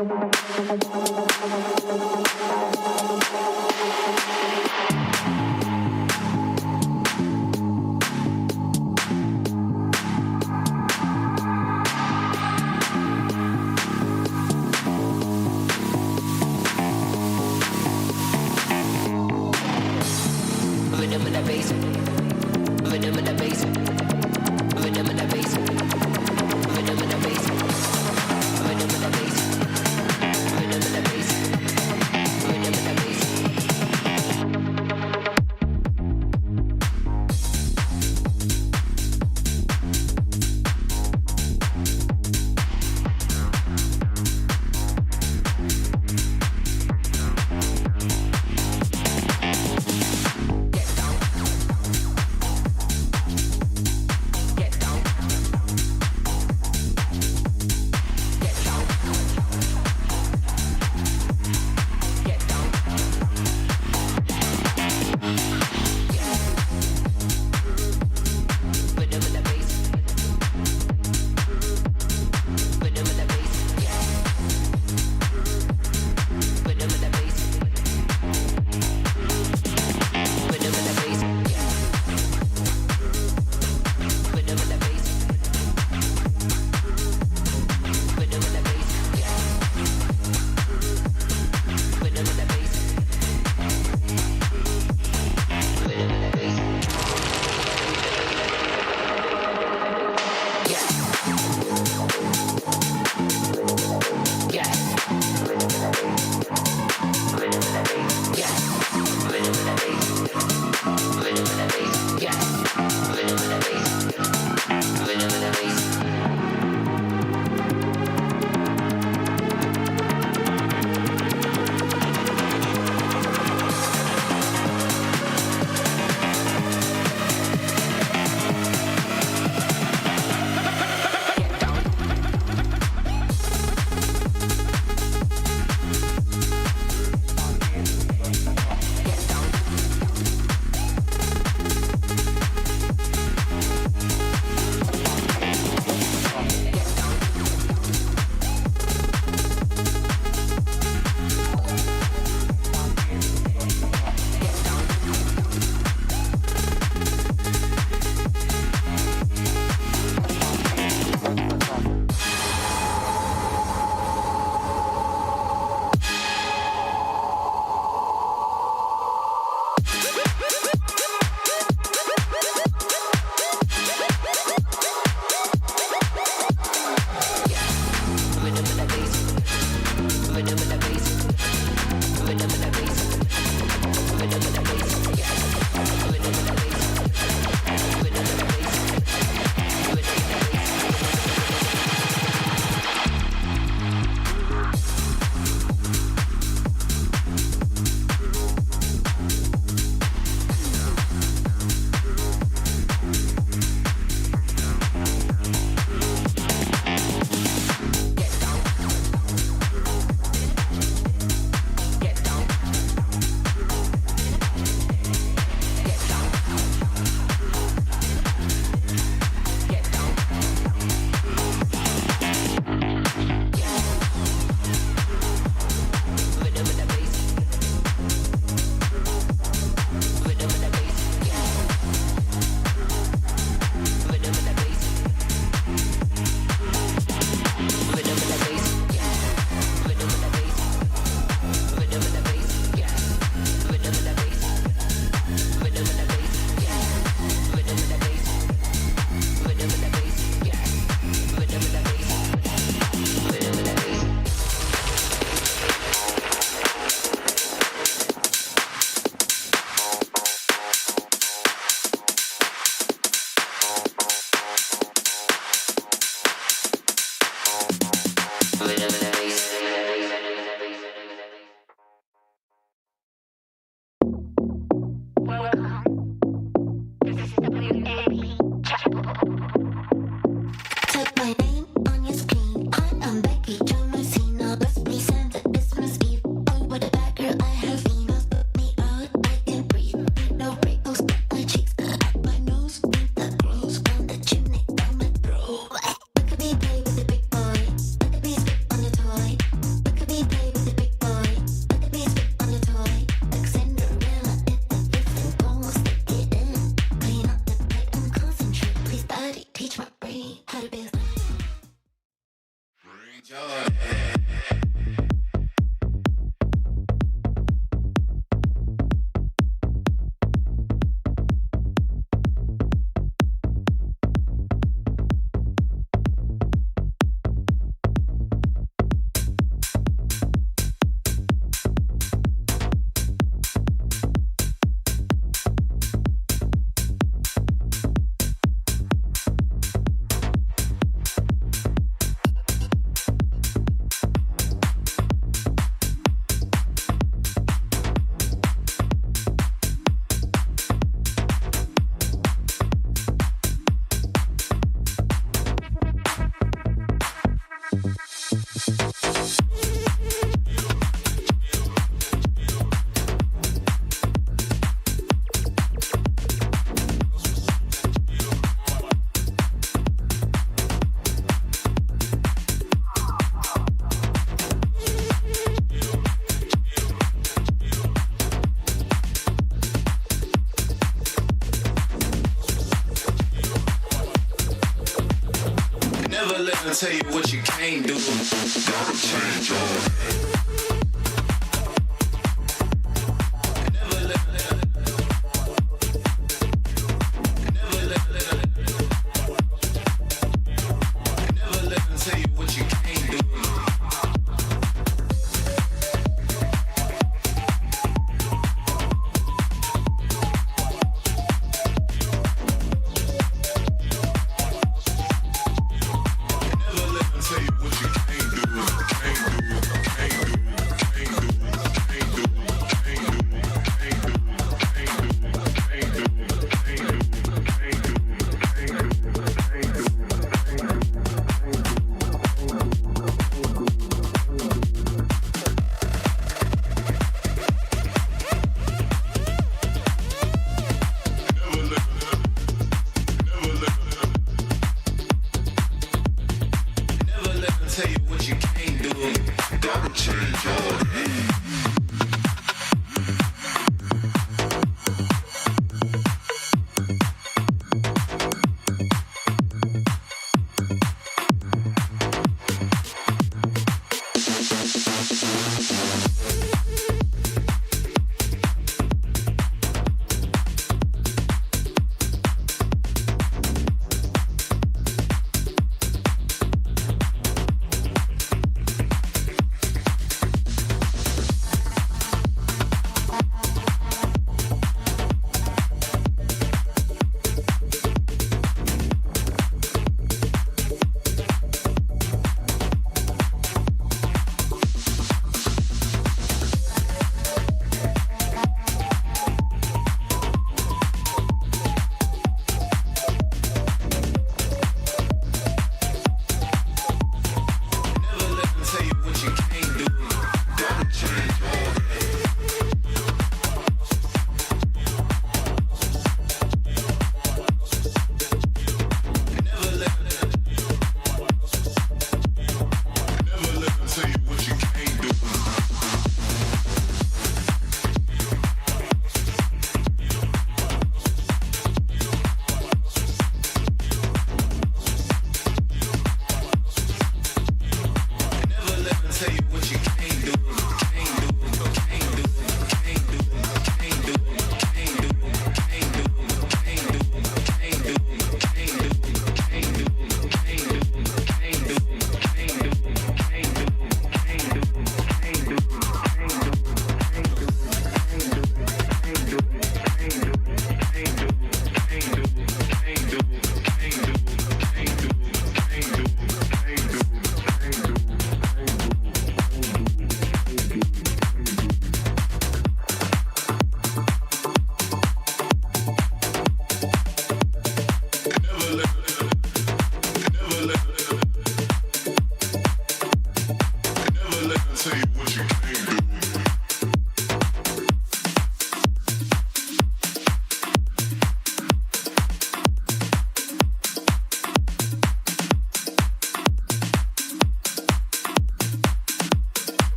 Look at me play with the big boy. Look at me spit on the toy. Look free. How to be tell you what you can't do. Gotta change your head.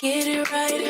Get it right,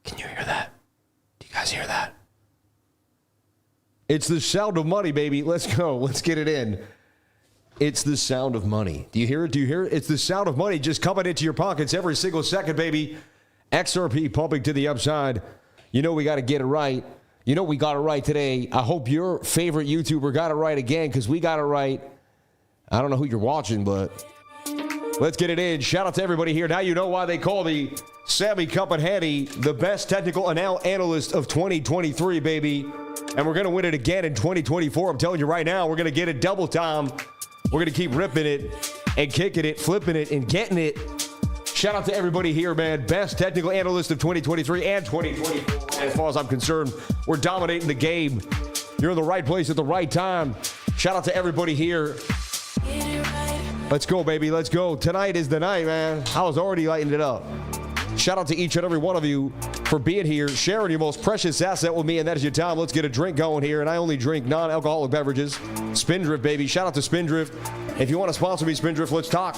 Can you hear that? Do you guys hear that? It's the sound of money, baby. Let's go. Let's get it in. It's the sound of money. Do you hear it? Do you hear it? It's the sound of money just coming into your pockets every single second, baby. XRP pumping to the upside. You know we got to get it right. You know we got it right today. I hope your favorite YouTuber got it right again because we got it right. I don't know who you're watching, but let's get it in. Shout out to everybody here. Now you know why they call me Sammy Cup and Handy, the best technical analyst of 2023, baby. And we're going to win it again in 2024. I'm telling you right now, we're going to get it double time. We're going to keep ripping it and kicking it, flipping it, and getting it. Shout out to everybody here, man. Best technical analyst of 2023 and 2024. As far as I'm concerned, we're dominating the game. You're in the right place at the right time. Shout out to everybody here. Let's go, baby. Let's go. Tonight is the night, man. I was already lighting it up. Shout out to each and every one of you for being here, sharing your most precious asset with me, and that is your time. Let's get a drink going here, and I only drink non-alcoholic beverages. Spindrift, baby. Shout out to Spindrift. If you want to sponsor me, Spindrift, let's talk.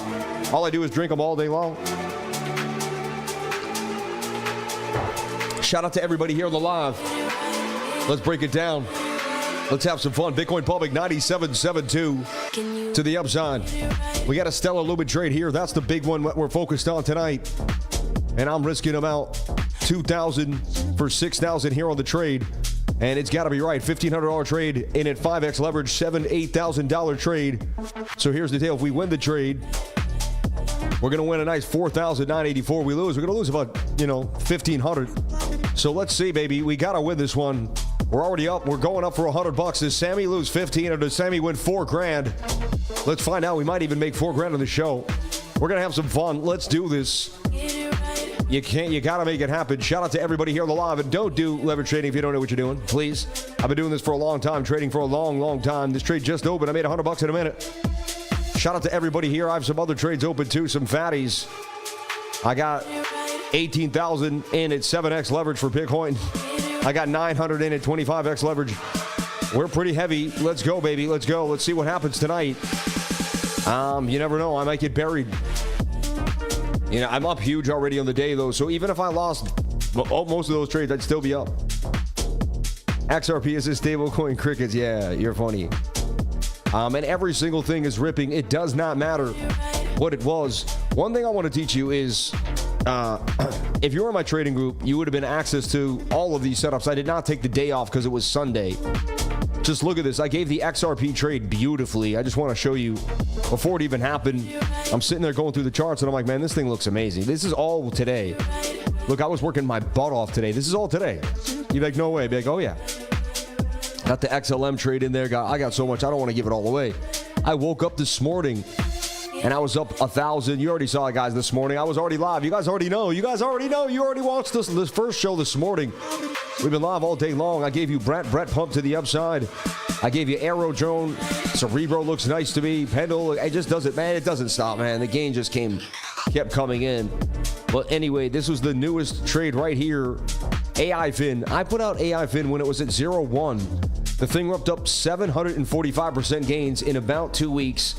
All I do is drink them all day long. Shout out to everybody here on the live. Let's break it down. Let's have some fun. Bitcoin Public 97.72 to the upside. We got a stellar Lumen trade here. That's the big one we're focused on tonight. And I'm risking about 2,000 for 6,000 here on the trade. And it's got to be right. $1,500 trade in at 5x leverage, $7,000 to $8,000 trade. So here's the deal. If we win the trade, we're going to win a nice $4,984. We lose, we're going to lose about, $1,500. So let's see, baby. We got to win this one. We're already up. We're going up for $100. Does Sammy lose 15 or does Sammy win $4,000? Let's find out. We might even make $4,000 on the show. We're going to have some fun. Let's do this. You got to make it happen. Shout out to everybody here on the live. And don't do leverage trading if you don't know what you're doing, please. I've been doing this for a long time, trading for a long, long time. This trade just opened. I made $100 in a minute. Shout out to everybody here. I have some other trades open too, some fatties. I got 18,000 in at 7x leverage for Bitcoin. I got 900 in at 25x leverage. We're pretty heavy. Let's go, baby. Let's go. Let's see what happens tonight. You never know. I might get buried. I'm up huge already on the day, though. So even if I lost most of those trades, I'd still be up. XRP is a stablecoin. Crickets. Yeah, you're funny. And every single thing is ripping. It does not matter what it was. One thing I want to teach you is, if you were in my trading group, you would have been access to all of these setups. I did not take the day off because it was Sunday. Just look at this. I gave the XRP trade beautifully. I just want to show you before it even happened. I'm sitting there going through the charts and I'm like, man, this thing looks amazing. This is all today. Look, I was working my butt off today. This is all today. You'd be like, no way. Be like, oh yeah. Got the XLM trade in there. I got so much. I don't want to give it all away. I woke up this morning and I was up 1,000. You already saw it, guys, this morning. I was already live. You guys already know. You already watched this first show this morning. We've been live all day long. I gave you Brett pump to the upside. I gave you Arrow Drone. Cerebro looks nice to me. Pendle, it just doesn't, man. It doesn't stop, man. The gain just kept coming in. But anyway, this was the newest trade right here. AIFUN. I put out AIFUN when it was at 0.1. The thing ripped up 745% gains in about 2 weeks.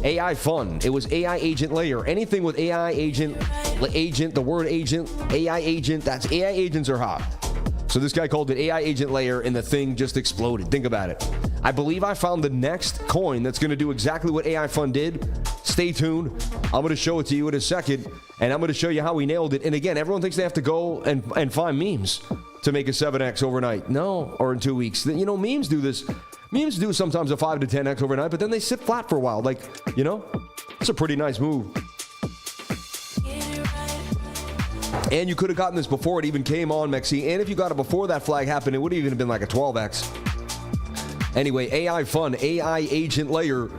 AIFUN. It was AI agent layer. Anything with AI agent, the word agent, AI agent, that's AI agents are hot. So this guy called it AI agent layer and the thing just exploded. Think about it. I believe I found the next coin that's going to do exactly what AIFUN did. Stay tuned. I'm going to show it to you in a second, and I'm going to show you how we nailed it. And again, everyone thinks they have to go and find memes to make a 7x overnight. No, or in 2 weeks. You know, memes do this. Memes do sometimes a 5 to 10x overnight, but then they sit flat for a while. Like, you know, it's a pretty nice move. And you could have gotten this before it even came on, Mexi. And if you got it before that flag happened, it would have even been like a 12x. Anyway, AIFUN, AI agent layer.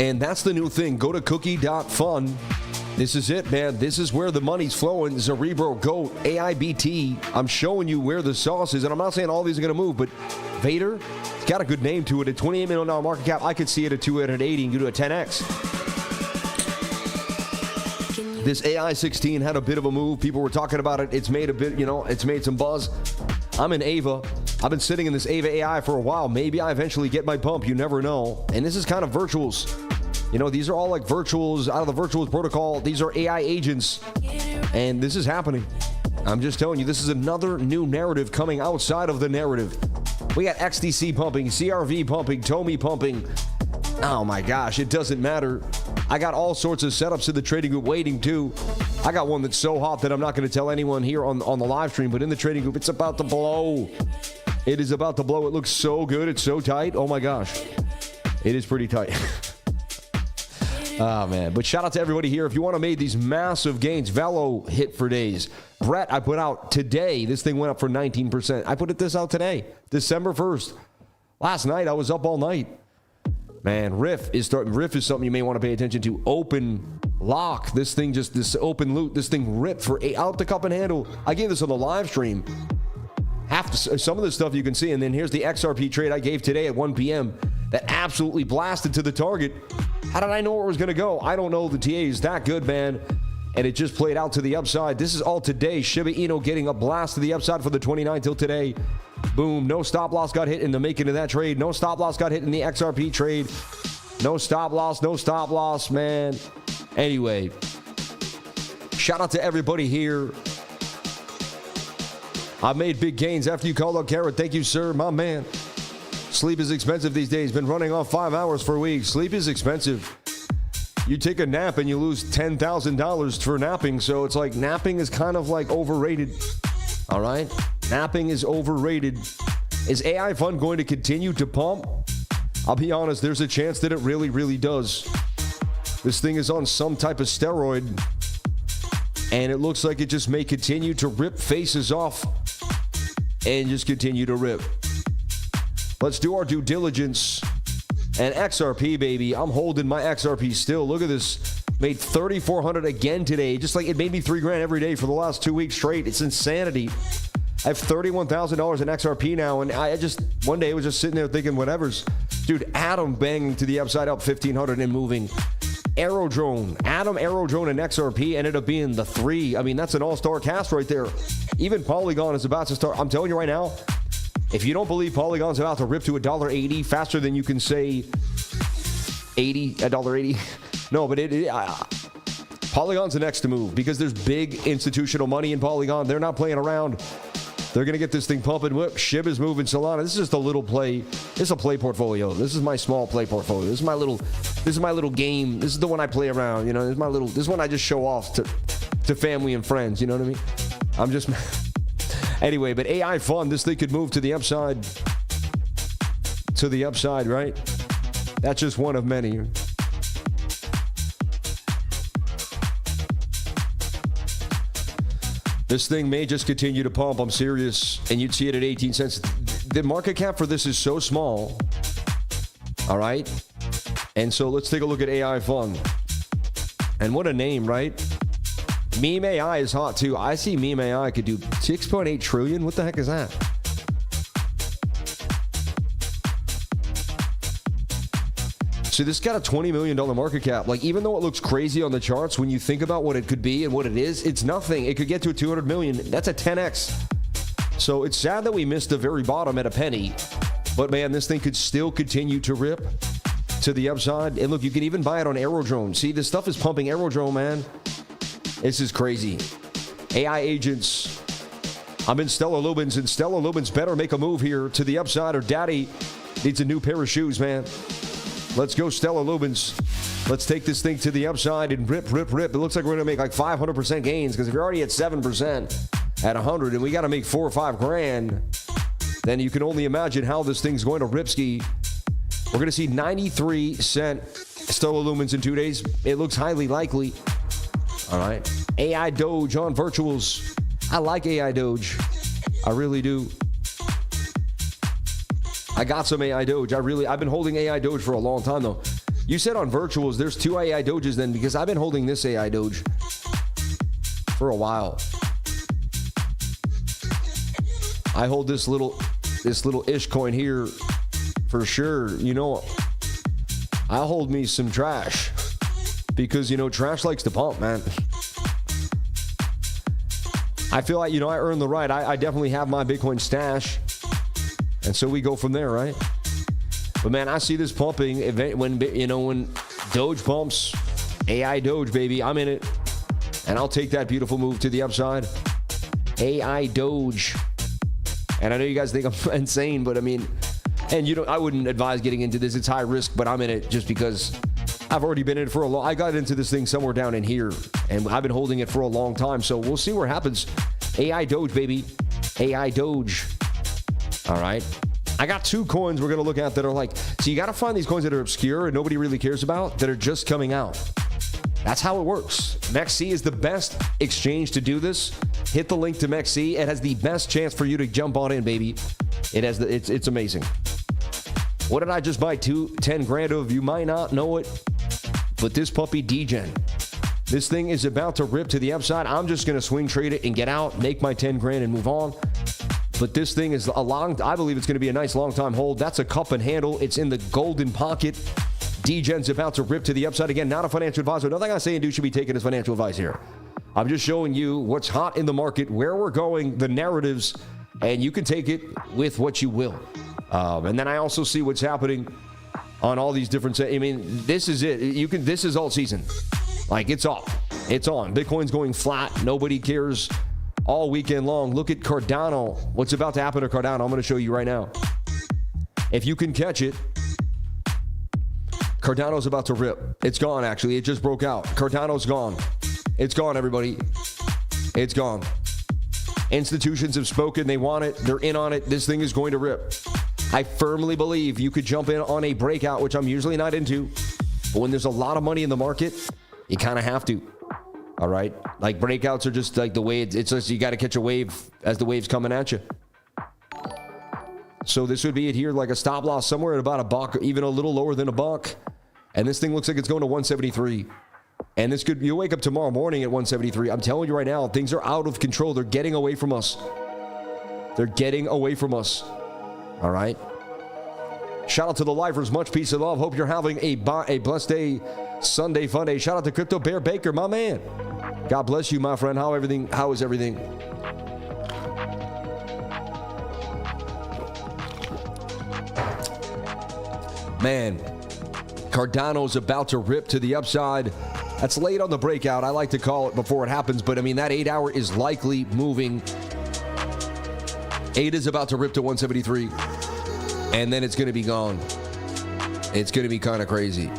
And that's the new thing. Go to cookie.fun. This is it, man. This is where the money's flowing. Cerebro, Goat, AIBT. I'm showing you where the sauce is. And I'm not saying all these are going to move, but Vader, it's got a good name to it. At $28 million market cap, I could see it at 280 and you do a 10x. This AI16 had a bit of a move. People were talking about it. It's made a bit, you know, it's made some buzz. I'm in AVA. I've been sitting in this AVA AI for a while. Maybe I eventually get my pump. You never know. And this is kind of virtuals. You know, these are all like virtuals out of the virtuals protocol. These are AI agents. And this is happening. I'm just telling you, this is another new narrative coming outside of the narrative. We got XDC pumping, CRV pumping, Tomy pumping. Oh my gosh, it doesn't matter. I got all sorts of setups in the trading group waiting too. I got one that's so hot that I'm not going to tell anyone here on the live stream, but in the trading group, it's about to blow. It is about to blow. It looks so good. It's so tight. Oh my gosh. It is pretty tight. Oh man. But shout out to everybody here. If you want to make these massive gains, Velo hit for days. Brett, I put out today. This thing went up for 19%. I put this out today, December 1st. Last night, I was up all night. Man, Riff is something you may want to pay attention to. Open lock. This open loot, this thing ripped for out the cup and handle. I gave this on the live stream. Some of the stuff you can see. And then here's the XRP trade I gave today at 1 p.m. that absolutely blasted to the target. How did I know where it was going to go? I don't know. The TA is that good, man. And it just played out to the upside. This is all today. Shiba Inu getting a blast to the upside for the 29 till today. Boom. No stop loss got hit in the making of that trade. No stop loss got hit in the XRP trade. No stop loss, man. Anyway, shout out to everybody here. I made big gains after you called out Carrot. Thank you, sir, my man. Sleep is expensive these days. Been running off 5 hours for weeks. Sleep is expensive. You take a nap and you lose $10,000 for napping. So it's like napping is kind of like overrated. All right? Napping is overrated. Is AIFUN going to continue to pump? I'll be honest, there's a chance that it really, really does. This thing is on some type of steroid. And it looks like it just may continue to rip faces off. And just continue to rip. Let's do our due diligence. And XRP, baby. I'm holding my XRP still. Look at this. Made 3,400 again today. Just like it made me $3,000 every day for the last 2 weeks straight. It's insanity. I have $31,000 in XRP now. And I just, one day I was just sitting there thinking, whatever's. Dude, Atom banging to the upside up 1,500 and moving. Aerodrone. Atom, Aerodrone, and XRP ended up being the 3. I mean, that's an all-star cast right there. Even Polygon is about to start. I'm telling you right now, if you don't believe Polygon's about to rip to $1.80 faster than you can say $1.80. No, but Polygon's the next to move because there's big institutional money in Polygon. They're not playing around. They're going to get this thing pumping. Whoop, SHIB is moving. Solana. This is just a little play. This is a play portfolio. This is my small play portfolio. This is my little game. This is the one I play around. You know, this is one I just show off to family and friends. You know what I mean? I'm just anyway. But AIFUN, this thing could move to the upside. To the upside, right? That's just one of many. This thing may just continue to pump. I'm serious. And you'd see it at 18 cents. The market cap for this is so small. All right. And so let's take a look at AIFUN. And what a name, right? MMAI is hot too. I see MMAI could do 6.8 trillion. What the heck is that? So this got a $20 million market cap. Like, even though it looks crazy on the charts, when you think about what it could be and what it is, it's nothing. It could get to a 200 million. That's a 10x. So it's sad that we missed the very bottom at a penny. But man, this thing could still continue to rip to the upside. And look, you can even buy it on Aerodrome. See, this stuff is pumping Aerodrome, man. This is crazy. AI agents. I'm in Stellar Lubins, and Stellar Lubins better make a move here to the upside, or daddy needs a new pair of shoes, man. Let's go, Stellar Lubins. Let's take this thing to the upside and rip. It looks like we're going to make like 500% gains, because if you're already at 7% at 100 and we got to make 4 or 5 grand, then you can only imagine how this thing's going to ripski. We're going to see 93 cent Stellar Lumens in 2 days. It looks highly likely. All right. AI Doge on virtuals. I like AI Doge. I really do. I got some AI Doge. I've been holding AI Doge for a long time though. You said on virtuals, there's 2 AI Doges then, because I've been holding this AI Doge for a while. I hold this little ish coin here for sure. You know, I hold me some trash because, you know, trash likes to pump, man. I feel like, you know, I earned the right. I definitely have my Bitcoin stash. And so we go from there, right? But man, I see this pumping event when Doge pumps, AI Doge, baby, I'm in it. And I'll take that beautiful move to the upside. AI Doge. And I know you guys think I'm insane, but I mean, and you know, I wouldn't advise getting into this. It's high risk, but I'm in it just because I've already been in it for a long. I got into this thing somewhere down in here, and I've been holding it for a long time. So we'll see what happens. AI Doge, baby. AI Doge. All right. I got 2 coins we're going to look at that are like, so you got to find these coins that are obscure and nobody really cares about, that are just coming out. That's how it works. MEXC is the best exchange to do this. Hit the link to MEXC. It has the best chance for you to jump on in, baby. It's amazing. What did I just buy 10 grand of? You might not know it, but this puppy DEGEN. This thing is about to rip to the upside. I'm just going to swing trade it and get out, make my 10 grand and move on. But this thing is I believe it's going to be a nice long time hold. That's a cup and handle. It's in the golden pocket. DEGEN's about to rip to the upside. Again, not a financial advisor. Nothing I say and do should be taken as financial advice here. I'm just showing you what's hot in the market, where we're going, the narratives, and you can take it with what you will. And then I also see what's happening on all these different. I mean, this is it. This is all season. Like, it's off. It's on. Bitcoin's going flat. Nobody cares. All weekend long. Look at Cardano. What's about to happen to Cardano? I'm going to show you right now. If you can catch it, Cardano's about to rip. It's gone, actually. It just broke out. Cardano's gone. It's gone, everybody. It's gone. Institutions have spoken. They want it. They're in on it. This thing is going to rip. I firmly believe you could jump in on a breakout, which I'm usually not into. But when there's a lot of money in the market, you kind of have to. All right. Like, breakouts are just like the way it's just, you got to catch a wave as the wave's coming at you. So this would be it here, like a stop loss somewhere at about $1, even a little lower than $1. And this thing looks like it's going to 173. And this could, you'll wake up tomorrow morning at 173. I'm telling you right now, things are out of control. They're getting away from us. They're getting away from us. All right. Shout out to the lifers. Much peace and love. Hope you're having a blessed day. Sunday fun day. Shout out to Crypto Bear Baker, my man. God bless you, my friend. How is everything? Man, Cardano's about to rip to the upside That's late on the breakout. I like to call it before it happens, but I mean, that 8 hour is likely moving. 8 is about to rip to 173, and then it's going to be gone. It's going to be kind of crazy.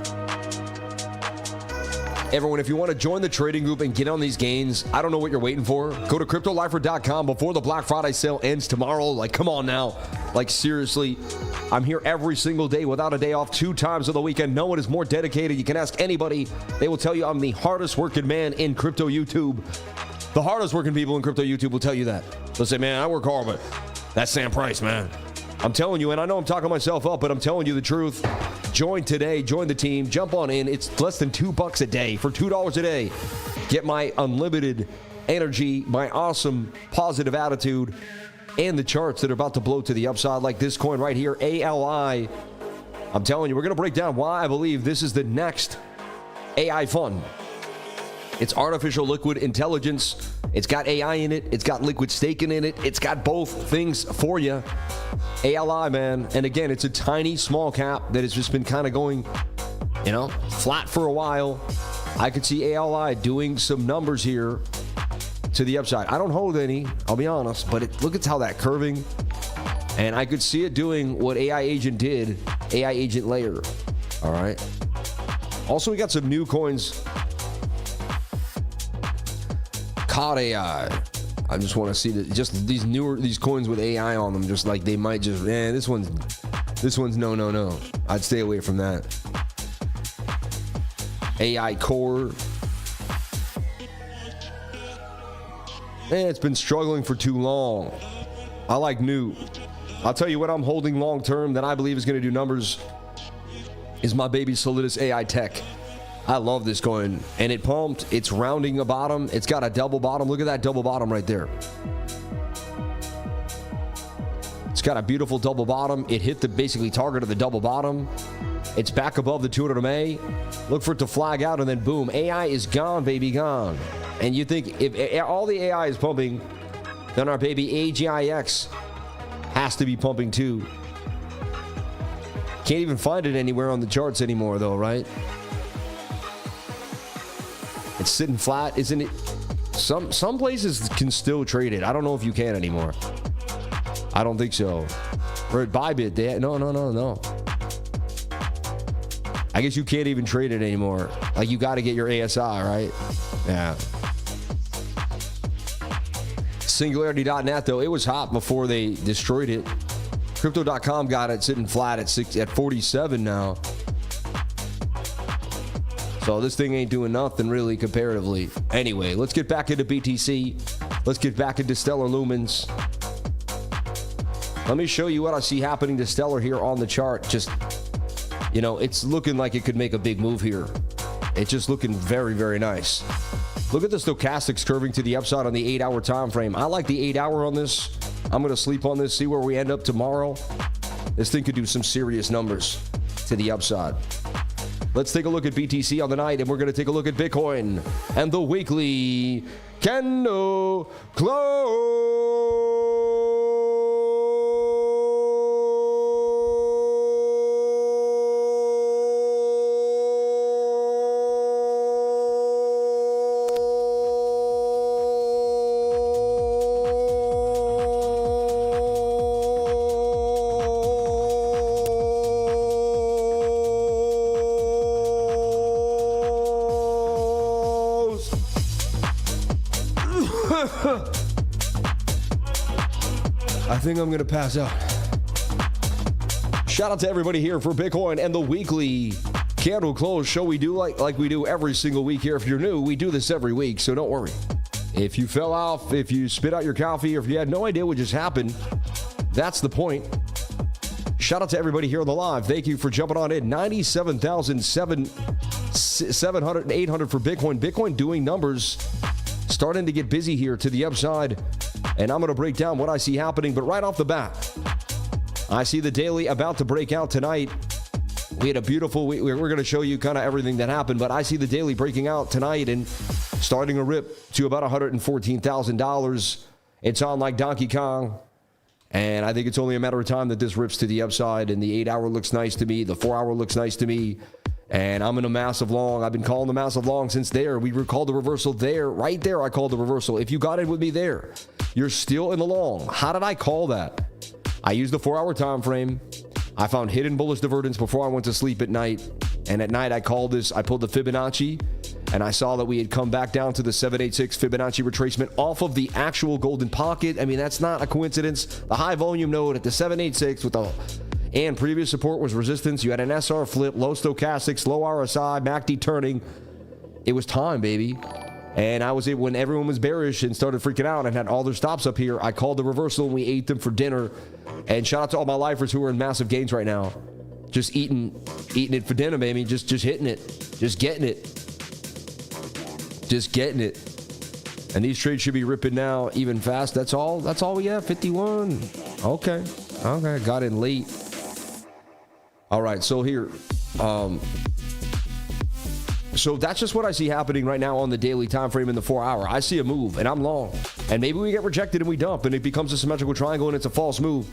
Everyone, if you want to join the trading group and get on these gains, I don't know what you're waiting for. Go to CryptoLifer.com before the Black Friday sale ends tomorrow. Like, come on now. Like, seriously. I'm here every single day without a day off, 2 times of the weekend. No one is more dedicated. You can ask anybody. They will tell you I'm the hardest working man in crypto YouTube. The hardest working people in crypto YouTube will tell you that. They'll say, man, I work hard, but that's Sam Price, man. I'm telling you, and I know I'm talking myself up, but I'm telling you the truth. Join today. Join the team. Jump on in. It's less than $2 a day. For $2 a day, get my unlimited energy, my awesome positive attitude, and the charts that are about to blow to the upside, like this coin right here, ALI. I'm telling you, we're going to break down why I believe this is the next AIFUN. It's artificial liquid intelligence. It's got AI in it. It's got liquid staking in it. It's got both things for you. ALI, man. And again, it's a tiny, small cap that has just been kind of going, flat for a while. I could see ALI doing some numbers here to the upside. I don't hold any, I'll be honest, but look at how that curving. And I could see it doing what AI Agent did, AI Agent Layer. All right. Also, we got some new coins. CODAI. I just want to see just these coins with AI on them. Just like they might just, this one's no. I'd stay away from that. AI Core. It's been struggling for too long. I like new. I'll tell you what I'm holding long term that I believe is going to do numbers is my baby Solidus AI Tech. I love this coin, and it pumped. It's rounding a bottom. It's got a double bottom. Look at that double bottom right there. It's got a beautiful double bottom. It hit the basically target of the double bottom. It's back above the 200 MA. Look for it to flag out, and then boom, AI is gone, baby, gone. And you think if all the AI is pumping, then our baby AGIX has to be pumping too. Can't even find it anywhere on the charts anymore, though, right? It's sitting flat, isn't it? Some places can still trade it. I don't know if you can anymore. I don't think so. Or at Bybit, no. I guess you can't even trade it anymore. Like, you got to get your ASI, right? Yeah. Singularity.net, though, it was hot before they destroyed it. Crypto.com got it sitting flat at 47 now. So this thing ain't doing nothing really comparatively. Anyway, let's get back into BTC. Let's get back into Stellar Lumens. Let me show you what I see happening to Stellar here on the chart. Just, it's looking like it could make a big move here. It's just looking very, very nice. Look at the stochastics curving to the upside on the 8-hour time frame. I like the 8-hour on this. I'm going to sleep on this, see where we end up tomorrow. This thing could do some serious numbers to the upside. Let's take a look at BTC on the night, and we're going to take a look at Bitcoin and the weekly candle close. I think I'm going to pass out. Shout out to everybody here for Bitcoin and the weekly candle close show we do like we do every single week here. If you're new, we do this every week, so don't worry. If you fell off, if you spit out your coffee, or if you had no idea what just happened, that's the point. Shout out to everybody here on the live. Thank you for jumping on in. 97,700 and 800 for Bitcoin. Bitcoin doing numbers, starting to get busy here to the upside. And I'm going to break down what I see happening. But right off the bat, I see the daily about to break out tonight. We had a beautiful week. We're going to show you kind of everything that happened. But I see the daily breaking out tonight and starting a rip to about $114,000. It's on like Donkey Kong. And I think it's only a matter of time that this rips to the upside. And the 8-hour looks nice to me. The 4-hour looks nice to me. And I'm in a massive long. I've been calling the massive long since there. We recalled the reversal there. Right there, I called the reversal. If you got in with me there, you're still in the long. How did I call that? I used the 4-hour time frame. I found hidden bullish divergence before I went to sleep at night. And at night, I called this. I pulled the Fibonacci, and I saw that we had come back down to the 786 Fibonacci retracement off of the actual golden pocket. I mean, that's not a coincidence. The high volume node at the 786 with the... And previous support was resistance. You had an SR flip, low stochastics, low RSI, MACD turning. It was time, baby. And I was able, when everyone was bearish and started freaking out and had all their stops up here, I called the reversal and we ate them for dinner. And shout out to all my lifers who are in massive gains right now. Just eating it for dinner, baby. Just hitting it. Just getting it. Just getting it. And these trades should be ripping now even fast. That's all we have. 51. Okay. Got in late. All right, so here, so that's just what I see happening right now on the daily time frame in the 4-hour. I see a move, and I'm long. And maybe we get rejected and we dump, and it becomes a symmetrical triangle, and it's a false move.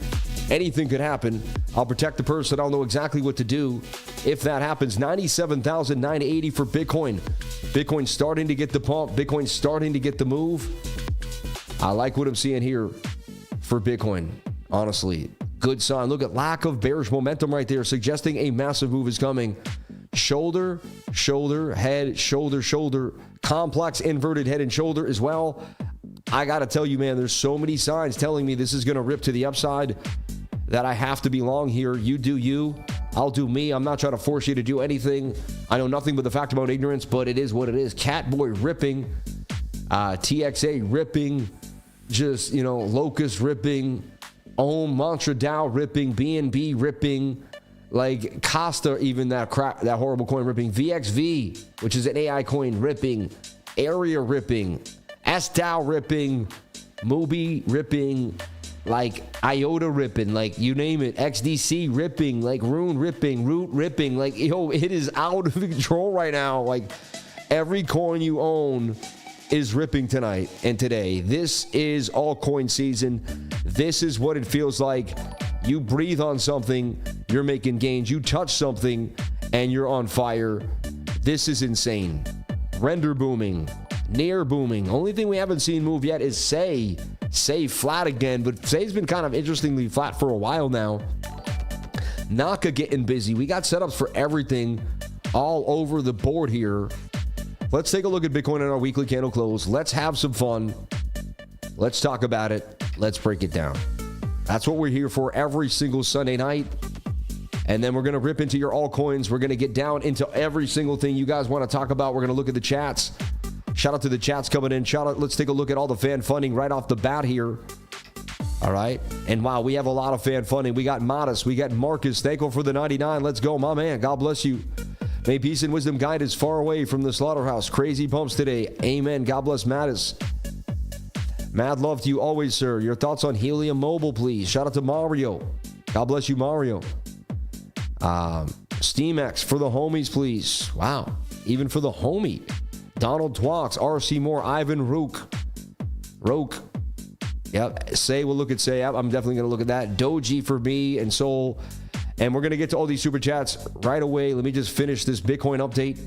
Anything could happen. I'll protect the person. I'll know exactly what to do if that happens. 97,980 for Bitcoin. Bitcoin starting to get the pump. Bitcoin starting to get the move. I like what I'm seeing here for Bitcoin, honestly. Good sign. Look at lack of bearish momentum right there, suggesting a massive move is coming. Shoulder, shoulder, head, shoulder, shoulder. Complex inverted head and shoulder as well. I got to tell you, man, there's so many signs telling me this is going to rip to the upside that I have to be long here. You do you. I'll do me. I'm not trying to force you to do anything. I know nothing but the fact about ignorance, but it is what it is. Catboy ripping. TXA ripping. Just, Locust ripping. Ohm, Mantra DAO ripping, BNB ripping, like Costa, even that horrible coin ripping, VXV, which is an AI coin ripping, Area ripping, SDAO ripping, Mubi ripping, like IOTA ripping, like you name it, XDC ripping, like Rune ripping, Root ripping, like it is out of control right now. Like every coin you own is ripping tonight and today. This is altcoin season. This is what it feels like. You breathe on something, you're making gains. You touch something and you're on fire. This is insane. Render booming, near booming. Only thing we haven't seen move yet is Say flat again, but Say's been kind of interestingly flat for a while now. Naka getting busy. We got setups for everything all over the board here. Let's take a look at Bitcoin in our weekly candle close. Let's have some fun. Let's talk about it. Let's break it down. That's what we're here for every single Sunday night. And then we're going to rip into your altcoins. We're going to get down into every single thing you guys want to talk about. We're going to look at the chats. Shout out to the chats coming in. Let's take a look at all the fan funding right off the bat here. All right. And wow, we have a lot of fan funding. We got Modest. We got Marcus. Thankful for the 99. Let's go, my man. God bless you. May peace and wisdom guide us far away from the slaughterhouse. Crazy pumps today. Amen. God bless Mattis. Mad love to you always, sir. Your thoughts on Helium Mobile, please. Shout out to Mario. God bless you, Mario. SteamX for the homies, please. Wow. Even for the homie. Donald Twox, RC Moore, Ivan Rook. Yep. We'll look at Say. Yep, I'm definitely going to look at that. DOGI for me and Soul. And we're going to get to all these super chats right away. Let me just finish this Bitcoin update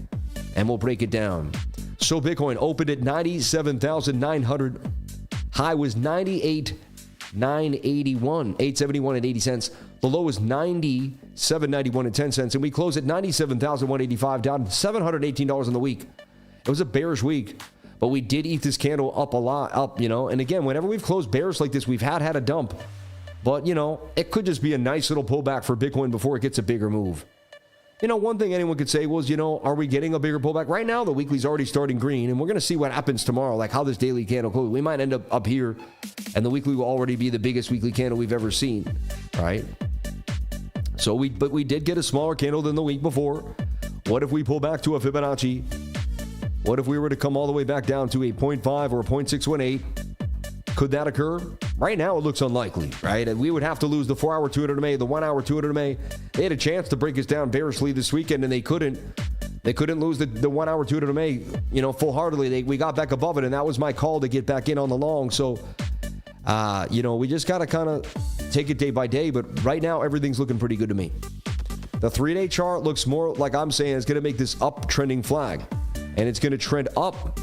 and we'll break it down. So Bitcoin opened at 97,900. High was 98,981, 871 and 80 cents. The low was 97.91 and 10 cents. And we closed at 97,185, down $718 in the week. It was a bearish week, but we did eat this candle up a lot, And again, whenever we've closed bearish like this, we've had a dump. But, it could just be a nice little pullback for Bitcoin before it gets a bigger move. One thing anyone could say was, are we getting a bigger pullback? Right now, the weekly's already starting green, and we're going to see what happens tomorrow, like how this daily candle closes. We might end up here, and the weekly will already be the biggest weekly candle we've ever seen, right? But we did get a smaller candle than the week before. What if we pull back to a Fibonacci? What if we were to come all the way back down to a 0.5 or a 0.618? Could that occur? Right now, it looks unlikely, right? And we would have to lose the 4-hour 200 MA, the 1-hour 200 MA. They had a chance to break us down bearishly this weekend, and they couldn't. They couldn't lose the 1-hour 200 MA, full-heartedly. We got back above it, and that was my call to get back in on the long. So, we just got to kind of take it day by day. But right now, everything's looking pretty good to me. The 3-day chart looks more like I'm saying it's going to make this uptrending flag. And it's going to trend up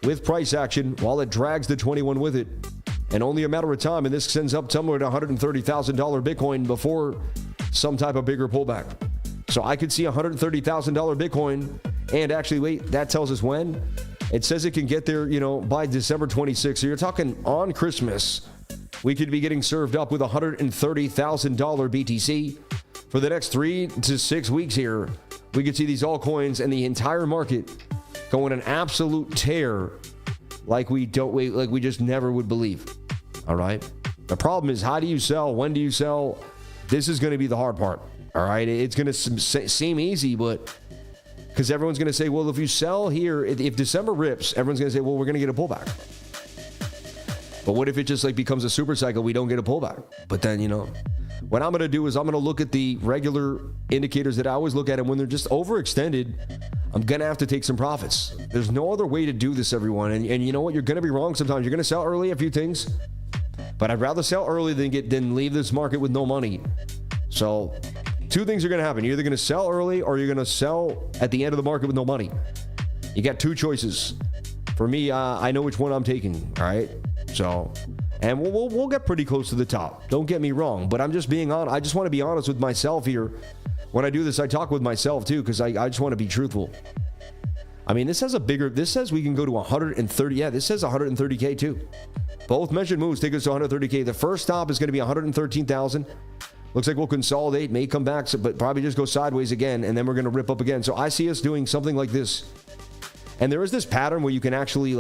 with price action while it drags the 21 with it. And only a matter of time, and this sends up somewhere to $130,000 Bitcoin before some type of bigger pullback. So I could see $130,000 Bitcoin. And actually, wait, that tells us when. It says it can get there, by December 26th. So you're talking on Christmas, we could be getting served up with $130,000 BTC. For the next 3 to 6 weeks here, we could see these altcoins and the entire market go on an absolute tear like we just never would believe. All right. The problem is, how do you sell? When do you sell? This is going to be the hard part. All right. It's going to seem easy, but because everyone's going to say, well, if you sell here, if December rips, everyone's going to say, well, we're going to get a pullback. But what if it just becomes a super cycle? We don't get a pullback. But then, what I'm going to do is I'm going to look at the regular indicators that I always look at, and when they're just overextended, I'm going to have to take some profits. There's no other way to do this, everyone. And you know what? You're going to be wrong sometimes. You're going to sell early a few things, but I'd rather sell early than leave this market with no money. So 2 things are going to happen. You're either going to sell early or you're going to sell at the end of the market with no money. You got 2 choices. For me, I know which one I'm taking. All right. So, and we'll get pretty close to the top. Don't get me wrong, but I'm just being honest. I just want to be honest with myself here. When I do this, I talk with myself too, because I just want to be truthful. I mean, this says we can go to 130. Yeah, this says 130K too. Both measured moves take us to 130K. The first stop is going to be 113,000. Looks like we'll consolidate, may come back, but probably just go sideways again, and then we're going to rip up again. So I see us doing something like this. And there is this pattern where you can actually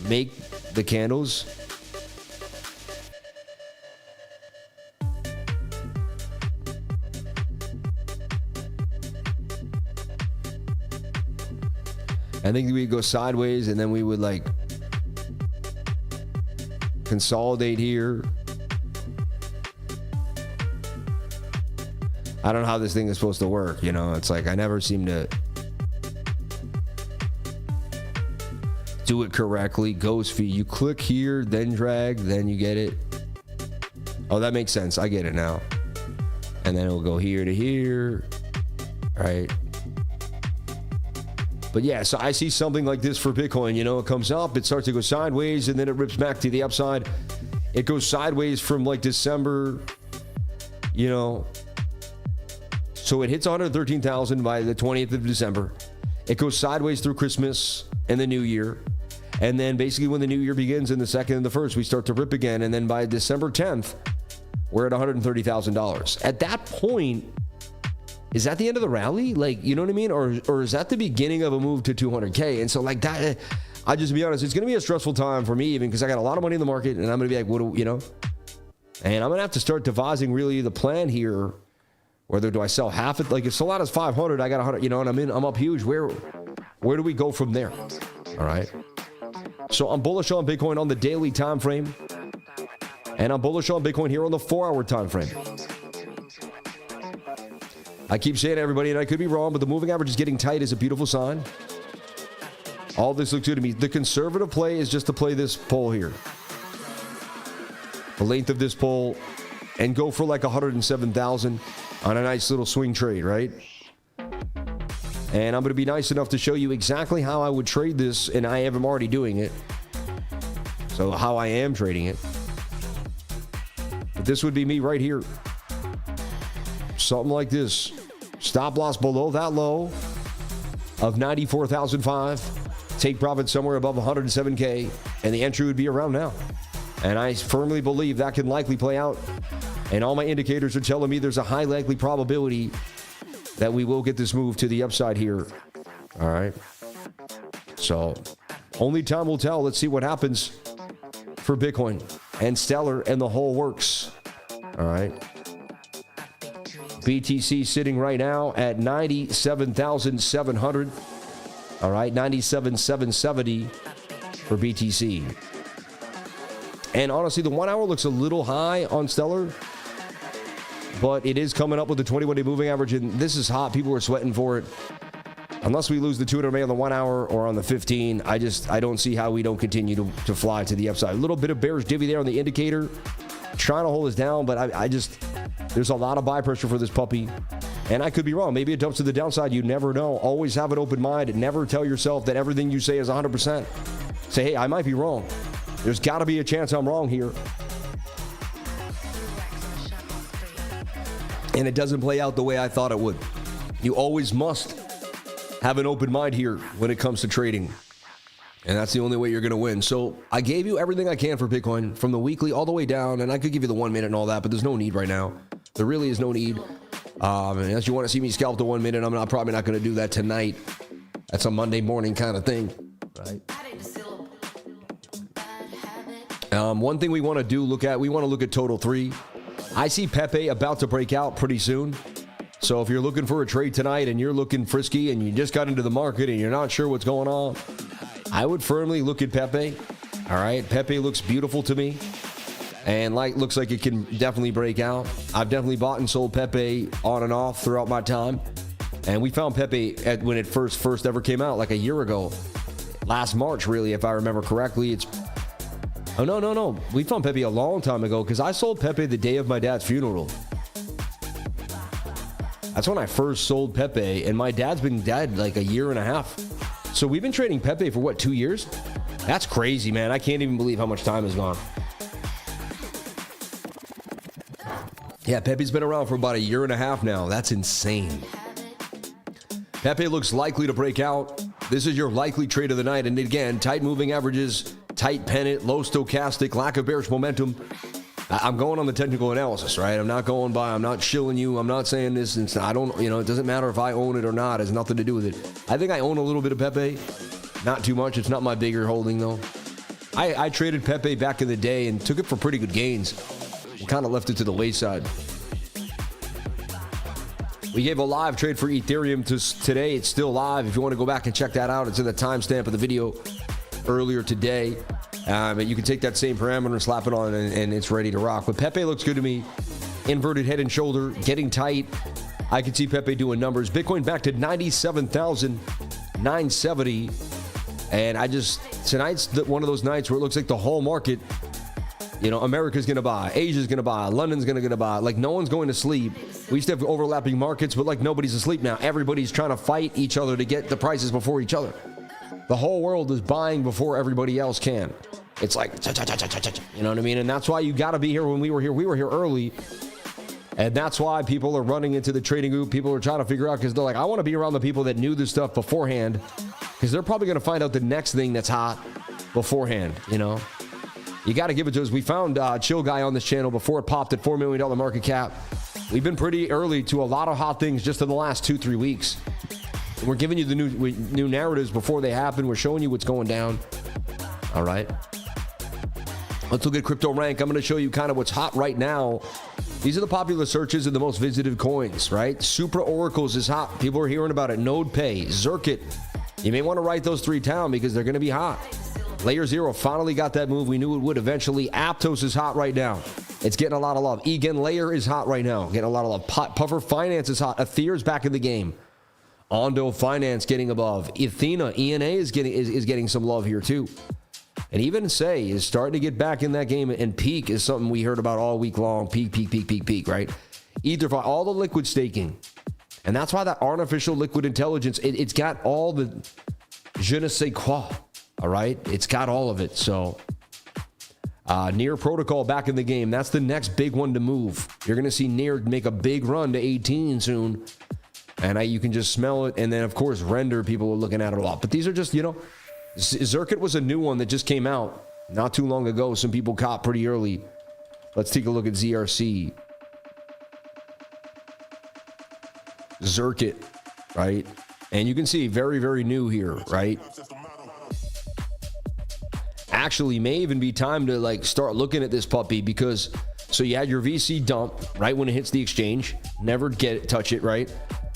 make the candles. I think we'd go sideways, and then we would consolidate here. I don't know how this thing is supposed to work. It's I never seem to do it correctly. Ghost fee. You click here, then drag, then you get it. Oh, that makes sense. I get it now. And then it'll go here to here. Right. But yeah, so I see something like this for Bitcoin. It comes up, it starts to go sideways, and then it rips back to the upside. It goes sideways from December, So it hits 113,000 by the 20th of December. It goes sideways through Christmas and the New Year. And then basically when the New Year begins in the 2nd and the 1st, we start to rip again. And then by December 10th, we're at $130,000. At that point, is that the end of the rally? You know what I mean? Or is that the beginning of a move to 200K? And so that, I just be honest, it's going to be a stressful time for me even because I got a lot of money in the market and I'm going to be what do. And I'm going to have to start devising really the plan here. Whether do I sell half it? If Solana's 500, I got 100, and I'm up huge. Where do we go from there? All right. So I'm bullish on Bitcoin on the daily time frame. And I'm bullish on Bitcoin here on the 4-hour time frame. I keep saying to everybody, and I could be wrong, but the moving average is getting tight is a beautiful sign. All this looks good to me. The conservative play is just to play this pole here. The length of this pole and go for 107,000 on a nice little swing trade, right? And I'm going to be nice enough to show you exactly how I would trade this, and I am already doing it. So how I am trading it. But this would be me right here. Something like this. Stop loss below that low of 94,005. Take profit somewhere above 107K, and the entry would be around now. And I firmly believe that can likely play out. And all my indicators are telling me there's a high likely probability that we will get this move to the upside here. All right. So only time will tell. Let's see what happens for Bitcoin and Stellar and the whole works. All right. BTC sitting right now at 97,700. All right. 97,770 for BTC. And honestly, the 1 hour looks a little high on Stellar, but it is coming up with the 21-day moving average, and this is hot. People are sweating for it. Unless we lose the 200 MA on the 1 hour or on the 15, I don't see how we don't continue to fly to the upside. A little bit of bearish divvy there on the indicator, trying to hold us down, but I just there's a lot of buy pressure for this puppy. And I could be wrong. Maybe it dumps to the downside. You never know. Always have an open mind. Never tell yourself that everything you say is 100%. Say, hey, I might be wrong. There's got to be a chance I'm wrong here. And it doesn't play out the way I thought it would. You always must have an open mind here when it comes to trading. And that's the only way you're going to win. So I gave you everything I can for Bitcoin from the weekly all the way down. And I could give you the 1 minute and all that, but there's no need right now. There really is no need. And unless you want to see me scalp the 1 minute, I'm probably not going to do that tonight. That's a Monday morning kind of thing, right? One thing we want to do, we want to look at total 3. I see Pepe about to break out pretty soon. So if you're looking for a trade tonight and you're looking frisky and you just got into the market and you're not sure what's going on, I would firmly look at Pepe. All right, Pepe looks beautiful to me, and looks like it can definitely break out. I've definitely bought and sold Pepe on and off throughout my time, and we found Pepe when it first ever came out, like a year ago, last March, really, if I remember correctly. No, we found Pepe a long time ago because I sold Pepe the day of my dad's funeral. That's when I first sold Pepe, and my dad's been dead like a year and a half. So we've been trading Pepe for what, 2 years? That's crazy, man. I can't even believe how much time has gone. Yeah, Pepe's been around for about a year and a half now. That's insane. Pepe looks likely to break out. This is your likely trade of the night. And again, tight moving averages, tight pennant, low stochastic, lack of bearish momentum. I'm going on the technical analysis, right? I'm not shilling you. I'm not saying this. It doesn't matter if I own it or not. It has nothing to do with it. I think I own a little bit of Pepe. Not too much. It's not my bigger holding, though. I traded Pepe back in the day and took it for pretty good gains. And kind of left it to the wayside. We gave a live trade for Ethereum today. It's still live. If you want to go back and check that out, it's in the timestamp of the video earlier today. But you can take that same parameter and slap it on, and it's ready to rock. But Pepe looks good to me. Inverted head and shoulder, getting tight. I can see Pepe doing numbers. Bitcoin back to 97,970. And tonight's one of those nights where it looks like the whole market, America's going to buy, Asia's going to buy, London's going to buy. Like, no one's going to sleep. We used to have overlapping markets, but like nobody's asleep now. Everybody's trying to fight each other to get the prices before each other. The whole world is buying before everybody else can. It's like, you know what I mean? And that's why you got to be here when we were here. We were here early. And that's why people are running into the trading group. People are trying to figure out, because they're like, I want to be around the people that knew this stuff beforehand, because they're probably going to find out the next thing that's hot beforehand, You got to give it to us. We found Chill Guy on this channel before it popped at $4 million market cap. We've been pretty early to a lot of hot things just in the last 2-3 weeks. We're giving you the new narratives before they happen. We're showing you what's going down. All right. Let's look at crypto rank. I'm going to show you kind of what's hot right now. These are the popular searches and the most visited coins, right? Supra Oracles is hot. People are hearing about it. NodePay, Zirkit. You may want to write those 3 down because they're going to be hot. Layer Zero finally got that move. We knew it would eventually. Aptos is hot right now. It's getting a lot of love. EGLD Layer is hot right now. Getting a lot of love. Puffer Finance is hot. Ether's back in the game. Ondo Finance getting above. Athena, ENA is getting some love here too. And even Say is starting to get back in that game. And Peak is something we heard about all week long. Peak, right? EtherFi, all the liquid staking. And that's why that artificial liquid intelligence, it's got all the je ne sais quoi, all right? It's got all of it. So Near Protocol back in the game. That's the next big one to move. You're going to see Near make a big run to 18 soon. And you can just smell it. And then, of course, Render, people are looking at it a lot. But these are just, Zirkit was a new one that just came out not too long ago. Some people caught pretty early. Let's take a look at ZRC. Zirkit, right? And you can see very, very new here, right? Actually, may even be time to start looking at this puppy, because so you had your VC dump right when it hits the exchange. Never touch it, right?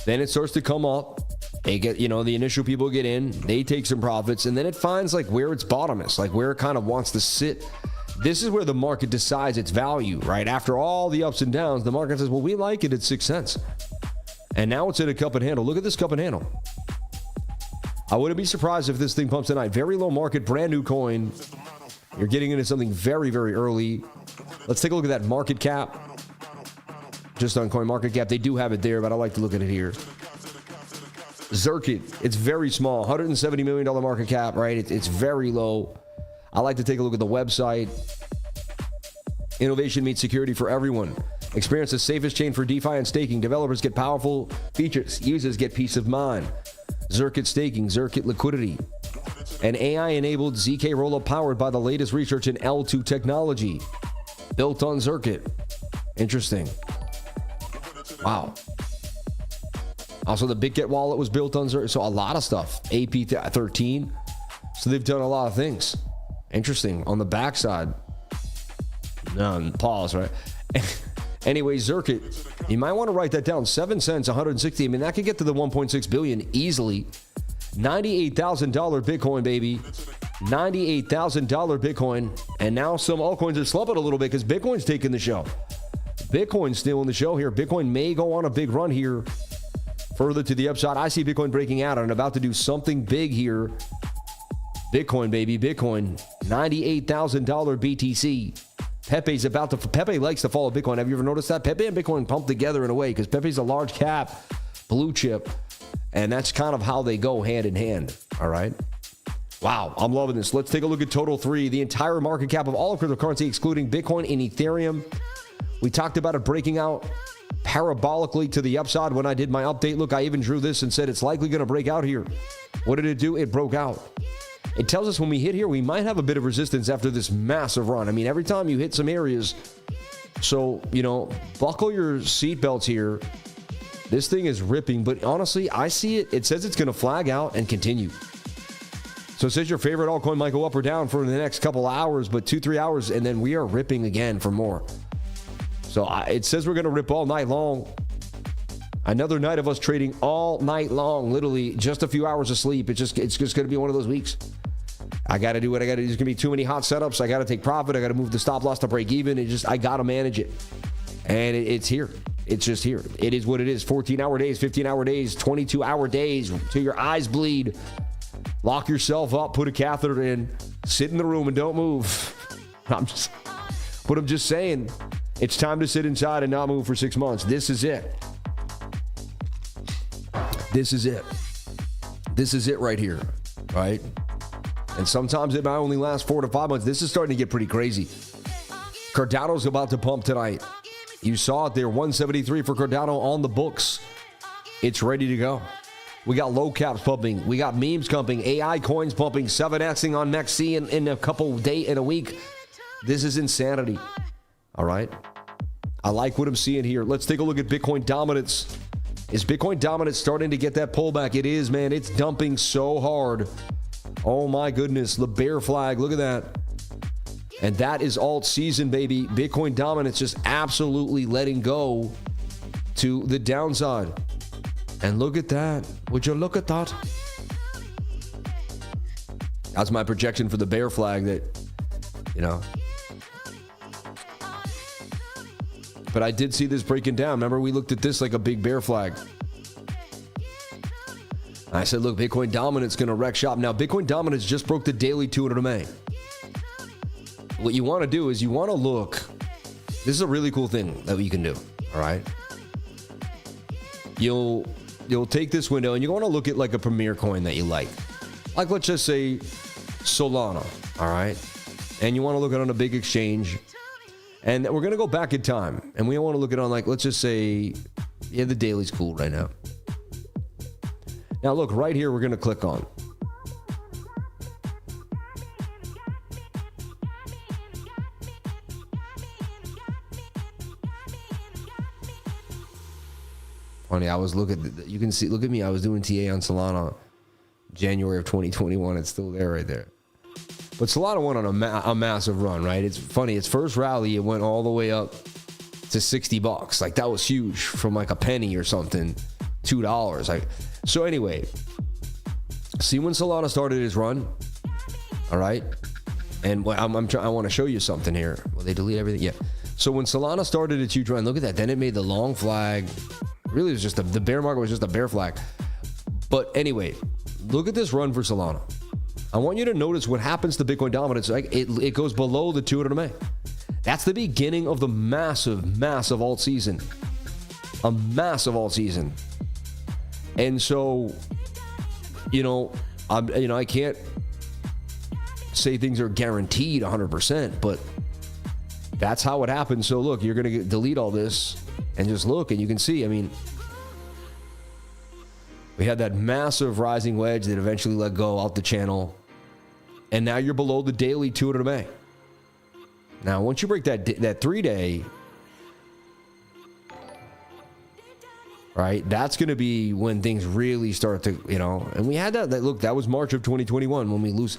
Then it starts to come up. They get, the initial people get in, they take some profits, and then it finds where its bottom is, where it kind of wants to sit. This is where the market decides its value, right? After all the ups and downs, the market says, well, we like it at 6 cents. And now it's in a cup and handle. Look at this cup and handle. I wouldn't be surprised if this thing pumps tonight. Very low market, brand new coin. You're getting into something very, very early. Let's take a look at that market cap. just on CoinMarketCap. They do have it there, but I like to look at it here. Zirkit, it's very small, $170 million market cap, right? It's very low. I like to take a look at the website. Innovation meets security for everyone. Experience the safest chain for DeFi and staking. Developers get powerful features. Users get peace of mind. Zirkit staking, Zirkit liquidity. An AI-enabled ZK rollup powered by the latest research in L2 technology. Built on Zirkit. Interesting. Wow. Also, the BitGet wallet was built on Zirkit. So a lot of stuff. AP13. So they've done a lot of things. Interesting. On the backside. Pause, right? Anyway, Zirkit, you might want to write that down. 7 cents, 160. I mean, that could get to the 1.6 billion easily. $98,000 Bitcoin, baby. $98,000 Bitcoin. And now some altcoins are slumping a little bit because Bitcoin's taking the show. Bitcoin's stealing the show here. Bitcoin may go on a big run here. Further to the upside, I see Bitcoin breaking out and about to do something big here. Bitcoin, baby, Bitcoin. $98,000 BTC. Pepe's about to... Pepe likes to follow Bitcoin. Have you ever noticed that? Pepe and Bitcoin pump together in a way because Pepe's a large cap, blue chip, and that's kind of how they go hand in hand, all right? Wow, I'm loving this. Let's take a look at Total 3, the entire market cap of all of cryptocurrency, excluding Bitcoin and Ethereum. We talked about it breaking out parabolically to the upside when I did my update. Look, I even drew this and said it's likely going to break out here. What did it do? It broke out. It tells us when we hit here, we might have a bit of resistance after this massive run. I mean, every time you hit some areas, so, you know, buckle your seatbelts here. This thing is ripping, but honestly, I see it. It says it's going to flag out and continue. So it says your favorite altcoin might go up or down for the next couple hours, but 2-3 hours, and then we are ripping again for more. So it says we're going to rip all night long. Another night of us trading all night long, literally just a few hours of sleep. It's just going to be one of those weeks. I got to do what I got to do. There's going to be too many hot setups. I got to take profit. I got to move the stop loss to break even. I got to manage it. And it's here. It's just here. It is what it is. 14-hour days, 15-hour days, 22-hour days till your eyes bleed. Lock yourself up, put a catheter in, sit in the room and don't move. I'm just saying, it's time to sit inside and not move for 6 months. This is it. This is it. This is it right here, right? And sometimes it might only last 4 to 5 months. This is starting to get pretty crazy. Cardano's about to pump tonight. You saw it there, 173 for Cardano on the books. It's ready to go. We got low caps pumping. We got memes pumping. AI coins pumping. 7xing on MEXC in a couple days, in a week. This is insanity. All right. I like what I'm seeing here. Let's take a look at Bitcoin dominance. Is Bitcoin dominance starting to get that pullback? It is, man. It's dumping so hard. Oh my goodness. The bear flag. Look at that. And that is alt season, baby. Bitcoin dominance just absolutely letting go to the downside. And look at that. Would you look at that? That's my projection for the bear flag that, you know. But I did see this breaking down. Remember, we looked at this like a big bear flag. I said, look, Bitcoin dominance going to wreck shop. Now, Bitcoin dominance just broke the daily 200 MA. What you want to do is you want to look. This is a really cool thing that you can do. All right. You'll take this window and you want to look at like a premier coin that you like. Like, let's just say Solana. All right. And you want to look at it on a big exchange. And we're going to go back in time. And we want to look at it on, like, let's just say, yeah, the daily's cool right now. Now, look, right here, we're going to click on. Funny, I was looking, you can see, look at me, I was doing TA on Solana January of 2021. It's still there right there. But Solana went on a massive run, right? It's funny. Its first rally, it went all the way up to $60. Like, that was huge from like a penny or something, $2. Like, so anyway, see when Solana started his run, all right? And I want to show you something here. Will they delete everything? Yeah. So when Solana started its huge run, look at that. Then it made the long flag. Really, it was just the bear market was just a bear flag. But anyway, look at this run for Solana. I want you to notice what happens to Bitcoin dominance. Like it goes below the 200 MA. That's the beginning of the massive, massive alt season. a massive all season. And so, I can't say things are guaranteed 100%, but that's how it happens. So look, you're going to delete all this and just look, and you can see, we had that massive rising wedge that eventually let go out the channel. And now you're below the daily 200 MA. Now, once you break that 3-day, right, that's going to be when things really start to, and we had that. Look, that was March of 2021 when we lose.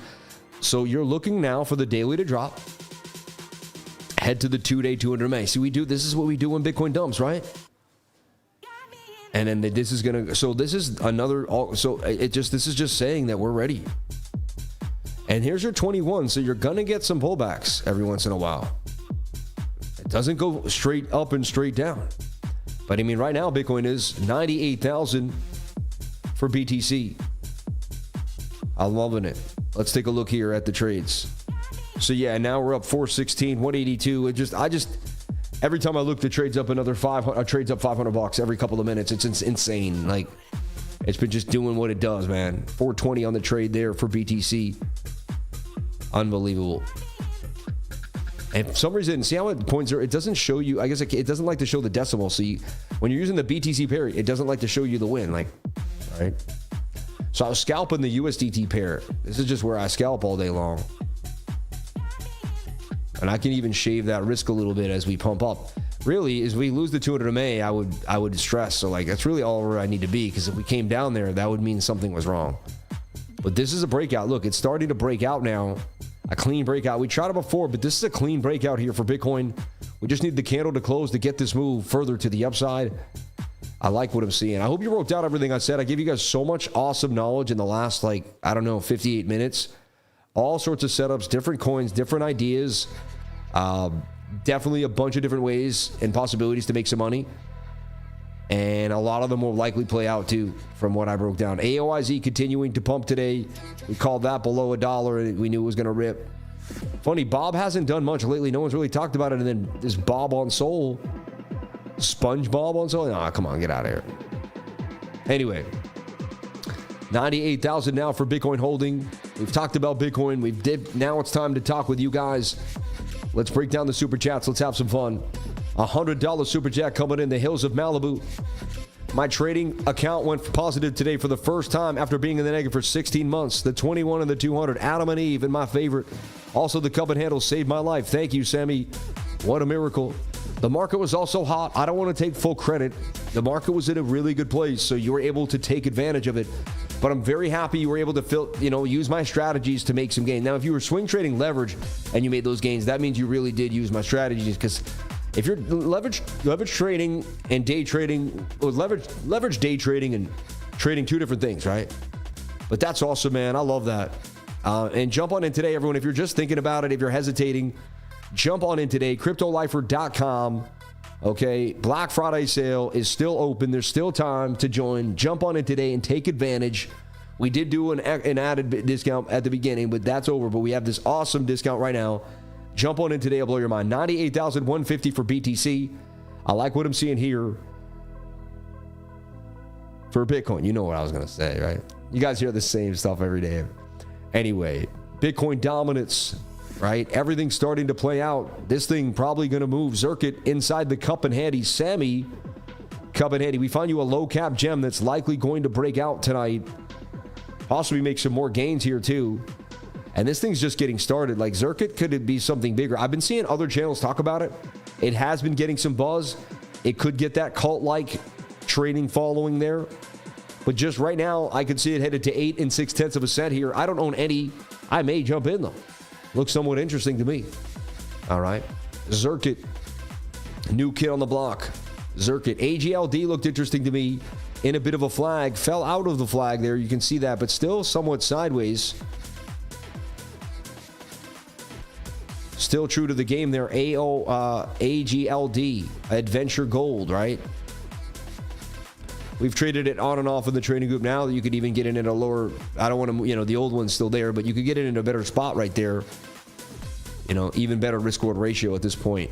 So you're looking now for the daily to drop. Head to the 2-day 200 MA. See, this is what we do when Bitcoin dumps, right? And then this is going to, so this is another, this is just saying that we're ready. And here's your 21. So you're going to get some pullbacks every once in a while. It doesn't go straight up and straight down. But right now Bitcoin is 98,000 for BTC. I'm loving it. Let's take a look here at the trades. So yeah, now we're up 416, 182. Every time I look, the trade's up another trades up $500 every couple of minutes. It's insane. Like, it's been just doing what it does, man. 420 on the trade there for BTC. Unbelievable. And for some reason, see how it points there? It doesn't show you, I guess it doesn't like to show the decimal. So when you're using the BTC pair, it doesn't like to show you the win. Like, all right. So I was scalping the USDT pair. This is just where I scalp all day long. And I can even shave that risk a little bit as we pump up. Really, as we lose the 200 MA, I would stress. So like, that's really all where I need to be, because if we came down there, that would mean something was wrong. But this is a breakout. Look, it's starting to break out now. A clean breakout. We tried it before, but this is a clean breakout here for Bitcoin. We just need the candle to close to get this move further to the upside. I like what I'm seeing. I hope you wrote down everything I said. I gave you guys so much awesome knowledge in the last, 58 minutes. All sorts of setups, different coins, different ideas. Definitely a bunch of different ways and possibilities to make some money. And a lot of them will likely play out too, from what I broke down. AOIZ continuing to pump today. We called that below $1 and we knew it was going to rip. Funny, Bob hasn't done much lately. No one's really talked about it. And then this Bob on SOL. SpongeBob on SOL. Nah, come on, get out of here. Anyway, 98,000 now for Bitcoin holding. We've talked about Bitcoin. Now it's time to talk with you guys. Let's break down the super chats. Let's have some fun. $100 super chat coming in the hills of Malibu. My trading account went positive today for the first time after being in the negative for 16 months. The 21 and the 200, Adam and Eve, and my favorite. Also, the cup and handle saved my life. Thank you, Sammy. What a miracle. The market was also hot. I don't want to take full credit. The market was in a really good place, so you were able to take advantage of it. But I'm very happy you were able to use my strategies to make some gains. Now, if you were swing trading leverage and you made those gains, that means you really did use my strategies, because if you're leverage trading and day trading, leverage day trading and trading, two different things, right? But that's awesome, man. I love that. And jump on in today, everyone. If you're just thinking about it, if you're hesitating, jump on in today. CryptoLifer.com. Okay, Black Friday sale is still open. There's still time to join. Jump on in today and take advantage. We did do an added discount at the beginning, but that's over. But we have this awesome discount right now. Jump on in today. I'll blow your mind. 98,150 for BTC. I like what I'm seeing here for Bitcoin. You know what I was going to say, right? You guys hear the same stuff every day. Anyway, Bitcoin dominance. Right? Everything's starting to play out. This thing probably going to move. Zirkit inside the cup and handy. Sammy, cup and handy. We find you a low cap gem that's likely going to break out tonight. Possibly make some more gains here too. And this thing's just getting started. Like, Zirkit, could it be something bigger? I've been seeing other channels talk about it. It has been getting some buzz. It could get that cult-like trading following there. But just right now, I could see it headed to 8 6/10% here. I don't own any. I may jump in though. Looks somewhat interesting to me. All right. Zirkit. New kid on the block. Zirkit. AGLD looked interesting to me. In a bit of a flag. Fell out of the flag there. You can see that, but still somewhat sideways. Still true to the game there. AGLD. Adventure Gold, right? We've traded it on and off in the trading group now. You could even get in at a lower, I don't want to, the old one's still there, but you could get it in a better spot right there. Even better risk reward ratio at this point.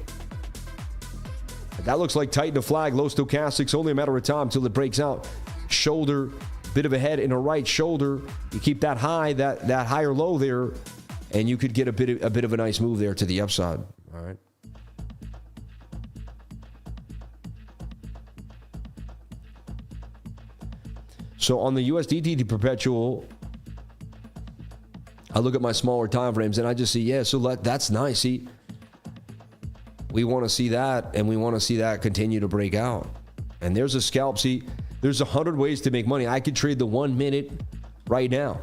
That looks like tighten the flag, low stochastics, only a matter of time until it breaks out. Shoulder, bit of a head and a right shoulder. You keep that high, that higher low there, and you could get a bit of a nice move there to the upside. All right. So on the USDT perpetual, I look at my smaller time frames and I just see, yeah, so that's nice. See, we want to see that, and we want to see that continue to break out. And there's a scalp. See, there's 100 ways to make money. I could trade the 1 minute right now.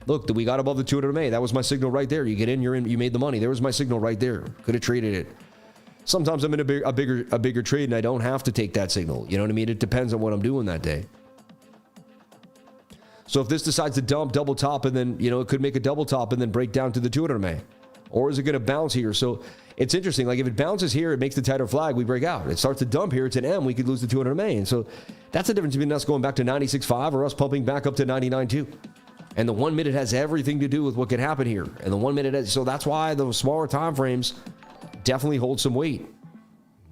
Look, we got above the 200 MA. That was my signal right there. You get in, you're in, you made the money. There was my signal right there. Could have traded it. Sometimes I'm in a bigger trade and I don't have to take that signal. You know what I mean? It depends on what I'm doing that day. So if this decides to dump, double top, and then, you know, it could make a double top and then break down to the 200 MA. Or is it going to bounce here? So it's interesting. Like if it bounces here, it makes the tighter flag, we break out. It starts to dump here, it's an M, we could lose the 200 MA. And so that's the difference between us going back to 96.5 or us pumping back up to 99.2. And the 1 minute has everything to do with what could happen here. And the 1 minute, so that's why the smaller time frames definitely hold some weight.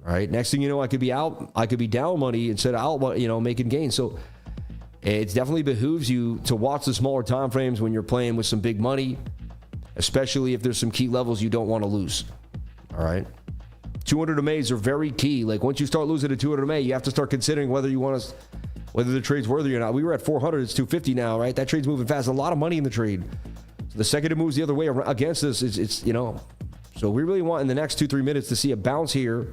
All right. Next thing you know, I could be down money instead of out, you know, making gains. So it definitely behooves you to watch the smaller time frames when you're playing with some big money, especially if there's some key levels you don't want to lose. All right. 200 MAs are very key. Like once you start losing a 200 MA, you have to start considering whether the trade's worthy or not. We were at 400, it's 250 now, right? That trade's moving fast. A lot of money in the trade. So the second it moves the other way against us, it's you know. So we really want in the next 2-3 minutes to see a bounce here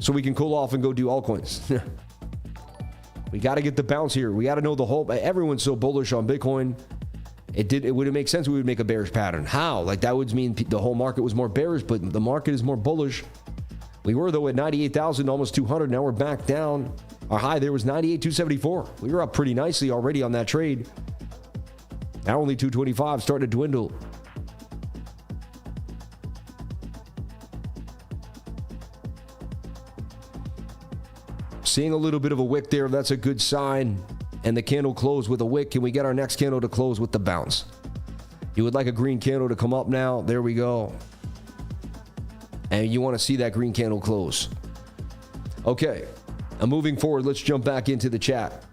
so we can cool off and go do altcoins. We got to get the bounce here. We got to know the whole. Everyone's so bullish on Bitcoin. It would make sense we would make a bearish pattern. How? Like that would mean the whole market was more bearish, but the market is more bullish. We were though at 98,000, almost 200. Now we're back down. Our high there was 98,274. We were up pretty nicely already on that trade. Now only 225, starting to dwindle. Seeing a little bit of a wick there, that's a good sign. And the candle closed with a wick. Can we get our next candle to close with the bounce? You would like a green candle to come up now. There we go. And you want to see that green candle close. Okay. Now moving forward, let's jump back into the chat.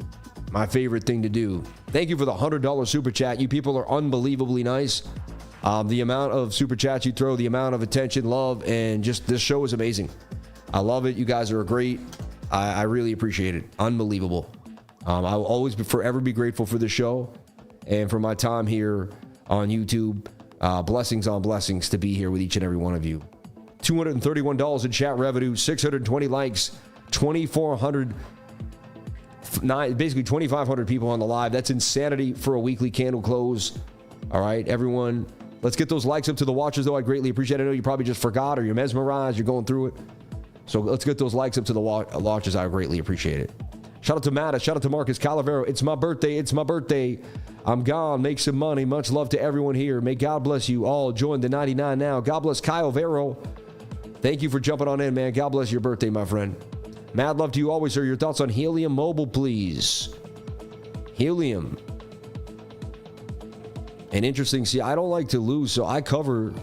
My favorite thing to do. Thank you for the $100 super chat. You people are unbelievably nice. The amount of super chats you throw, the amount of attention, love, and just this show is amazing. I love it. You guys are great. I really appreciate it. Unbelievable. I will always forever be grateful for the show and for my time here on YouTube. Blessings on blessings to be here with each and every one of you. $231 in chat revenue, 620 likes, 2,400, basically 2,500 people on the live. That's insanity for a weekly candle close. All right, everyone, let's get those likes up to the watchers, though. I greatly appreciate it. I know you probably just forgot or you're mesmerized, you're going through it. So let's get those likes up to the watchers. I greatly appreciate it. Shout out to Matta. Shout out to Marcus Calavero. It's my birthday. It's my birthday. I'm gone. Make some money. Much love to everyone here. May God bless you all. Join the 99 now. God bless Kyle Vero. Thank you for jumping on in, man. God bless your birthday, my friend. Mad love to you always, sir. Your thoughts on Helium Mobile, please. Helium. And interesting. See, I don't like to lose, so I cover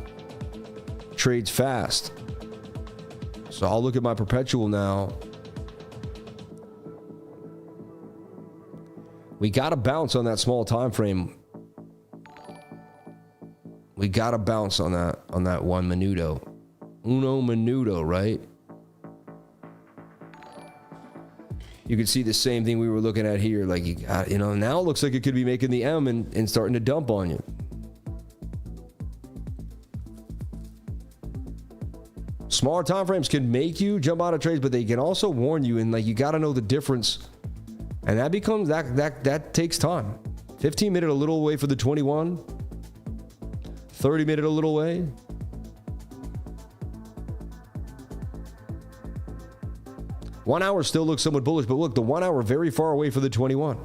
trades fast. So I'll look at my perpetual now. We got to bounce on that small time frame. We got to bounce on that 1 minuto. Uno minuto, right? You can see the same thing we were looking at here. Like, you know, now it looks like it could be making the M and starting to dump on you. Smaller time frames can make you jump out of trades, but they can also warn you, and like you got to know the difference. And that becomes that takes time. 15 minute a little away for the 21. 30 minute a little way. One hour still looks somewhat bullish, but look, the 1 hour very far away for the 21.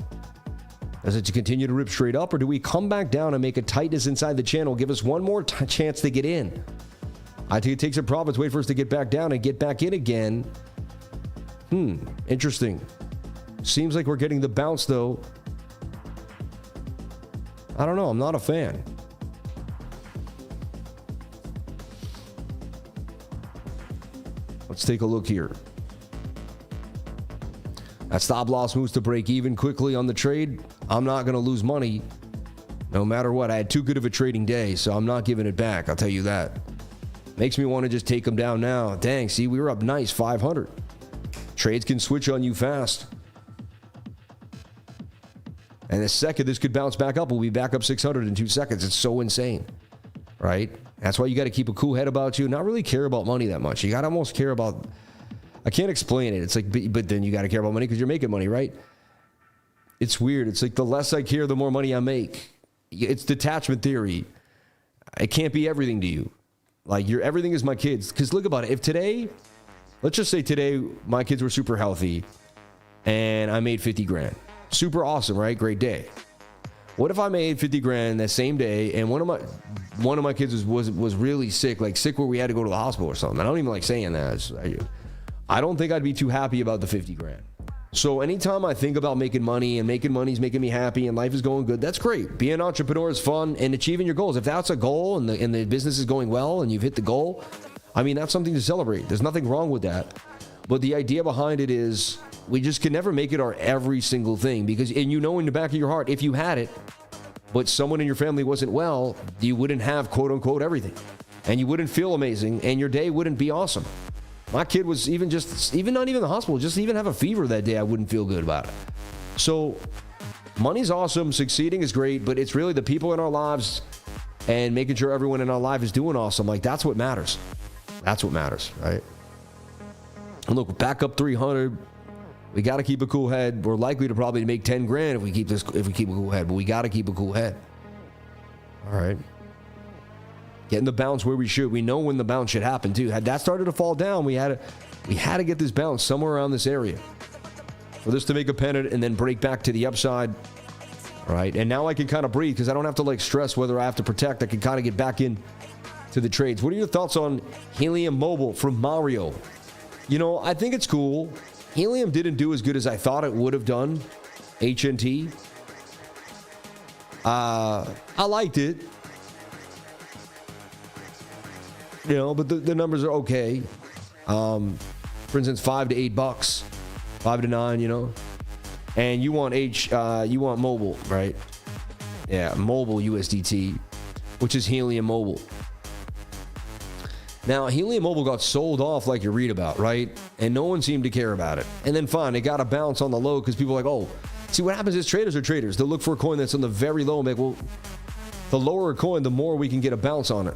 Does it continue to rip straight up, or do we come back down and make a tightness inside the channel? Give us one more chance to get in. I think it takes some profits, wait for us to get back down and get back in again. Interesting. Seems like we're getting the bounce, though. I don't know. I'm not a fan. Let's take a look here. That stop loss moves to break even quickly on the trade. I'm not going to lose money no matter what. I had too good of a trading day, so I'm not giving it back. I'll tell you that. Makes me want to just take them down now. Dang, see, we were up nice, 500. Trades can switch on you fast. And the second this could bounce back up, we'll be back up 600 in 2 seconds. It's so insane, right? That's why you got to keep a cool head about you. Not really care about money that much. You got to almost care about... I can't explain it. It's like, but then you got to care about money because you're making money, right? It's weird. It's like the less I care, the more money I make. It's detachment theory. It can't be everything to you. Like, everything is my kids. Because look about it. If today, let's just say today, my kids were super healthy and I made 50 grand. Super awesome, right? Great day. What if I made 50 grand that same day and one of my kids was really sick, like sick where we had to go to the hospital or something? I don't even like saying that. I don't think I'd be too happy about the 50 grand. So anytime I think about making money and making money is making me happy and life is going good, that's great. Being an entrepreneur is fun and achieving your goals. If that's a goal and the business is going well and you've hit the goal, I mean, that's something to celebrate. There's nothing wrong with that. But the idea behind it is we just can never make it our every single thing because, and you know in the back of your heart, if you had it, but someone in your family wasn't well, you wouldn't have quote unquote everything. And you wouldn't feel amazing and your day wouldn't be awesome. My kid was even not even in the hospital, just even have a fever that day, I wouldn't feel good about it. So money's awesome, succeeding is great, but it's really the people in our lives and making sure everyone in our life is doing awesome. Like, that's what matters. That's what matters, right? And look, back up 300. We got to keep a cool head. We're likely to probably make 10 grand if we keep a cool head, but we got to keep a cool head. All right. Getting the bounce where we should. We know when the bounce should happen too. Had that started to fall down, we had to get this bounce somewhere around this area for this to make a pennant and then break back to the upside. All right, and now I can kind of breathe because I don't have to like stress whether I have to protect. I can kind of get back in to the trades. What are your thoughts on Helium Mobile from Mario? You know, I think it's cool. Helium didn't do as good as I thought it would have done. HNT. I liked it. You know, but the numbers are okay. For instance, $5 to $8, $5 to $9. You know, and you want mobile, right? Yeah, mobile USDT, which is Helium Mobile. Now, Helium Mobile got sold off like you read about, right? And no one seemed to care about it. And then fine, it got a bounce on the low because people are like, oh, see what happens is traders are traders. They'll look for a coin that's on the very low and be like, well, the lower a coin, the more we can get a bounce on it.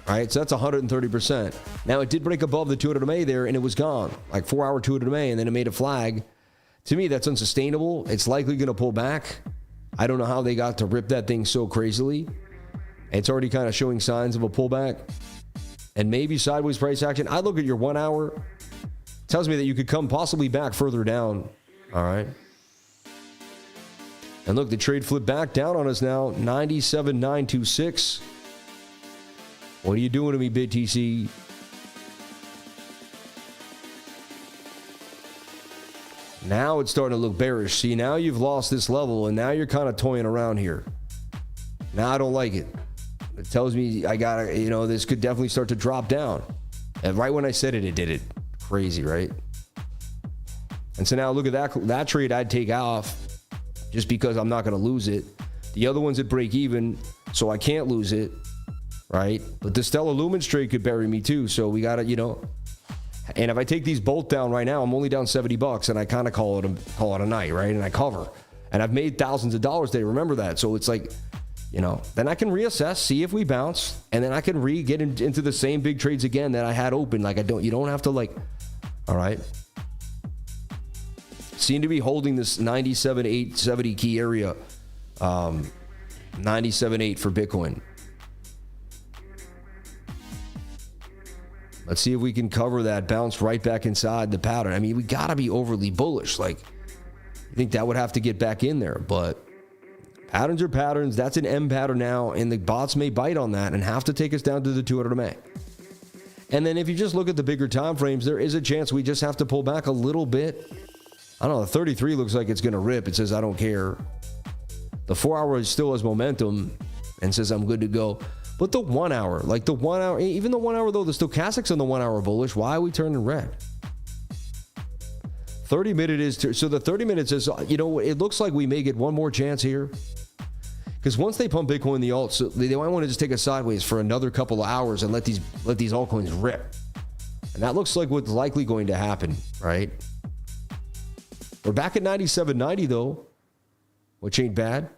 Right, so that's 130%. Now, it did break above the 200 MA there, and it was gone. Like 4-hour 200 MA, and then it made a flag. To me, that's unsustainable. It's likely going to pull back. I don't know how they got to rip that thing so crazily. It's already kind of showing signs of a pullback. And maybe sideways price action. I look at your 1 hour. It tells me that you could come possibly back further down. All right. And look, the trade flipped back down on us now. 97,926. What are you doing to me, BTC? Now it's starting to look bearish. See, now you've lost this level, and now you're kind of toying around here. Now I don't like it. It tells me I gotta, you know, this could definitely start to drop down. And right when I said it, it did it. Crazy, right? And so now look at that trade I'd take off just because I'm not going to lose it. The other one's at break even, so I can't lose it. Right? But the Stellar Lumens trade could bury me too. So we got to, you know, and if I take these both down right now, I'm only down $70 and I kind of call it a night, right? And I cover. And I've made thousands of dollars today. Remember that. So it's like, you know, then I can reassess, see if we bounce, and then I can get into the same big trades again that I had open. Like you don't have to like, all right. Seem to be holding this 97,870 key area, 97.8 for Bitcoin. Let's see if we can cover that, bounce right back inside the pattern. I mean, we got to be overly bullish. Like, I think that would have to get back in there. But patterns are patterns. That's an M pattern now, and the bots may bite on that and have to take us down to the 200 MA. And then if you just look at the bigger time frames, there is a chance we just have to pull back a little bit. I don't know. The 33 looks like it's going to rip. It says, I don't care. The 4 hour still has momentum and says, I'm good to go. But the 1 hour, like the 1 hour, even the 1 hour though, the stochastics on the 1 hour bullish. Why are we turning red? 30 minute is, so the 30 minutes is, you know, it looks like we may get one more chance here. Because once they pump Bitcoin in the alt, so they might want to just take us sideways for another couple of hours and let these altcoins rip. And that looks like what's likely going to happen, right? We're back at 97.90 though, which ain't bad.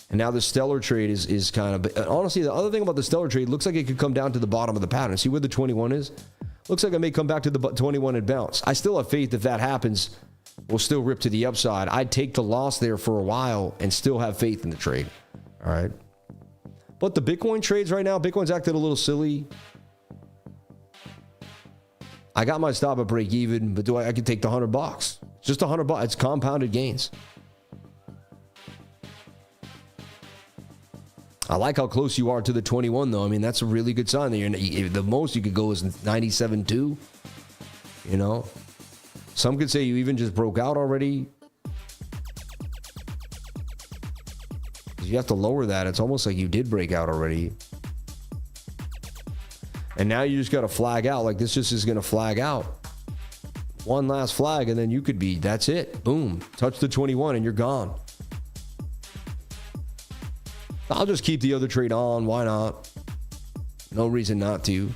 And now the stellar trade is kind of, honestly, the other thing about the stellar trade, looks like it could come down to the bottom of the pattern. See where the 21 is? Looks like it may come back to the 21 and bounce. I still have faith if that happens, we'll still rip to the upside. I'd take the loss there for a while and still have faith in the trade. All right. But the Bitcoin trades right now, Bitcoin's acting a little silly. I got my stop at break even, but I could take the $100. Just $100. It's compounded gains. I like how close you are to the 21, though. I mean, that's a really good sign. That the most you could go is 97.2. You know, some could say you even just broke out already. You have to lower that. It's almost like you did break out already. And now you just got to flag out. Like this just is going to flag out. One last flag, and then you could be, that's it. Boom. Touch the 21, and you're gone. I'll just keep the other trade on. Why not? No reason not to.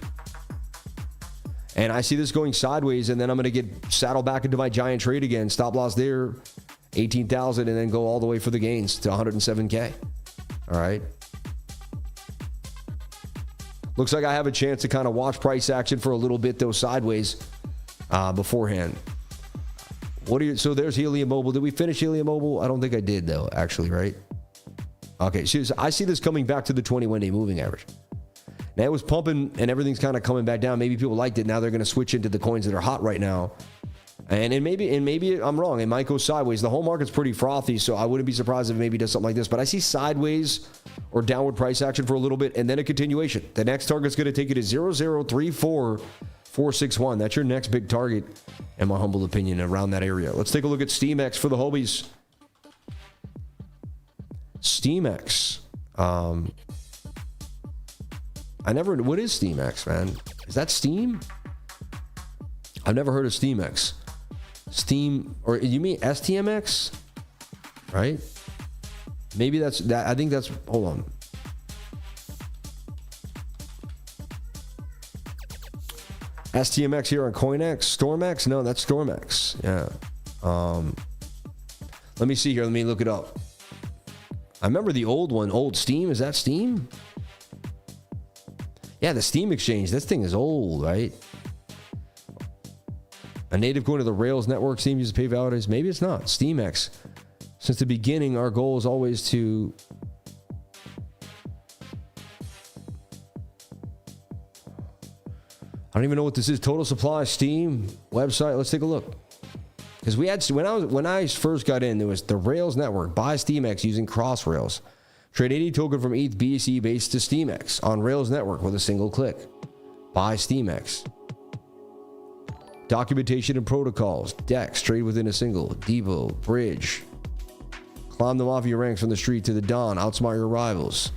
And I see this going sideways, and then I'm going to get saddled back into my giant trade again. Stop loss there, 18,000, and then go all the way for the gains to 107K. All right. Looks like I have a chance to kind of watch price action for a little bit, though, sideways beforehand. So there's Helium Mobile. Did we finish Helium Mobile? I don't think I did, though, actually, right? Okay, so I see this coming back to the 21-day moving average. Now it was pumping and everything's kind of coming back down. Maybe people liked it. Now they're going to switch into the coins that are hot right now. And maybe I'm wrong. It might go sideways. The whole market's pretty frothy, so I wouldn't be surprised if it maybe does something like this. But I see sideways or downward price action for a little bit and then a continuation. The next target's going to take you to 0034461. That's your next big target, in my humble opinion, around that area. Let's take a look at SteamX for the hobies. SteamX. What is SteamX, man? Is that Steam? I've never heard of SteamX. Steam, or you mean STMX? Right? Maybe that's that. I think that's, hold on. STMX here on CoinX. StormX? No, that's StormX. Yeah. Let me see here. Let me look it up. I remember the old one. Old Steam. Is that Steam? Yeah, the Steam exchange. This thing is old, right? A native going to the Rails network. Steam uses pay validators. Maybe it's not. SteamX. Since the beginning, our goal is always to... I don't even know what this is. Total supply, Steam, website. Let's take a look. Because we had, when I first got in, there was the Rails network. Buy SteamX using Crossrails. Trade any token from ETH BSC base to SteamX on Rails network with a single click. Buy SteamX. Documentation and protocols. DEX. Trade within a single. Depot. Bridge. Climb the mafia ranks from the street to the dawn. Outsmart your rivals.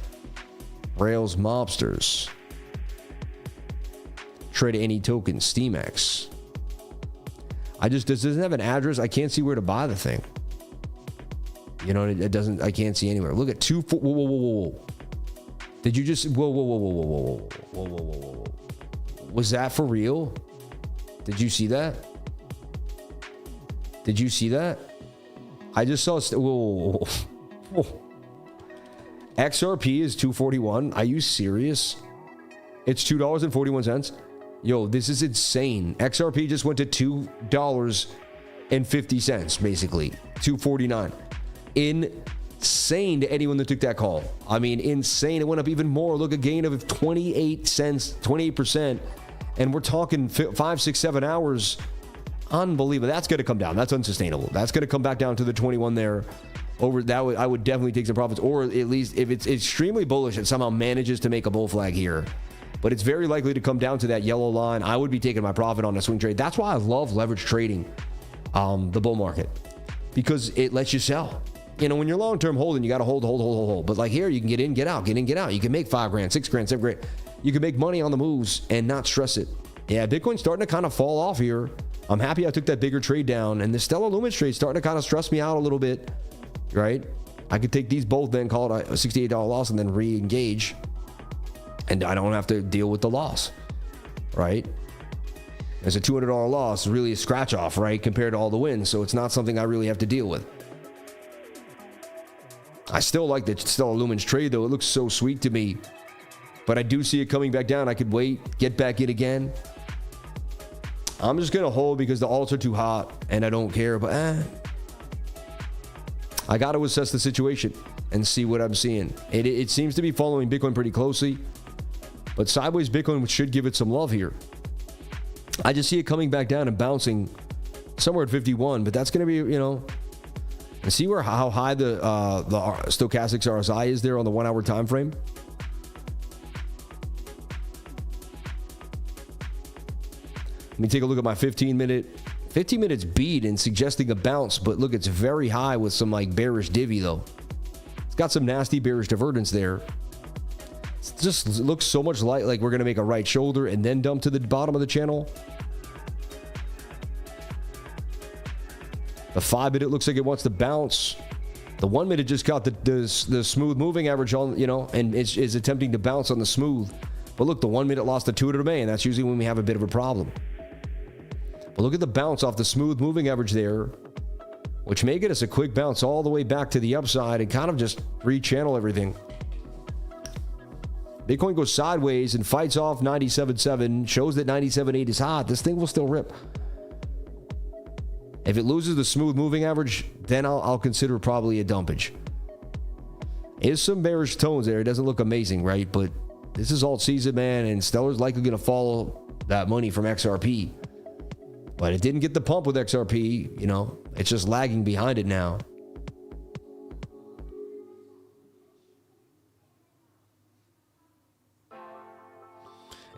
Rails mobsters. Trade any token. SteamX. This doesn't have an address. I can't see where to buy the thing. You know, it doesn't, I can't see anywhere. Look at whoa. Did you just, whoa. Was that for real? Did you see that? Did you see that? I just saw, whoa. XRP is 241. Are you serious? It's $2.41. Yo, this is insane. XRP just went to $2.50, basically. $2.49. Insane to anyone that took that call. I mean, insane. It went up even more. Look, a gain of 28 cents, 28%. And we're talking 5, 6, 7 hours. Unbelievable. That's going to come down. That's unsustainable. That's going to come back down to the 21 there. Over that, I would definitely take some profits. Or at least if it's extremely bullish, it somehow manages to make a bull flag here. But it's very likely to come down to that yellow line. I would be taking my profit on a swing trade. That's why I love leverage trading, the bull market, because it lets you sell. You know, when you're long-term holding, you got to hold. But like here, you can get in, get out, get in, get out. You can make $5 grand, $6 grand, $7 grand. you can make money on the moves and not stress it. Yeah, Bitcoin's starting to kind of fall off here. I'm happy I took that bigger trade down, and the Stellar Lumens trade starting to kind of stress me out a little bit, right? I could take these both, then call it a $68 loss, and then re-engage, and I don't have to deal with the loss, right? There's a $200 loss, really a scratch off, right, compared to all the wins, so it's not something I really have to deal with. I still like the Stellar Lumens trade, though. It looks so sweet to me, but I do see it coming back down. I could wait, get back in again. I'm just gonna hold because the alts are too hot and I don't care, but I got to assess the situation and see what I'm seeing. It seems to be following Bitcoin pretty closely, but sideways Bitcoin should give it some love here. I just see it coming back down and bouncing somewhere at 51, but that's going to be, you know, and see how high the stochastics RSI is there on the 1 hour time frame. Let me take a look at my 15 minutes beat and suggesting a bounce, but look, it's very high with some like bearish divvy though. It's got some nasty bearish divergence there. It just looks so much like we're going to make a right shoulder and then dump to the bottom of the channel. The 5 minute looks like it wants to bounce. The 1 minute just got the smooth moving average on, you know, and is attempting to bounce on the smooth. But look, the 1 minute lost the 200 MA, and that's usually when we have a bit of a problem. But look at the bounce off the smooth moving average there, which may get us a quick bounce all the way back to the upside and kind of just re-channel everything. Bitcoin goes sideways and fights off 97.7, shows that 97.8 is hot. This thing will still rip. If it loses the smooth moving average, then I'll consider probably a dumpage. Is some bearish tones there. It doesn't look amazing, right? But this is alt season, man, and Stellar's likely going to follow that money from XRP. But it didn't get the pump with XRP, you know. It's just lagging behind it now.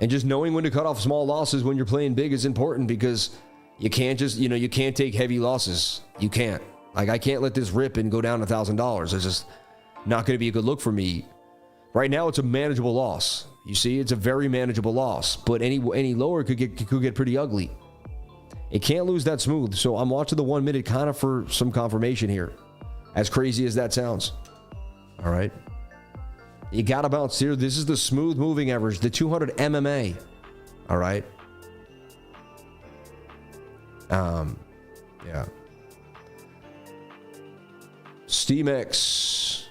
And just knowing when to cut off small losses when you're playing big is important, because you can't just, you know, you can't take heavy losses. You can't. Like, I can't let this rip and go down $1,000. It's just not going to be a good look for me. Right now, it's a manageable loss. You see, it's a very manageable loss. But any lower could get pretty ugly. It can't lose that smooth. So I'm watching the 1 minute kind of for some confirmation here. As crazy as that sounds. All right. You got to bounce here. This is the smooth moving average, the 200 MMA. All right. Yeah. SteamX.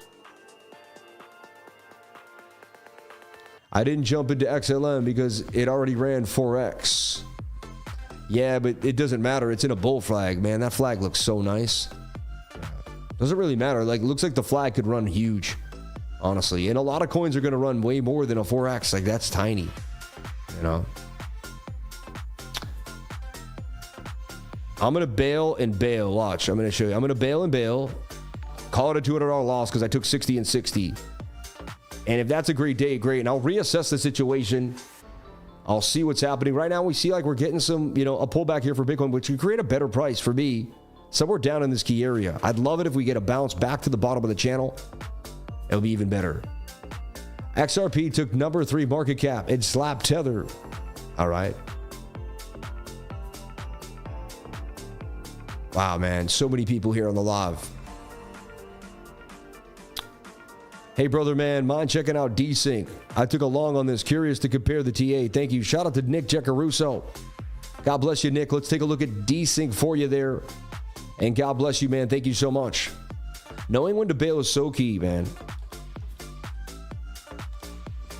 I didn't jump into XLM because it already ran 4X. Yeah, but it doesn't matter. It's in a bull flag, man. That flag looks so nice. Doesn't really matter. Like, it looks like the flag could run huge, honestly. And a lot of coins are going to run way more than a 4X. Like, that's tiny, you know. I'm going to bail and bail. Watch. I'm going to show you. I'm going to bail and bail. Call it a $200 loss because I took 60 and 60. And if that's a great day, great. And I'll reassess the situation. I'll see what's happening. Right now, we see like we're getting some, you know, a pullback here for Bitcoin, which would create a better price for me somewhere down in this key area. I'd love it if we get a bounce back to the bottom of the channel. It'll be even better. XRP took number 3 market cap and slapped Tether. All right. Wow, man. So many people here on the live. Hey, brother, man, mind checking out DSYNC. I took a long on this, curious to compare the TA. Thank you. Shout out to Nick Jackaruso. God bless you, Nick. Let's take a look at DSYNC for you there. And God bless you, man. Thank you so much. Knowing when to bail is so key, man.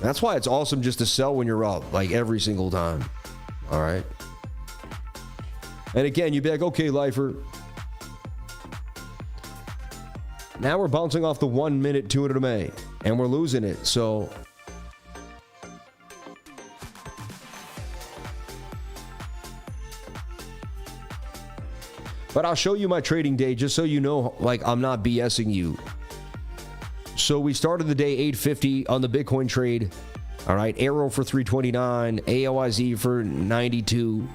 That's why it's awesome just to sell when you're up, like every single time. All right. And again, you'd be like, okay, lifer. Now we're bouncing off the 1 minute 200 MA and we're losing it. So but I'll show you my trading day just so you know, like, I'm not BSing you. So we started the day 850 on the Bitcoin trade. All right, Arrow for 329, AOIZ for 92,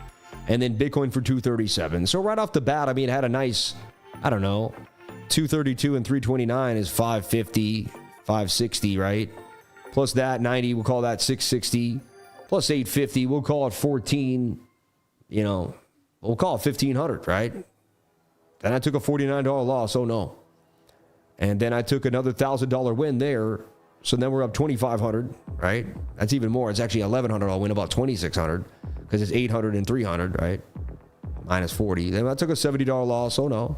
and then Bitcoin for 237. So right off the bat, I mean, it had a nice, I don't know, 232 and 329 is 550, 560, right? Plus that 90, we'll call that 660. Plus 850, we'll call it 14. You know, we'll call it 1500, right? Then I took a $49 loss. Oh no. And then I took another $1,000 win there. So then we're up 2,500, right? That's even more. It's actually 1,100. I'll win about 2,600 because it's 800 and 300, right? Minus 40. Then I took a $70 loss. Oh no.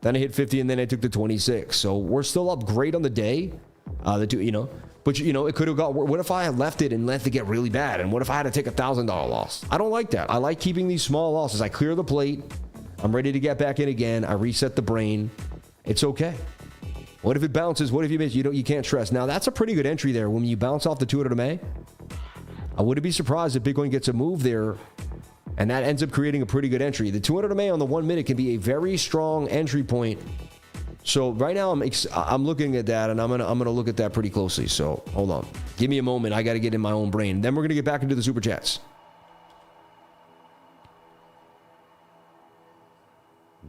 Then I hit 50 and then I took the 26. So we're still up great on the day. The two, you know, but you know, it could have got. What if I had left it and let it get really bad? And what if I had to take a $1,000 loss? I don't like that. I like keeping these small losses. I clear the plate. I'm ready to get back in again. I reset the brain. It's okay. What if it bounces? What if you miss? You can't stress. Now that's a pretty good entry there. When you bounce off the 200 MA, I wouldn't be surprised if Bitcoin gets a move there, and that ends up creating a pretty good entry. The 200 MA on the 1 minute can be a very strong entry point. So right now I'm looking at that, and I'm gonna look at that pretty closely. So hold on, give me a moment. I got to get in my own brain. Then we're gonna get back into the super chats.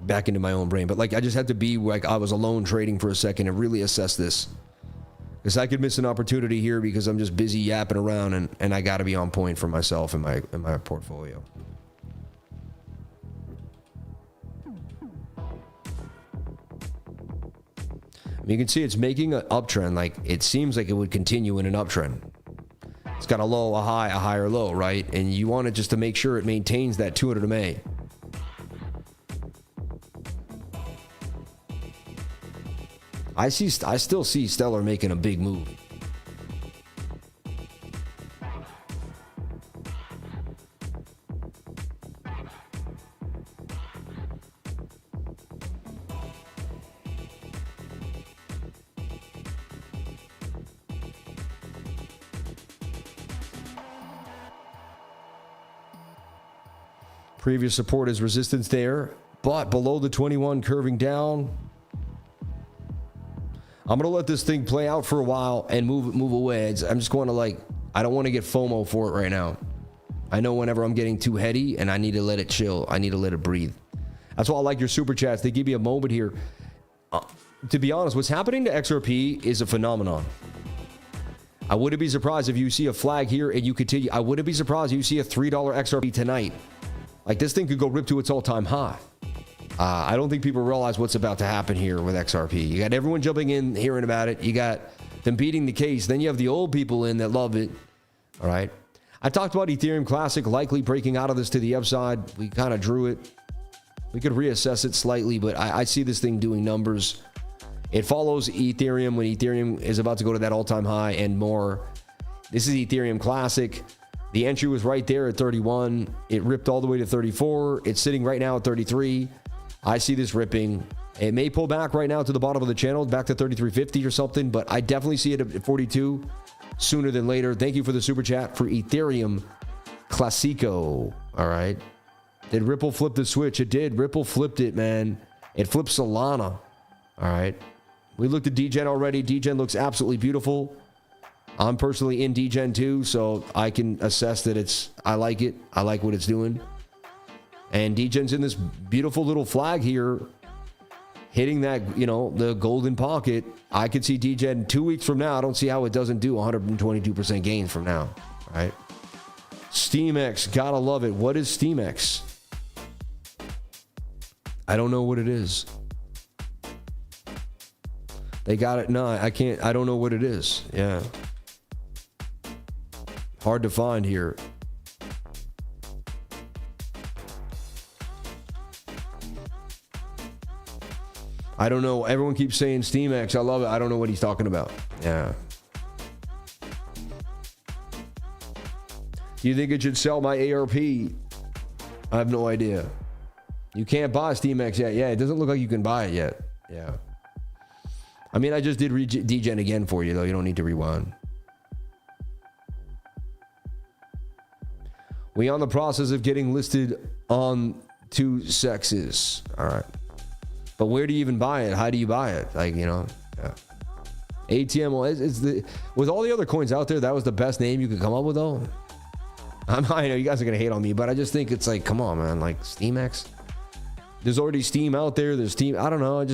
Back into my own brain, but like I just had to be like I was alone trading for a second and really assess this, because I could miss an opportunity here because I'm just busy yapping around, and I got to be on point for myself and my portfolio. You can see it's making an uptrend. Like it seems like it would continue in an uptrend. It's got a low, a high, a higher low, right? And you want it just to make sure it maintains that 200 MA. I still see Stellar making a big move. Previous support is resistance there, but below the 21 curving down. I'm going to let this thing play out for a while and move away. I'm just going to I don't want to get FOMO for it right now. I know whenever I'm getting too heady and I need to let it chill. I need to let it breathe. That's why I like your super chats. They give you a moment here. To be honest, what's happening to XRP is a phenomenon. I wouldn't be surprised if you see a flag here and you continue. I wouldn't be surprised if you see a $3 XRP tonight. Like this thing could go rip to its all-time high. I don't think people realize what's about to happen here with XRP. You got everyone jumping in, hearing about it. You got them beating the case. Then you have the old people in that love it. All right. I talked about Ethereum Classic likely breaking out of this to the upside. We kind of drew it. We could reassess it slightly, but I see this thing doing numbers. It follows Ethereum when Ethereum is about to go to that all-time high and more. This is Ethereum Classic. The entry was right there at 31. It ripped all the way to 34. It's sitting right now at 33. I see this ripping. It may pull back right now to the bottom of the channel, back to 33.50 or something, but I definitely see it at 42 sooner than later. Thank you for the super chat for Ethereum Classico. All right. Did Ripple flip the switch? It did. Ripple flipped it, man. It flipped Solana. All right. We looked at DEGEN already. DEGEN looks absolutely beautiful. I'm personally in DEGEN too, so I can assess that I like it. I like what it's doing. And DEGEN's in this beautiful little flag here, hitting that, the golden pocket. I could see DEGEN 2 weeks from now. I don't see how it doesn't do 122% gains from now, right? SteamX, gotta love it. What is SteamX? I don't know what it is. They got it. No, I can't. I don't know what it is. Yeah. Hard to find here. I don't know. Everyone keeps saying SteamX. I love it. I don't know what he's talking about. Yeah. Do you think it should sell my ARP? I have no idea. You can't buy SteamX yet. Yeah, it doesn't look like you can buy it yet. Yeah. I mean, I just did DEGEN again for you, though. You don't need to rewind. We on the process of getting listed on 2 sexes. All right. But where do you even buy it? How do you buy it? Yeah. ATM, well, with all the other coins out there, that was the best name you could come up with, though. I know you guys are going to hate on me, but I just think it's come on, man. SteamX. There's already Steam out there. There's Steam. I don't know.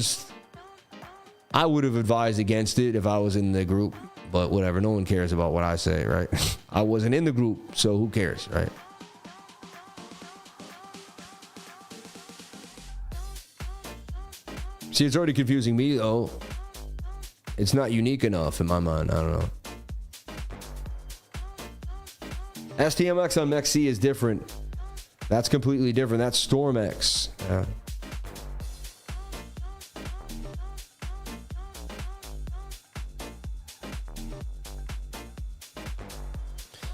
I would have advised against it if I was in the group. But whatever, no one cares about what I say, right? I wasn't in the group, so who cares, right? See, it's already confusing me, though. It's not unique enough in my mind. I don't know. STMX on MEXC is different. That's completely different. That's StormX. Yeah.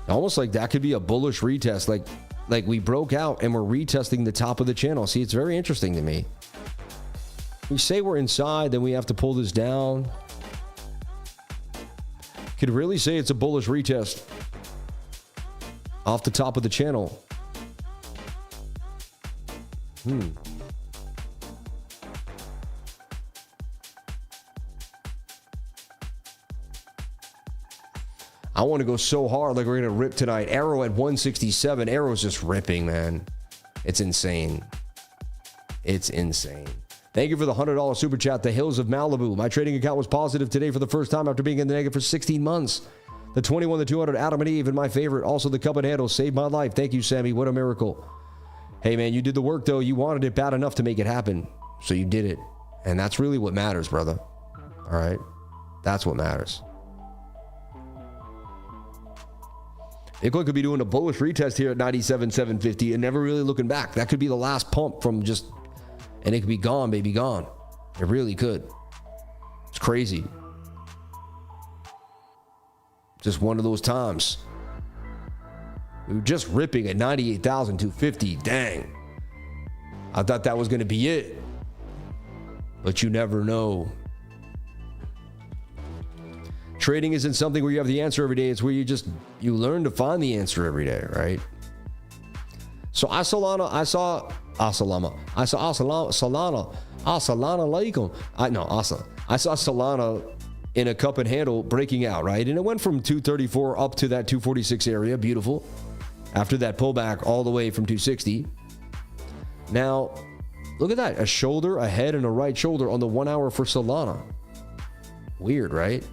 Almost like that could be a bullish retest. Like we broke out and we're retesting the top of the channel. See, it's very interesting to me. We say we're inside, then we have to pull this down. Could really say it's a bullish retest off the top of the channel. I want to go so hard, like we're going to rip tonight. Arrow at 167. Arrow's just ripping, man. It's insane. It's insane. Thank you for the $100 super chat. The Hills of Malibu. My trading account was positive today for the first time after being in the negative for 16 months. The 21, the 200, Adam and Eve, and my favorite. Also, the cup and handle saved my life. Thank you, Sammy. What a miracle. Hey, man, you did the work, though. You wanted it bad enough to make it happen. So you did it. And that's really what matters, brother. All right? That's what matters. Bitcoin could be doing a bullish retest here at 97,750 and never really looking back. That could be the last pump from just, and it could be gone, baby, gone. It really could. It's crazy. Just one of those times. We were just ripping at 98,250. Dang. I thought that was going to be it. But you never know. Trading isn't something where you have the answer every day. It's where you learn to find the answer every day, right? So I saw Solana in a cup and handle breaking out, right? And it went from 234 up to that 246 area. Beautiful. After that pullback all the way from 260. Now, look at that. A shoulder, a head, and a right shoulder on the 1 hour for Solana. Weird, right?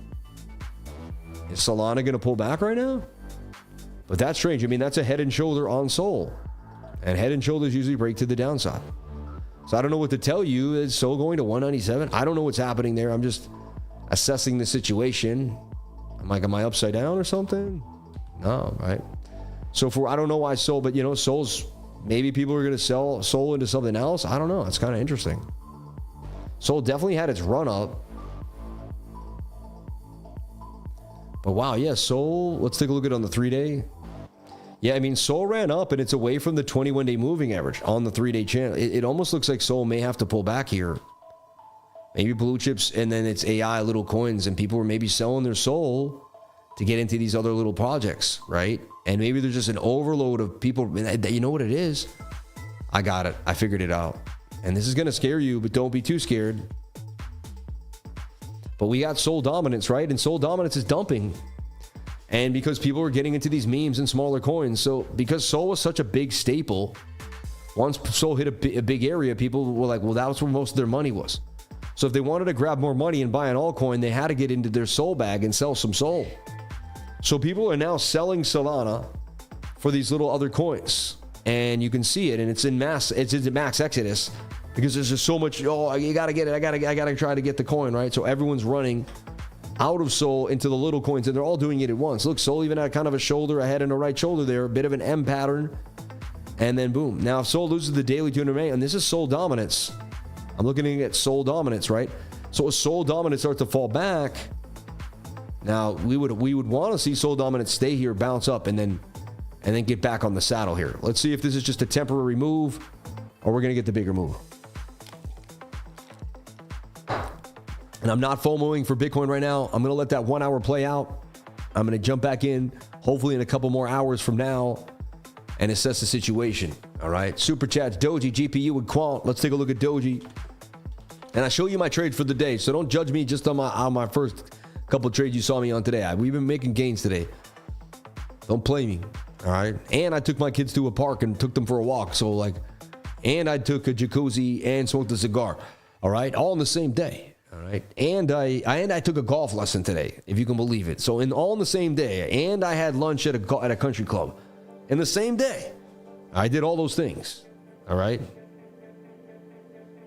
Is Solana going to pull back right now? But that's strange. I mean, that's a head and shoulder on SOL. And head and shoulders usually break to the downside. So I don't know what to tell you. Is SOL going to 197? I don't know what's happening there. I'm just assessing the situation. Am I upside down or something? No, right? So I don't know why SOL, but SOL's, maybe people are going to sell SOL into something else. I don't know. It's kind of interesting. SOL definitely had its run up. But wow, yeah, SOL, let's take a look at it on the 3-day. Yeah, I mean, SOL ran up and it's away from the 21-day moving average on the 3-day channel. It almost looks like SOL may have to pull back here. Maybe blue chips and then it's AI little coins and people were maybe selling their SOL to get into these other little projects, right? And maybe there's just an overload of people. You know what it is? I got it. I figured it out. And this is going to scare you, but don't be too scared. But we got SOL dominance, right? And SOL dominance is dumping. And because people are getting into these memes and smaller coins. So because SOL was such a big staple, once SOL hit a big area, people were like, well, that was where most of their money was. So if they wanted to grab more money and buy an altcoin, they had to get into their SOL bag and sell some SOL. So people are now selling Solana for these little other coins. And you can see it, and it's in mass exodus. Because there's just so much, you got to get it. I got to try to get the coin, right? So everyone's running out of SOL into the little coins, and they're all doing it at once. Look, SOL even had kind of a shoulder, a head, and a right shoulder there, a bit of an M pattern, and then boom. Now, if SOL loses the daily 200 and this is SOL dominance. I'm looking at SOL dominance, right? So if SOL dominance starts to fall back, now we would want to see SOL dominance stay here, bounce up, and then get back on the saddle here. Let's see if this is just a temporary move, or we're going to get the bigger move. And I'm not FOMOing for Bitcoin right now. I'm going to let that 1 hour play out. I'm going to jump back in, hopefully in a couple more hours from now, and assess the situation. All right. Super chats, Doji, GPU, and Quant. Let's take a look at Doji. And I show you my trade for the day. So don't judge me just on my first couple trades you saw me on today. We've been making gains today. Don't play me. All right. And I took my kids to a park and took them for a walk. So and I took a jacuzzi and smoked a cigar. All right. All in the same day. All right. And I took a golf lesson today, if you can believe it. So all in the same day. And I had lunch at a country club in the same day. I did all those things. All right.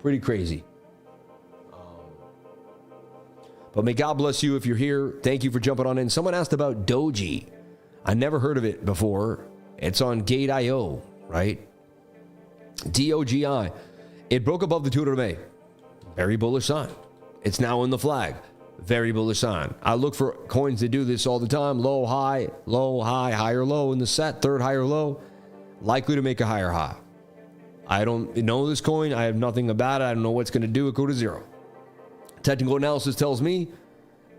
Pretty crazy. But may God bless you if you're here. Thank you for jumping on in. Someone asked about DOGI. I never heard of it before. It's on Gate.io, right? DOGI. It broke above the 200 MA. Very bullish sign. It's now in the flag. Very bullish sign. I look for coins that do this all the time. Low, high, higher, low in the set. Third, higher, low. Likely to make a higher high. I don't know this coin. I have nothing about it. I don't know what's going to do it. Go to zero. Technical analysis tells me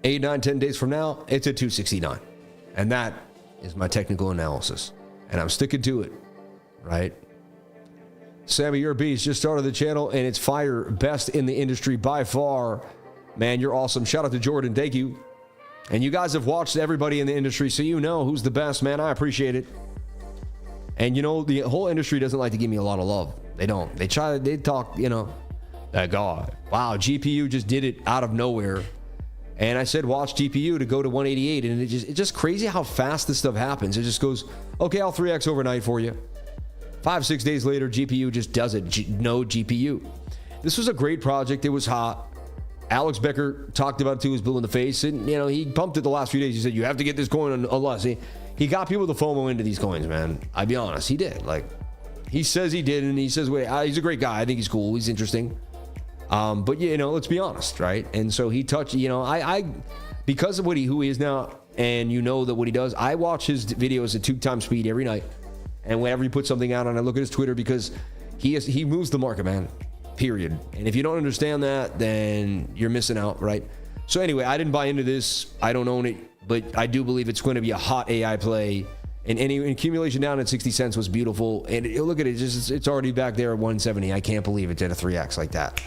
8, 9, 10 days from now, it's at 269. And that is my technical analysis. And I'm sticking to it, right? Sammy, you're a beast. Just started the channel, and it's fire. Best in the industry by far. Man, you're awesome. Shout out to Jordan. Thank you. And you guys have watched everybody in the industry, so you know who's the best, man. I appreciate it. And, you know, the whole industry doesn't like to give me a lot of love. They don't. They talk, you know, that God. Wow, GPU just did it out of nowhere. And I said, watch GPU to go to 188. And it's just crazy how fast this stuff happens. It just goes, okay, I'll 3X overnight for you. 5-6 days later, GPU just does it. No GPU. This was a great project. It was hot. Alex Becker talked about it too, was blue in the face. And, you know, he pumped it the last few days. He said, you have to get this coin unless. He got people to FOMO into these coins, man. I'll be honest. He did. Like, he says he did. And he says, wait, he's a great guy. I think he's cool. He's interesting. But, you know, let's be honest, right? And so he touched, you know, I because of who he is now, and you know that what he does, I watch his videos at 2x speed every night. And whenever he puts something out, and I look at his Twitter, because he moves the market, man, period. And if you don't understand that, then you're missing out, right? So anyway, I didn't buy into this. I don't own it, but I do believe it's going to be a hot AI play. And any accumulation down at 60 cents was beautiful. And look at it, it's already back there at 170. I can't believe it's at a 3X like that.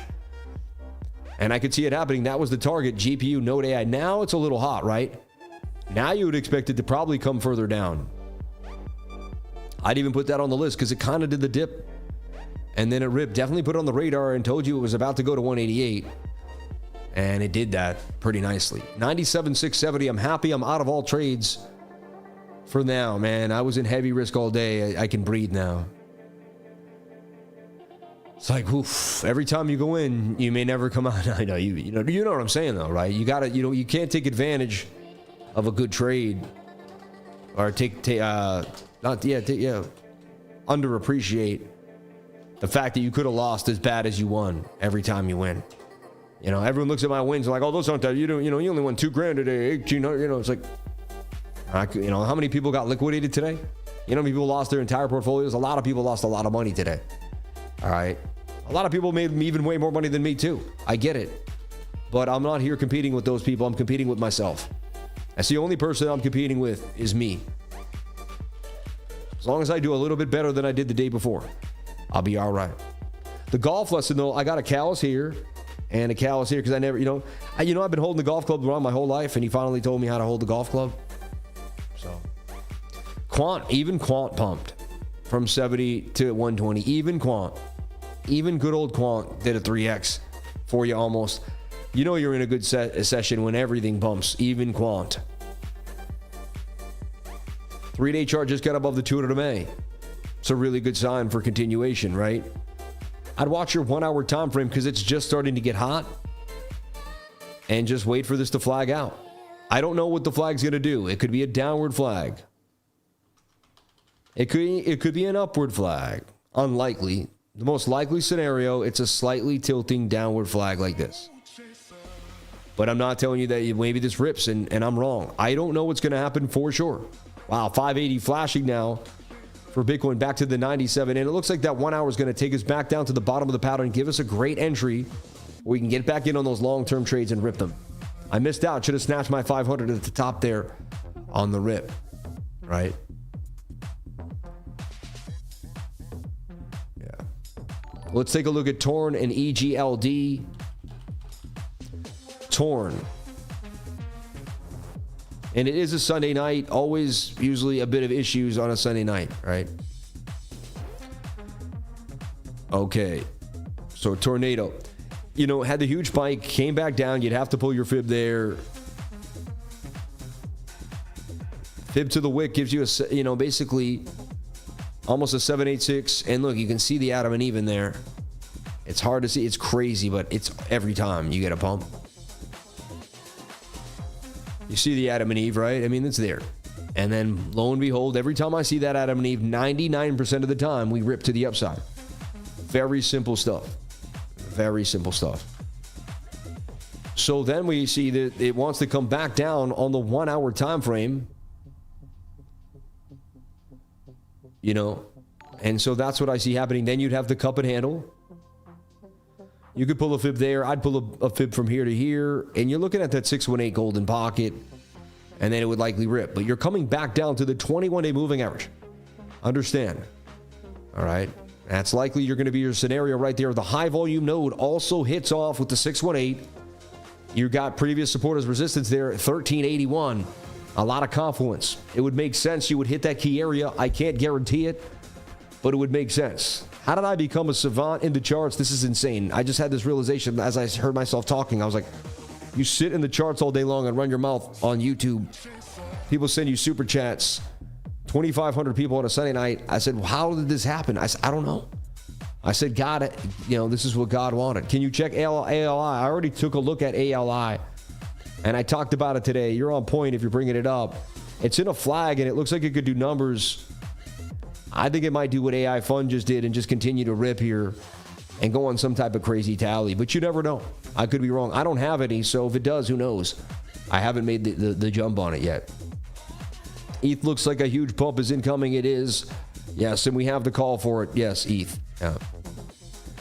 And I could see it happening. That was the target, GPU, Node AI. Now it's a little hot, right? Now you would expect it to probably come further down. I'd even put that on the list because it kind of did the dip. And then it ripped. Definitely put it on the radar and told you it was about to go to 188. And it did that pretty nicely. 97,670. I'm happy I'm out of all trades for now, man. I was in heavy risk all day. I can breathe now. It's like, oof, every time you go in, you may never come out. I know you know what I'm saying though, right? You gotta, you can't take advantage of a good trade or underappreciate the fact that you could have lost as bad as you won every time you win. You know, everyone looks at my wins like, oh, those aren't that. You only won $2,000 today. 1800. You know, it's like, you know, how many people got liquidated today? You know, how many people lost their entire portfolios? A lot of people lost a lot of money today. All right. A lot of people made even way more money than me too. I get it. But I'm not here competing with those people. I'm competing with myself. That's the only person I'm competing with is me. As long as I do a little bit better than I did the day before, I'll be all right. The golf lesson though, I got a callus here and a callus here because I never, I've been holding the golf club around my whole life, and he finally told me how to hold the golf club. So even quant pumped from 70 to 120, even good old quant did a 3X for you almost. You know you're in a good session when everything bumps, even quant. 3-day chart just got above the 200 MA. It's a really good sign for continuation, right? I'd watch your 1 hour time frame because it's just starting to get hot, and just wait for this to flag out. I don't know what the flag's going to do. It could be a downward flag. It could be an upward flag. Unlikely. The most likely scenario, it's a slightly tilting downward flag like this. But I'm not telling you that maybe this rips and I'm wrong. I don't know what's going to happen for sure. Wow, 580 flashing now for Bitcoin back to the 97. And it looks like that 1 hour is going to take us back down to the bottom of the pattern and give us a great entry where we can get back in on those long-term trades and rip them. I missed out. Should have snatched my 500 at the top there on the rip, right? Yeah. Let's take a look at Torn and EGLD. Torn. And it is a Sunday night, always usually a bit of issues on a Sunday night, right? Okay. So Tornado. you know, had the huge spike, came back down. You'd have to pull your fib there. Fib to the wick gives you a, you know, basically almost a 786. And look, you can see the Adam and Eve in there. It's hard to see. It's crazy, but it's every time you get a pump. You see the Adam and Eve, right? I mean, it's there. And then lo and behold, every time I see that Adam and Eve, 99% of the time we rip to the upside. Very simple stuff. Very simple stuff. So then we see that it wants to come back down on the 1 hour time frame. You know, and so that's what I see happening. Then you'd have the cup and handle. You could pull a fib there. I'd pull a fib from here to here. And you're looking at that 618 golden pocket. And then it would likely rip. But you're coming back down to the 21-day moving average. Understand. All right. That's likely you're going to be your scenario right there. The high volume node also hits off with the 618. You got previous support as resistance there at 1381. A lot of confluence. It would make sense you would hit that key area. I can't guarantee it, but it would make sense. How did I become a savant in the charts? This is insane. I just had this realization as I heard myself talking. I was like, you sit in the charts all day long and run your mouth on YouTube. People send you super chats. 2,500 people on a Sunday night. I said, well, how did this happen? I said, I don't know. I said, God, you know, this is what God wanted. Can you check ALI? I already took a look at ALI, and I talked about it today. You're on point if you're bringing it up. It's in a flag, and it looks like it could do numbers. I think it might do what AIFUN just did and just continue to rip here and go on some type of crazy tally. But you never know. I could be wrong. I don't have any, so if it does, who knows? I haven't made the jump on it yet. ETH looks like a huge pump is incoming. It is. Yes, and we have the call for it. Yes, ETH. Yeah.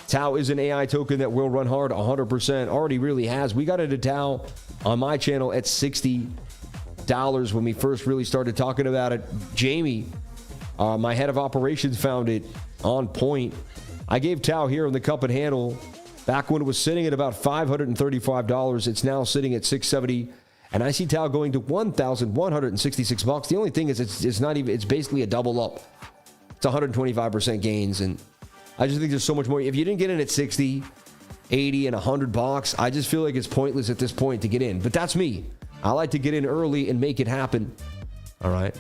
Tau is an AI token that will run hard 100%. Already really has. We got into Tau on my channel at $60 when we first really started talking about it. Jamie, my head of operations, found it on point. I gave Tau here on the cup and handle back when it was sitting at about $535. It's now sitting at $670. And I see Tau going to $1,166. The only thing is it's not even, it's basically a double up. It's 125% gains. And I just think there's so much more. If you didn't get in at 60, 80, and $100, I just feel like it's pointless at this point to get in. But that's me. I like to get in early and make it happen. All right.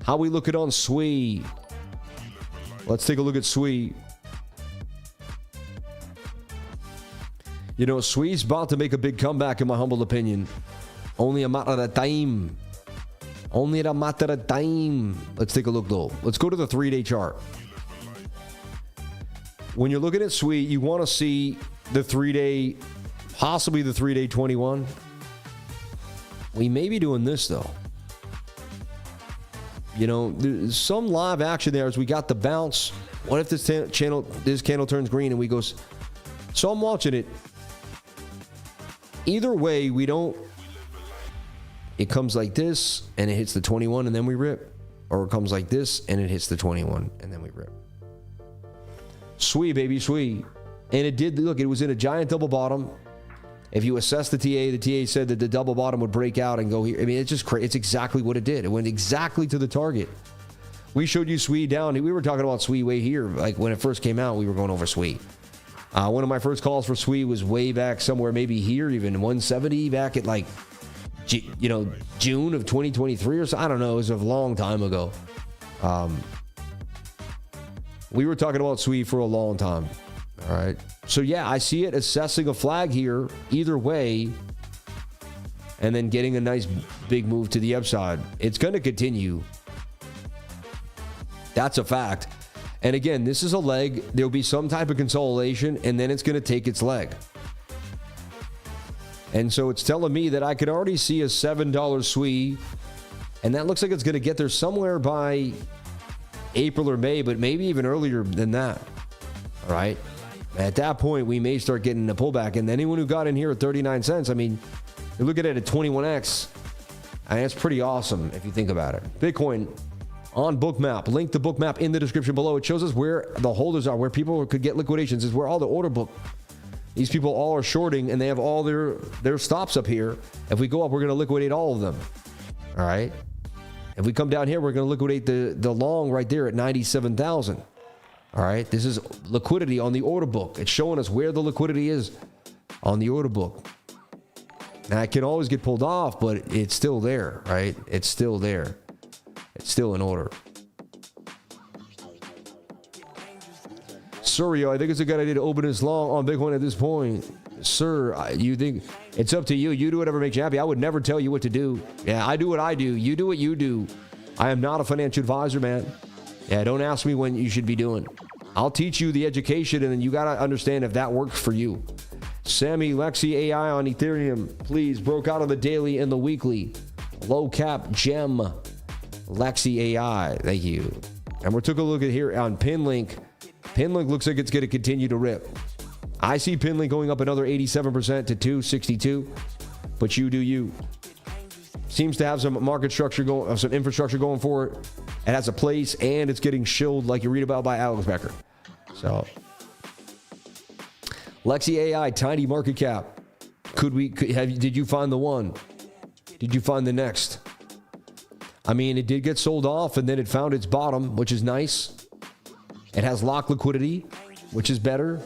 How we look at on SWI. Let's take a look at SWI. You know, SWI's about to make a big comeback, in my humble opinion. Only a matter of time. Only a matter of time. Let's take a look, though. Let's go to the 3-day chart. When you're looking at SWI, you want to see the 3-day, possibly the 3-day 21. We may be doing this, though. You know, there's some live action there as we got the bounce. What if this candle turns green and we go... So I'm watching it. Either way, we don't... It comes like this, and it hits the 21, and then we rip. Or it comes like this, and it hits the 21, and then we rip. SWI, baby, SWI. And it did... Look, it was in a giant double bottom. If you assess the TA said that the double bottom would break out and go here. I mean, it's just crazy. It's exactly what it did. It went exactly to the target. We showed you SWI down. We were talking about SWI way here. Like when it first came out, we were going over SWI. One of my first calls for SWI was way back somewhere, maybe here, even 170 back at like, you know, June of 2023 or so. I don't know. It was a long time ago. We were talking about SWI for a long time. All right. So, yeah, I see it assessing a flag here either way and then getting a nice big move to the upside. It's going to continue. That's a fact. And again, this is a leg. There'll be some type of consolidation, and then it's going to take its leg. And so it's telling me that I could already see a $7 SWI, and that looks like it's going to get there somewhere by April or May, but maybe even earlier than that. All right. At that point, we may start getting a pullback. And anyone who got in here at 39 cents, I mean, you're looking at a 21x. And it's pretty awesome if you think about it. Bitcoin on BOOKMAP. Link to BOOKMAP in the description below. It shows us where the holders are, where people could get liquidations. Is where all the order book. These people all are shorting, and they have all their stops up here. If we go up, we're going to liquidate all of them. All right? If we come down here, we're going to liquidate the long right there at 97,000. All right, this is liquidity on the order book. It's showing us where the liquidity is on the order book. Now, it can always get pulled off, but it's still there, right? It's still there. It's still in order. Suryo, I think it's a good idea to open this long on Bitcoin at this point. Sir, you think it's up to you. You do whatever makes you happy. I would never tell you what to do. Yeah, I do what I do. You do what you do. I am not a financial advisor, man. Yeah, don't ask me when you should be doing. I'll teach you the education, and then you got to understand if that works for you. Sammy, LEXI AI on Ethereum, please. Broke out on the daily and the weekly. Low cap gem. LEXI AI. Thank you. And we took a look at here on Pinlink. Pinlink looks like it's going to continue to rip. I see Pinlink going up another 87% to 262, but you do you. Seems to have some market structure going, some infrastructure going for it. It has a place, and it's getting shilled like you read about by Alex Becker. So, LEXI AI, tiny market cap. Did you find the one? Did you find the next? I mean, it did get sold off, and then it found its bottom, which is nice. It has locked liquidity, which is better.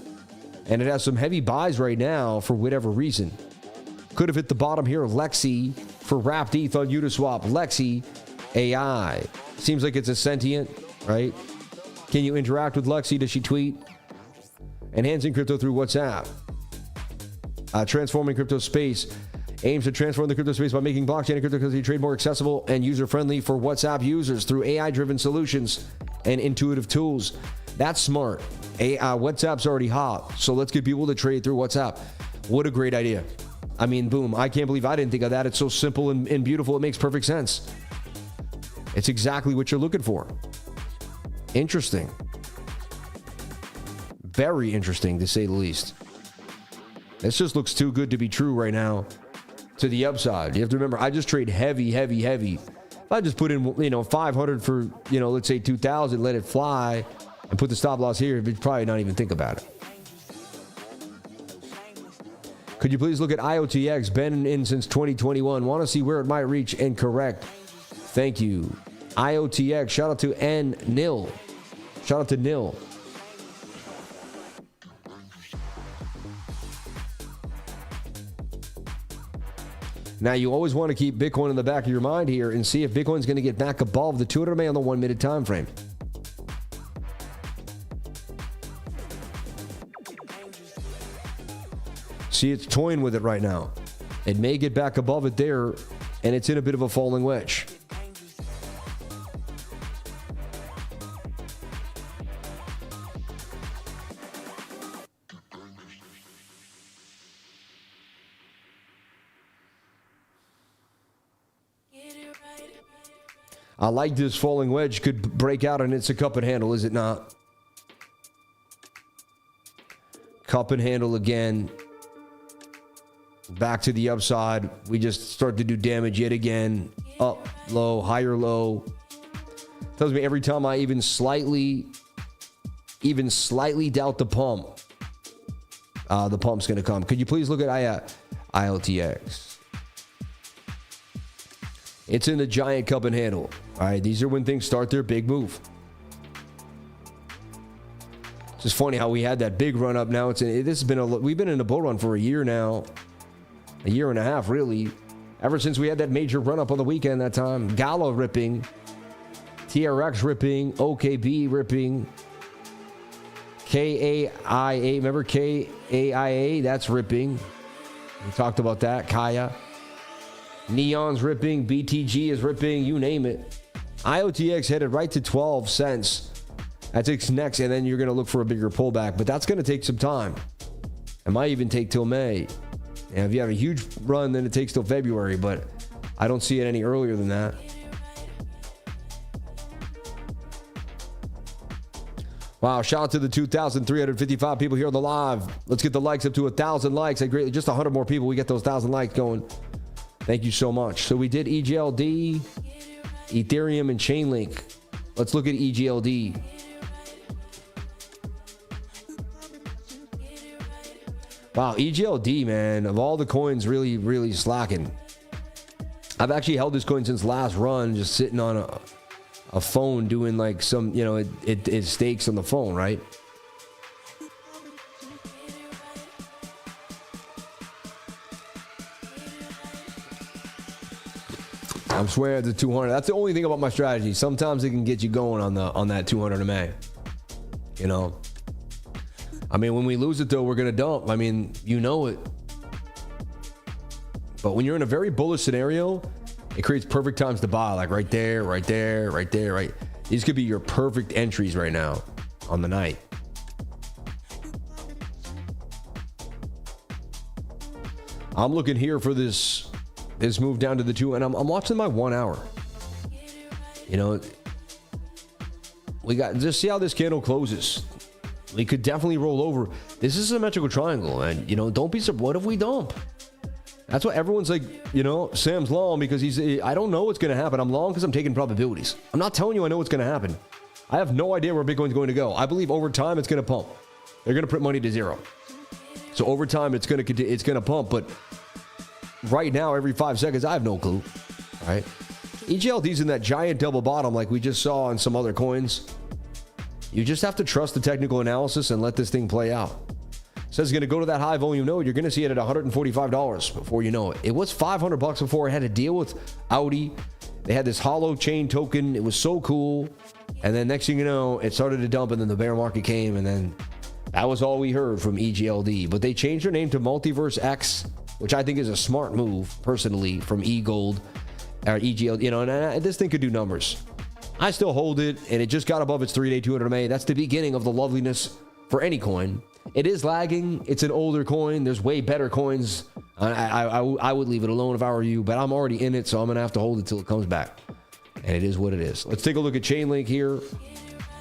And it has some heavy buys right now for whatever reason. Could have hit the bottom here. LEXI for wrapped ETH on Uniswap. LEXI AI. Seems like it's a sentient, right? Can you interact with LEXI? Does she tweet? Enhancing crypto through WhatsApp. Transforming crypto space. Aims to transform the crypto space by making blockchain and cryptocurrency trade more accessible and user-friendly for WhatsApp users through AI-driven solutions and intuitive tools. That's smart. WhatsApp's already hot, so let's get people to trade through WhatsApp. What a great idea. I mean, boom. I can't believe I didn't think of that. It's so simple and beautiful. It makes perfect sense. It's exactly what you're looking for. Interesting. Very interesting, to say the least. This just looks too good to be true right now. To the upside. You have to remember, I just trade heavy. If I just put in, 500 for, let's say 2,000, let it fly, and put the stop loss here, you'd probably not even think about it. Could you please look at IOTX? Been in since 2021. Want to see where it might reach and correct. Thank you. IOTX. Shout out to Nil. Shout out to Nil. Now, you always want to keep Bitcoin in the back of your mind here and see if Bitcoin's going to get back above the 200 MA on the 1 minute time frame. See, it's toying with it right now. It may get back above it there, and it's in a bit of a falling wedge. I like this falling wedge could break out, and it's a cup and handle, is it not? Cup and handle again. Back to the upside. We just start to do damage yet again. Up, low, higher, low. Tells me every time I even slightly doubt the pump's going to come. Could you please look at IOTX? It's in the giant cup and handle. All right, these are when things start their big move. It's just funny how we had that big run up. Now we've been in a bull run for a year now, a year and a half really. Ever since we had that major run up on the weekend that time, Gala ripping, TRX ripping, OKB ripping, KAIA. Remember KAIA? That's ripping. We talked about that. Kaya. Neon's ripping, BTG is ripping, you name it. IOTX headed right to 12 cents. That's its next, and then you're going to look for a bigger pullback, but that's going to take some time. It might even take till May. And if you have a huge run, then it takes till February, but I don't see it any earlier than that. Wow, shout out to the 2,355 people here on the live. Let's get the likes up to 1,000 likes. I greatly, just 100 more people, we get those 1,000 likes going. Thank you so much. So we did EGLD, Ethereum, and Chainlink. Let's look at EGLD. Wow, EGLD, man, of all the coins, really slacking. I've actually held this coin since last run, just sitting on a phone doing like some, you know, it stakes on the phone, right? I'm swearing the 200. That's the only thing about my strategy. Sometimes it can get you going on that 200 MA. You know, I mean, when we lose it though, we're gonna dump. I mean, you know it. But when you're in a very bullish scenario, it creates perfect times to buy. Like right there, right there, right there, right. These could be your perfect entries right now on the night. I'm looking here for this move down to the 2, and I'm watching my 1 hour. You know, we got, just see how this candle closes. We could definitely roll over. This is a symmetrical triangle, and you know, don't be surprised. What if we dump? That's what everyone's like, you know, Sam's long because I don't know what's going to happen. I'm long because I'm taking probabilities. I'm not telling you I know what's going to happen. I have no idea where Bitcoin's going to go. I believe over time it's going to pump. They're going to print money to zero. So over time it's going to pump, but right now, every 5 seconds, I have no clue. All right. EGLD's in that giant double bottom like we just saw on some other coins. You just have to trust the technical analysis and let this thing play out. It says it's going to go to that high volume node. You're going to see it at $145 before you know it. It was $500 before I had to deal with Audi. They had this hollow chain token. It was so cool. And then next thing you know, it started to dump and then the bear market came and then that was all we heard from EGLD. But they changed their name to Multiverse X, which I think is a smart move, personally, from EGLD or EGLD. You know, and this thing could do numbers. I still hold it, and it just got above its 3-day 200 MA. That's the beginning of the loveliness for any coin. It is lagging. It's an older coin. There's way better coins. I would leave it alone if I were you, but I'm already in it, so I'm going to have to hold it till it comes back. And it is what it is. Let's take a look at Chainlink here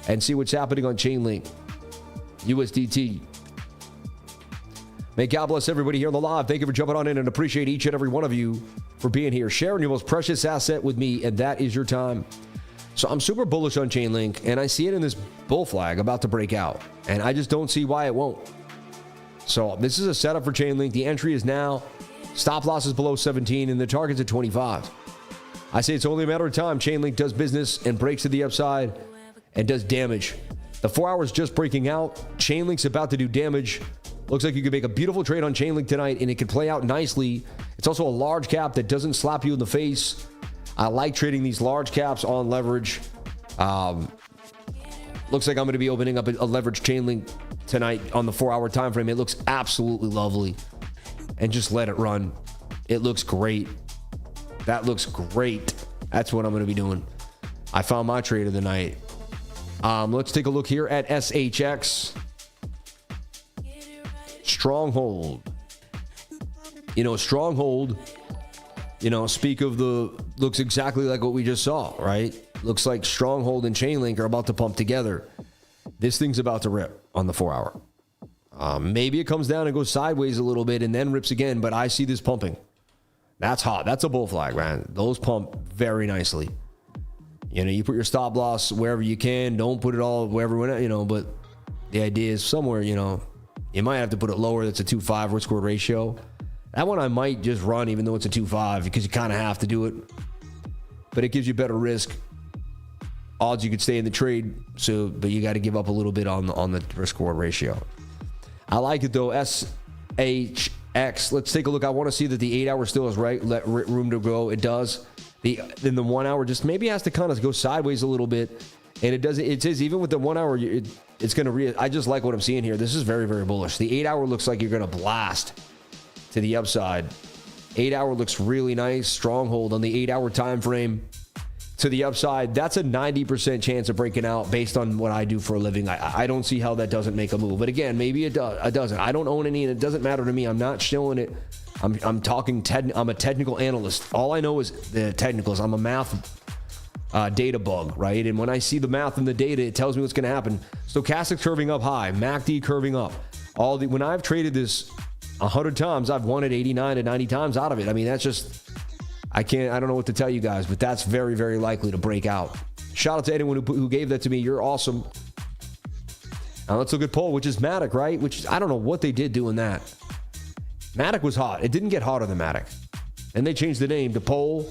and see what's happening on Chainlink. USDT. May God bless everybody here on the live. Thank you for jumping on in and appreciate each and every one of you for being here, sharing your most precious asset with me, and that is your time. So I'm super bullish on Chainlink, and I see it in this bull flag about to break out, and I just don't see why it won't. So this is a setup for Chainlink. The entry is now. Stop loss is below 17, and the target's at 25. I say it's only a matter of time. Chainlink does business and breaks to the upside and does damage. The 4 hours just breaking out. Chainlink's about to do damage. Looks like you could make a beautiful trade on Chainlink tonight, and it could play out nicely. It's also a large cap that doesn't slap you in the face. I like trading these large caps on leverage. Looks like I'm going to be opening up a leverage Chainlink tonight on the 4 hour time frame. It looks absolutely lovely, and just let it run. It looks great. That looks great. That's what I'm going to be doing. I found my trade of the night. Let's take a look here at SHX. Stronghold. You know, Stronghold, you know, speak of the, looks exactly like what we just saw, right? Looks like Stronghold and Chainlink are about to pump together. This thing's about to rip on the 4 hour. Maybe it comes down and goes sideways a little bit and then rips again, but I see this pumping. That's hot. That's a bull flag, man. Those pump very nicely. You know, you put your stop loss wherever you can. Don't put it all wherever, you know, but the idea is somewhere, you know, you might have to put it lower. That's a 2.5 risk reward ratio. That one I might just run even though it's a 2.5 because you kind of have to do it. But it gives you better risk. Odds you could stay in the trade, so but you got to give up a little bit on the risk reward ratio. I like it though. SHX. Let's take a look. I want to see that the 8 hour still has room to go. It does. Then the 1 hour just maybe has to kind of go sideways a little bit. And it doesn't. It says even with the 1 hour, it's going to. I just like what I'm seeing here. This is very, very bullish. The 8 hour looks like you're going to blast to the upside. 8 hour looks really nice. Stronghold on the 8 hour time frame to the upside. That's a 90% chance of breaking out based on what I do for a living. I don't see how that doesn't make a move. But again, maybe it doesn't. I don't own any, and it doesn't matter to me. I'm not showing it. I'm talking. I'm a technical analyst. All I know is the technicals. I'm a math data bug, right? And when I see the math and the data, it tells me what's going to happen. Stochastic curving up high, MACD curving up. When I've traded this 100 times, I've won it 89 to 90 times out of it. I mean, that's just, I don't know what to tell you guys, but that's very, very likely to break out. Shout out to anyone who gave that to me. You're awesome. Now let's look at Pole, which is Matic, right? Which I don't know what they did doing that. Matic was hot. It didn't get hotter than Matic. And they changed the name to Pole.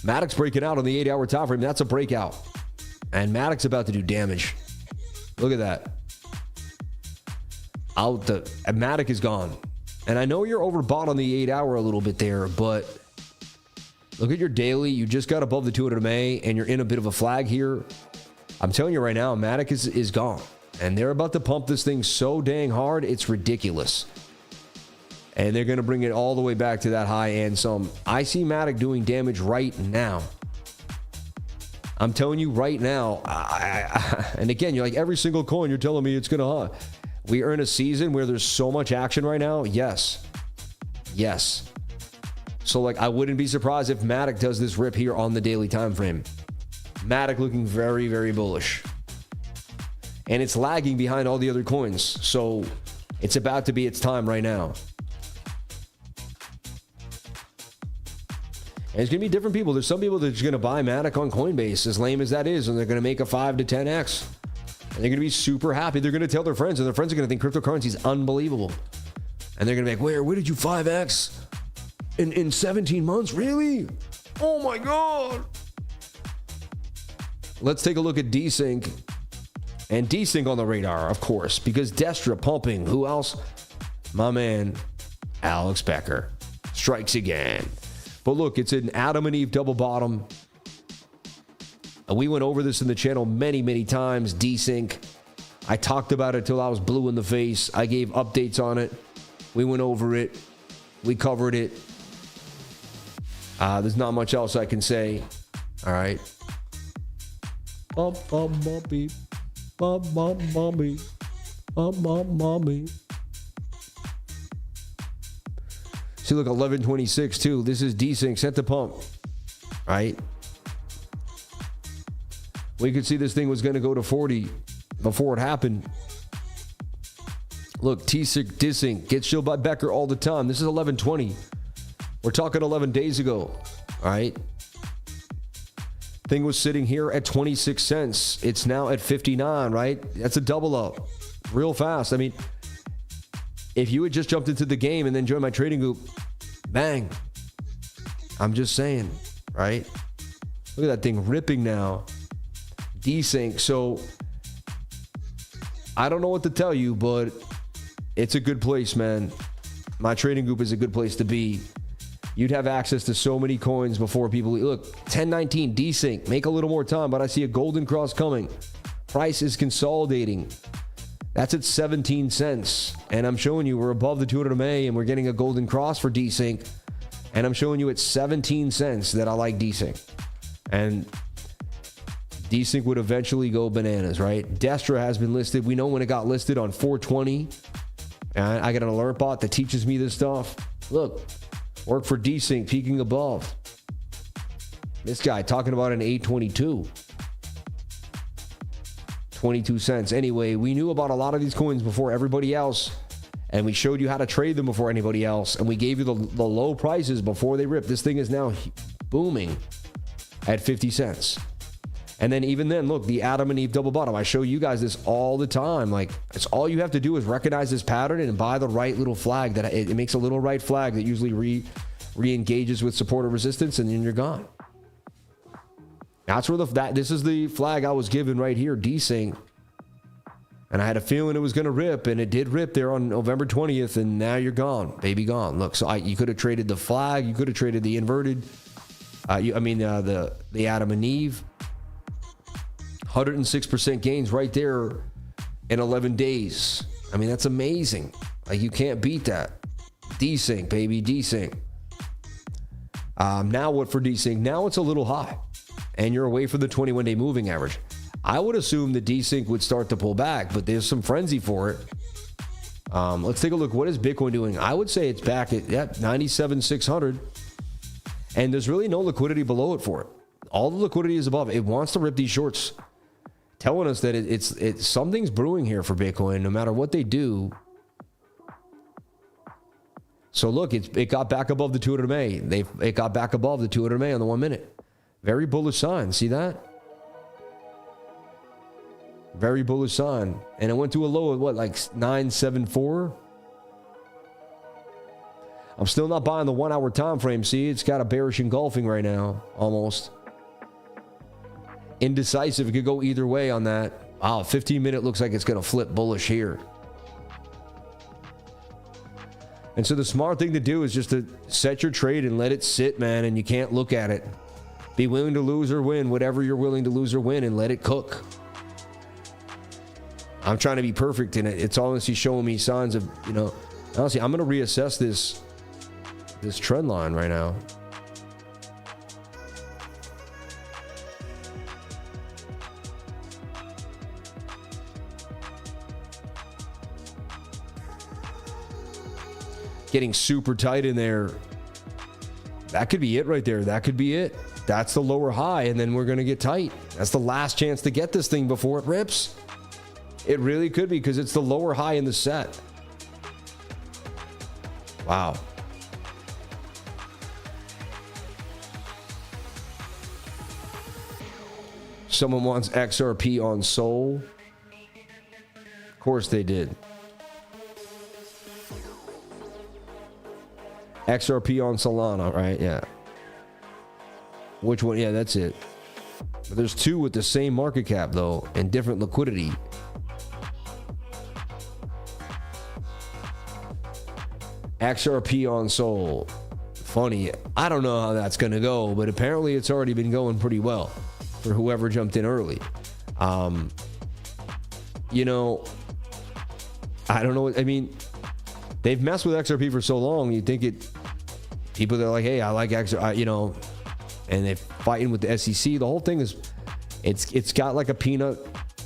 Maddox breaking out on the 8-hour time frame. That's a breakout. And Maddox about to do damage. Look at that. Maddox is gone. And I know you're overbought on the 8-hour a little bit there, but look at your daily. You just got above the 200 MA and you're in a bit of a flag here. I'm telling you right now, Maddox is gone. And they're about to pump this thing so dang hard, it's ridiculous. And they're going to bring it all the way back to that high and some. I see Maddox doing damage right now. I'm telling you right now. And again, you're like, every single coin, you're telling me it's going to... We are in a season where there's so much action right now. Yes. Yes. So, like, I wouldn't be surprised if Maddox does this rip here on the daily time frame. Maddox looking very, very bullish. And it's lagging behind all the other coins. So, it's about to be its time right now. And it's going to be different people. There's some people that are going to buy Maddox on Coinbase, as lame as that is, and they're going to make a 5 to 10x. And they're going to be super happy. They're going to tell their friends, and their friends are going to think cryptocurrency is unbelievable. And they're going to be like, where did you 5x in 17 months? Really? Oh my God. Let's take a look at DSYNC. And DSYNC on the radar, of course, because Destra pumping. Who else? My man, Alex Becker. Strikes again. But look, it's an Adam and Eve double bottom. We went over this in the channel many, many times. DSYNC. I talked about it till I was blue in the face. I gave updates on it. We went over it. We covered it. There's not much else I can say. All right. Mommy. See, look, 1126 too. This is DSYNC. Set the pump. All right. We could see this thing was going to go to 40 before it happened. Look, DSYNC gets shielded by Becker all the time. This is 1120. We're talking 11 days ago. All right. Thing was sitting here at 26 cents. It's now at 59, right? That's a double up real fast. I mean, if you had just jumped into the game and then joined my trading group, bang. I'm just saying, right? Look at that thing ripping now. DSYNC. So I don't know what to tell you, but it's a good place, man. My trading group is a good place to be. You'd have access to so many coins before people. Look, 1019 DSYNC. Make a little more time, but I see a golden cross coming. Price is consolidating. That's at 17 cents. And I'm showing you we're above the 200 MA and we're getting a golden cross for DSYNC. And I'm showing you at 17 cents that I like DSYNC. And DSYNC would eventually go bananas, right? Destra has been listed. We know when it got listed on 420. And I got an alert bot that teaches me this stuff. Look, work for DSYNC peaking above. This guy talking about an 822. 22 cents. Anyway, we knew about a lot of these coins before everybody else. And we showed you how to trade them before anybody else. And we gave you the low prices before they ripped. This thing is now booming at 50 cents. And then even then, look, the Adam and Eve double bottom. I show you guys this all the time. Like, it's all you have to do is recognize this pattern and buy the right little flag. That it makes a little right flag that usually re-engages with support or resistance, and then you're gone. That's where this is the flag I was given right here, DSYNC. And I had a feeling it was going to rip, and it did rip there on November 20th, and now you're gone, baby, gone. Look, so you could have traded the flag, you could have traded the inverted, the Adam and Eve. 106% gains right there in 11 days. I mean, that's amazing. Like, you can't beat that. DSYNC, baby, DSYNC. Now what for DSYNC? Now it's a little high, and you're away from the 21-day moving average. I would assume that DSYNC would start to pull back, but there's some frenzy for it. Let's take a look. What is Bitcoin doing? I would say it's back at 97,600, and there's really no liquidity below it for it. All the liquidity is above. It wants to rip these shorts, telling us that it's something's brewing here for Bitcoin, no matter what they do. So look, it got back above the 200 MA. It got back above the 200 MA on the 1 minute. Very bullish sign. See that? Very bullish sign. And it went to a low of what, like 974? I'm still not buying the 1 hour time frame. See, it's got a bearish engulfing right now, almost. Indecisive. It could go either way on that. Wow, 15-minute looks like it's going to flip bullish here. And so the smart thing to do is just to set your trade and let it sit, man, and you can't look at it. Be willing to lose or win, whatever you're willing to lose or win, and let it cook. I'm trying to be perfect in it. It's honestly showing me signs of, you know, honestly, I'm going to reassess this trend line right now. Getting super tight in there. That could be it right there. That could be it. That's the lower high, and then we're going to get tight. That's the last chance to get this thing before it rips. It really could be, because it's the lower high in the set. Wow. Someone wants XRP on SOL. Of course they did. XRP on Solana, right? Yeah. Which one? Yeah, that's it. But there's two with the same market cap, though, and different liquidity. XRP on SOL. Funny. I don't know how that's going to go, but apparently it's already been going pretty well for whoever jumped in early. You know, I don't know. I mean, they've messed with XRP for so long. You think it, people that are like, hey, I like XRP, you know, and they're fighting with the SEC. The whole thing is, it's got like a peanut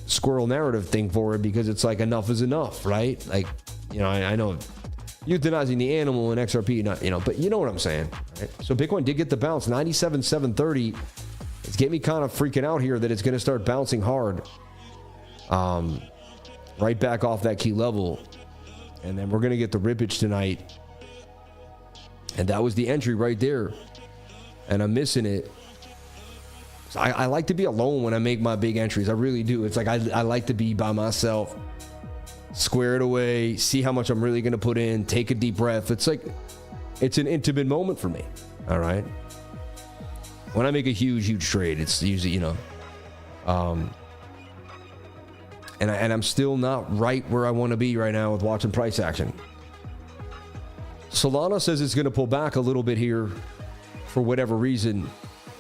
squirrel narrative thing for it, because it's like enough is enough, right? Like, you know, I know euthanizing the animal and XRP, not, you know, but you know what I'm saying, right? So Bitcoin did get the bounce, 97,730. It's getting me kind of freaking out here that it's going to start bouncing hard, right back off that key level. And then we're going to get the rippage tonight. And that was the entry right there. And I'm missing it. So I like to be alone when I make my big entries. I really do. It's like I like to be by myself. Square it away. See how much I'm really going to put in. Take a deep breath. It's like, it's an intimate moment for me. All right. When I make a huge trade, it's usually, you know. And I'm still not right where I want to be right now with watching price action. Solana says it's going to pull back a little bit here for whatever reason.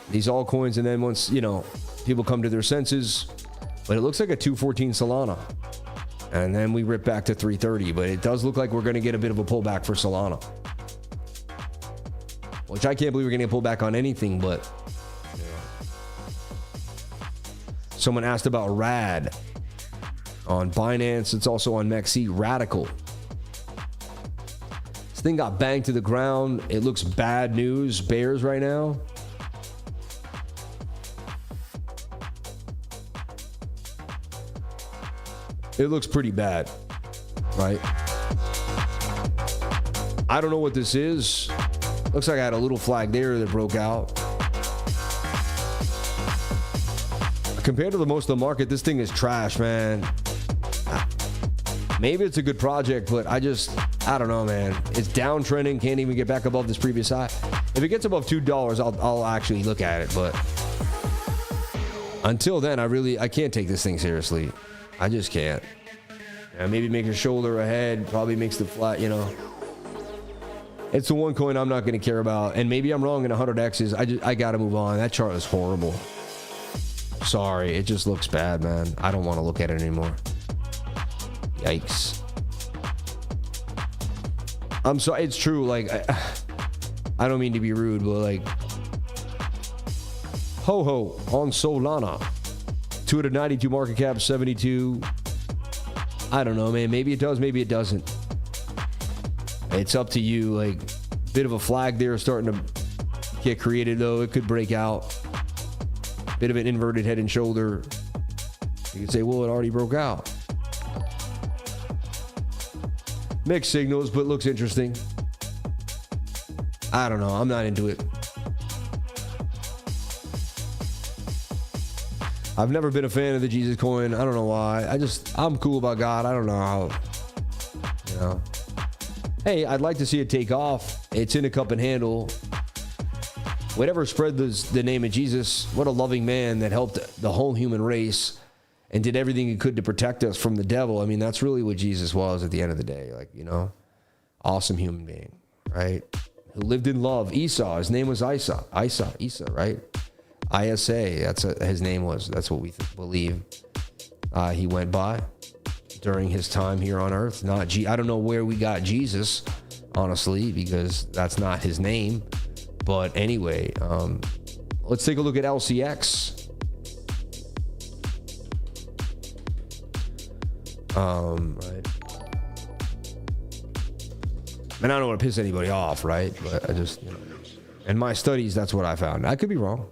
These altcoins, and then once, you know, people come to their senses. But it looks like a 214 Solana. And then we rip back to 330. But it does look like we're going to get a bit of a pullback for Solana. Which I can't believe we're going to pull back on anything, but... Yeah. Someone asked about RAD. On Binance, it's also on MEXC. Radical. This thing got banged to the ground. It looks bad news, bears right now. It looks pretty bad, right? I don't know what this is. Looks like I had a little flag there that broke out. Compared to the most of the market, this thing is trash, man. Maybe it's a good project, but I don't know, man. It's downtrending, can't even get back above this previous high. If it gets above $2, I'll actually look at it, but until then, I can't take this thing seriously. I just can't. Maybe make a shoulder ahead, probably makes the flat, you know. It's the one coin I'm not going to care about, and maybe I'm wrong in 100Xs. I got to move on. That chart is horrible. Sorry, it just looks bad, man. I don't want to look at it anymore. Yikes. I'm sorry, it's true. Like, I don't mean to be rude, but like, HOHO on Solana, 292 market cap, 72. I don't know, man. Maybe it does, maybe it doesn't. It's up to you. Like, bit of a flag there starting to get created, though. It could break out. Bit of an inverted head and shoulder. You could say, well, it already broke out. Mixed signals, but looks interesting. I don't know. I'm not into it. I've never been a fan of the Jesus coin. I don't know why. I'm cool about God. I don't know how, you know. Hey, I'd like to see it take off. It's in a cup and handle. Whatever spread the name of Jesus, what a loving man that helped the whole human race and did everything he could to protect us from the devil. I mean, that's really what Jesus was at the end of the day. Like, you know, awesome human being, right? Who lived in love. Esau, his name was Isa, right? ISA, his name was. That's what we believe he went by during his time here on earth. I don't know where we got Jesus, honestly, because that's not his name. But anyway, let's take a look at LCX. Right. And I don't want to piss anybody off, right? But I just, you know, in my studies, that's what I found. I could be wrong.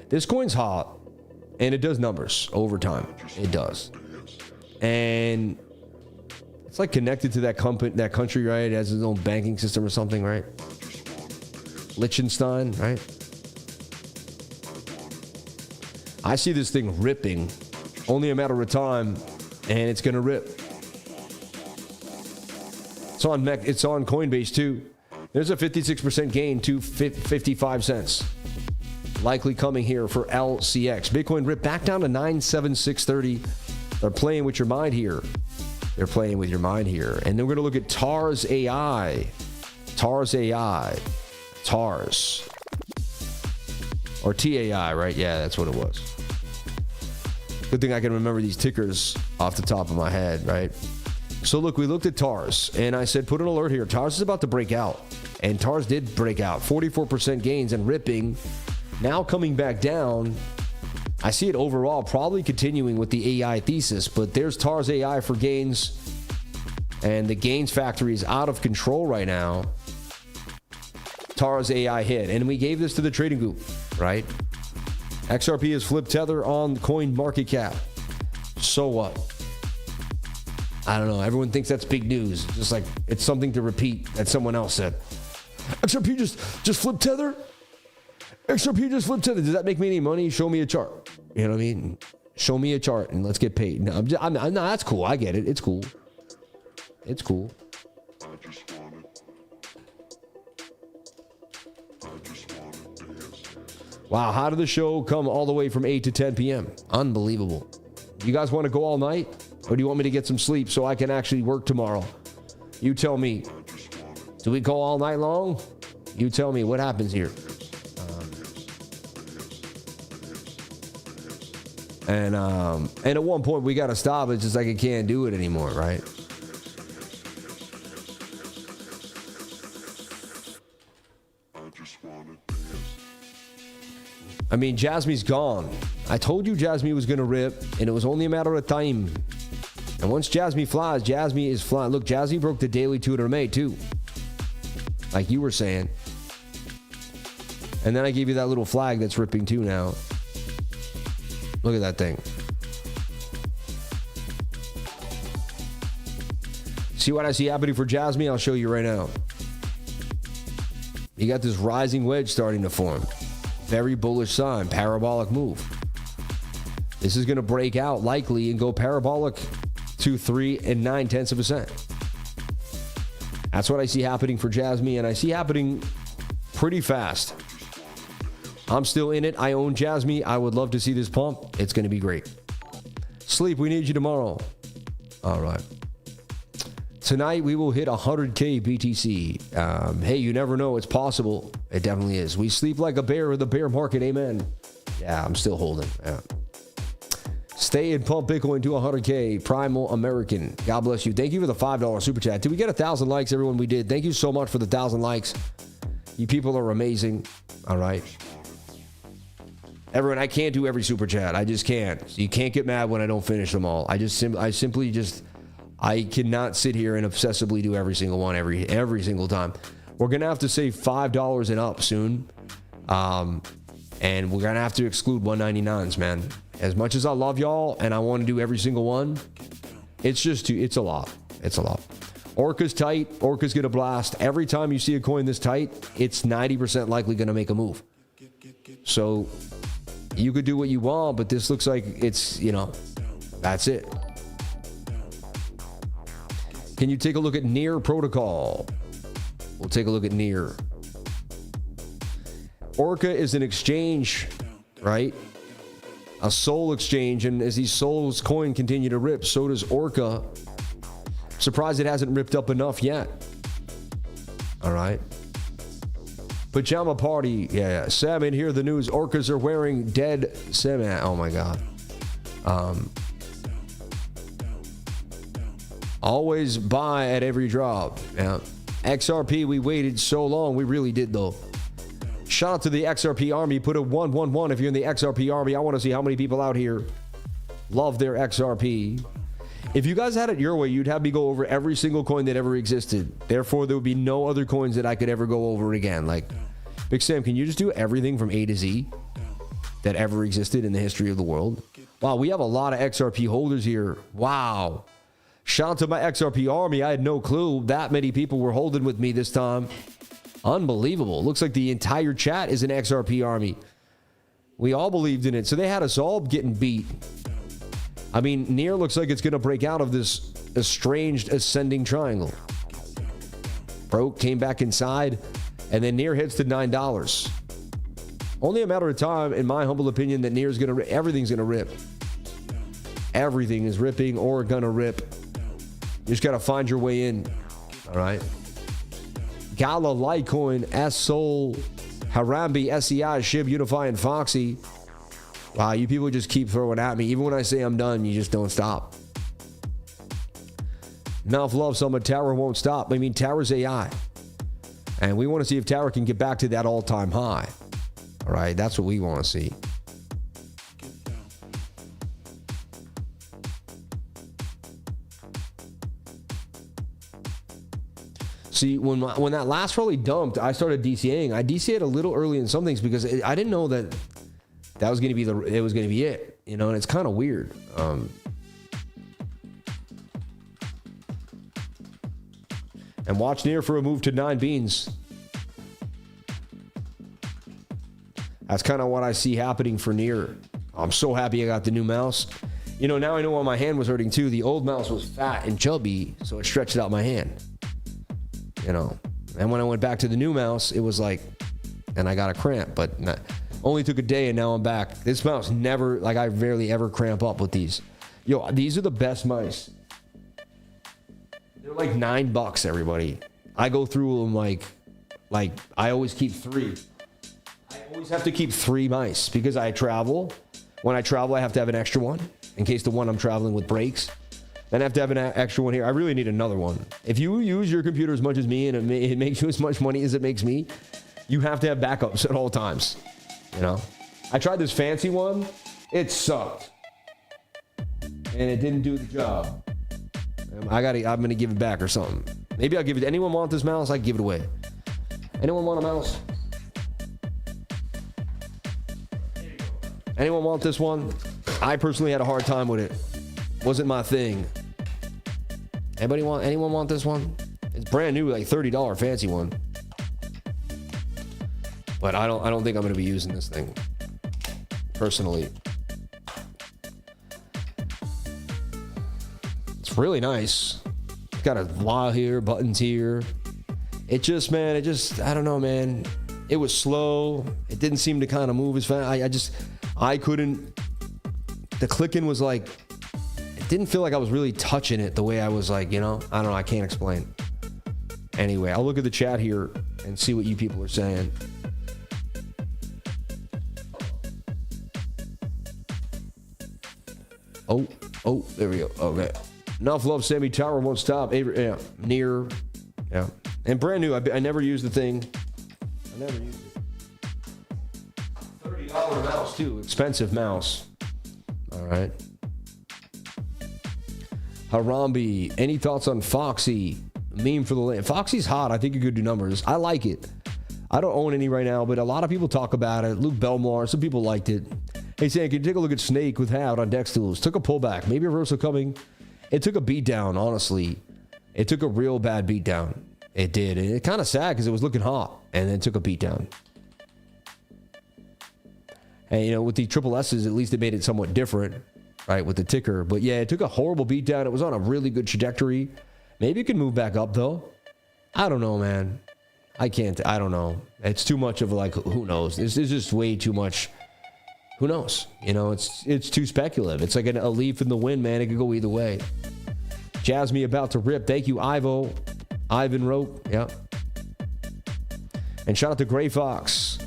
This coin's hot, and it does numbers over time. It does. And it's like connected to that country, right? It has its own banking system or something, right? Liechtenstein, right? I see this thing ripping. Only a matter of time, and it's going to rip. It's on Coinbase too. There's a 56% gain to 55 cents. Likely coming here for LCX. Bitcoin ripped back down to 97630. They're playing with your mind here. And then we're going to look at TARS AI. TARS. Or TAI, right? Yeah, that's what it was. Good thing I can remember these tickers off the top of my head, right? So look, we looked at TARS, and I said, put an alert here. TARS is about to break out. And TARS did break out. 44% gains and ripping. Now coming back down. I see it overall probably continuing with the AI thesis, but there's TARS AI for gains. And the gains factory is out of control right now. TARS AI hit. And we gave this to the trading group, right? XRP has flipped tether on coin market cap. So what? I don't know. Everyone thinks that's big news. Just like it's something to repeat that someone else said. XRP just flipped tether? XRP just flipped tether. Does that make me any money? Show me a chart. You know what I mean? Show me a chart and let's get paid. No, no, that's cool. I get it. It's cool. Wow, how did the show come all the way from 8 to 10 p.m.? Unbelievable. You guys want to go all night? Or do you want me to get some sleep so I can actually work tomorrow? You tell me. Do we go all night long? You tell me what happens here. And at one point we got to stop. It's just like I can't do it anymore, right? I mean, JASMY's gone. I told you JASMY was going to rip, and it was only a matter of time. And once JASMY flies, JASMY is flying. Look, JASMY broke the daily 200 MA too. Like you were saying. And then I gave you that little flag that's ripping too now. Look at that thing. See what I see happening for JASMY? I'll show you right now. You got this rising wedge starting to form. Very bullish sign, parabolic move. This is going to break out likely and go parabolic to 3 9/10%. That's what I see happening for JASMY, and I see happening pretty fast. I'm still in it. I own JASMY. I would love to see this pump. It's going to be great. Sleep, we need you tomorrow. All right. Tonight we will hit 100K BTC. Hey, you never know. It's possible. It definitely is. We sleep like a bear in the bear market. Amen. Yeah, I'm still holding. Yeah. Stay and pump Bitcoin to 100K. Primal American. God bless you. Thank you for the $5 super chat. Did we get 1,000 likes, everyone? We did. Thank you so much for the 1,000 likes. You people are amazing. All right. Everyone, I can't do every super chat. I just can't. So you can't get mad when I don't finish them all. I cannot sit here and obsessively do every single one every single time. We're going to have to say $5 and up soon. And we're going to have to exclude 199s, man. As much as I love y'all and I want to do every single one, it's a lot. It's a lot. ORCA's tight. ORCA's going to blast. Every time you see a coin this tight, it's 90% likely going to make a move. So you could do what you want, but this looks like it's, that's it. Can you take a look at Near Protocol? We'll take a look at NEAR. ORCA is an exchange, right? A SOL exchange, and as these SOL's coin continue to rip, so does ORCA. Surprised it hasn't ripped up enough yet. All right. Pajama party. Yeah. Sam, in here, the news. Orcas are wearing dead Sam. Oh, my God. Always buy at every drop. Yeah. XRP, we waited so long. We really did, though. Shout out to the XRP army. Put a 111 if you're in the XRP army. I want to see how many people out here love their XRP. If you guys had it your way, you'd have me go over every single coin that ever existed. Therefore, there would be no other coins that I could ever go over again. Like, Big Sam, can you just do everything from A to Z that ever existed in the history of the world? Wow, we have a lot of XRP holders here. Wow. Shout out to my XRP army. I had no clue that many people were holding with me this time. Unbelievable. Looks like the entire chat is an XRP army. We all believed in it. So they had us all getting beat. I mean, NEAR looks like it's going to break out of this estranged ascending triangle. Broke, came back inside, and then NEAR hits to $9. Only a matter of time, in my humble opinion, that NEAR's going to everything's going to rip. Everything is ripping or going to rip. You just got to find your way in. All right. Gala, Litecoin, SOL, Harambe, SEI, SHIB, UNFI, and Foxy. Wow, you people just keep throwing at me. Even when I say I'm done, you just don't stop. Enough love, someone. Tower won't stop. I mean, Tower's AI. And we want to see if Tower can get back to that all-time high. All right, that's what we want to see. See, when that last rally dumped, I started DCAing. I DCA'd a little early in some things because I didn't know that was going to be it, you know, and it's kind of weird. And watch NEAR for a move to 9 beans. That's kind of what I see happening for NEAR. I'm so happy I got the new mouse. You know, now I know why my hand was hurting too. The old mouse was fat and chubby, so it stretched out my hand. You know, and when I went back to the new mouse, it was like, and I got a cramp, but only took a day and now I'm back. This mouse never, like I rarely ever cramp up with these. Yo, these are the best mice. They're like $9, everybody. I go through them like I always keep 3. I always have to keep 3 mice because I travel. When I travel, I have to have an extra one in case the one I'm traveling with breaks. Then I have to have an extra one here. I really need another one. If you use your computer as much as me and it makes you as much money as it makes me, you have to have backups at all times. You know, I tried this fancy one. It sucked. And it didn't do the job. I'm going to give it back or something. Maybe I'll give it. Anyone want this mouse? I can give it away. Anyone want a mouse? Anyone want this one? I personally had a hard time with it. Wasn't my thing. Anyone want this one? It's brand new, like $30 fancy one. But I don't think I'm going to be using this thing personally. It's really nice. It's got a while here, buttons here. I don't know, man. It was slow. It didn't seem to kind of move as fast. I couldn't. The clicking was like, it didn't feel like I was really touching it the way I was like, you know, I don't know. I can't explain. Anyway, I'll look at the chat here and see what you people are saying. Oh, there we go. Okay. Enough love, Sammy. Tower won't stop. Yeah, NEAR. Yeah. And brand new. I never used the thing. I never used it. $30 mouse, too. Expensive mouse. All right. Harambe. Any thoughts on Foxy? Meme for the land. Foxy's hot. I think it could do numbers. I like it. I don't own any right now, but a lot of people talk about it. Luke Belmar. Some people liked it. Hey, Sam, can you take a look at Snake with Hat on Dex Tools? Took a pullback. Maybe a reversal coming. It took a beat down, honestly. It took a real bad beat down. It did. And it's kind of sad because it was looking hot and then took a beat down. And, you know, with the triple S's, at least it made it somewhat different, right, with the ticker. But, yeah, it took a horrible beat down. It was on a really good trajectory. Maybe it can move back up, though. I don't know, man. I don't know. It's too much of like, who knows? This is just way too much. Who knows? You know, it's too speculative. It's like a leaf in the wind, man. It could go either way. JASMY about to rip. Thank you, Ivan Rope. Yeah. And shout out to Gray Fox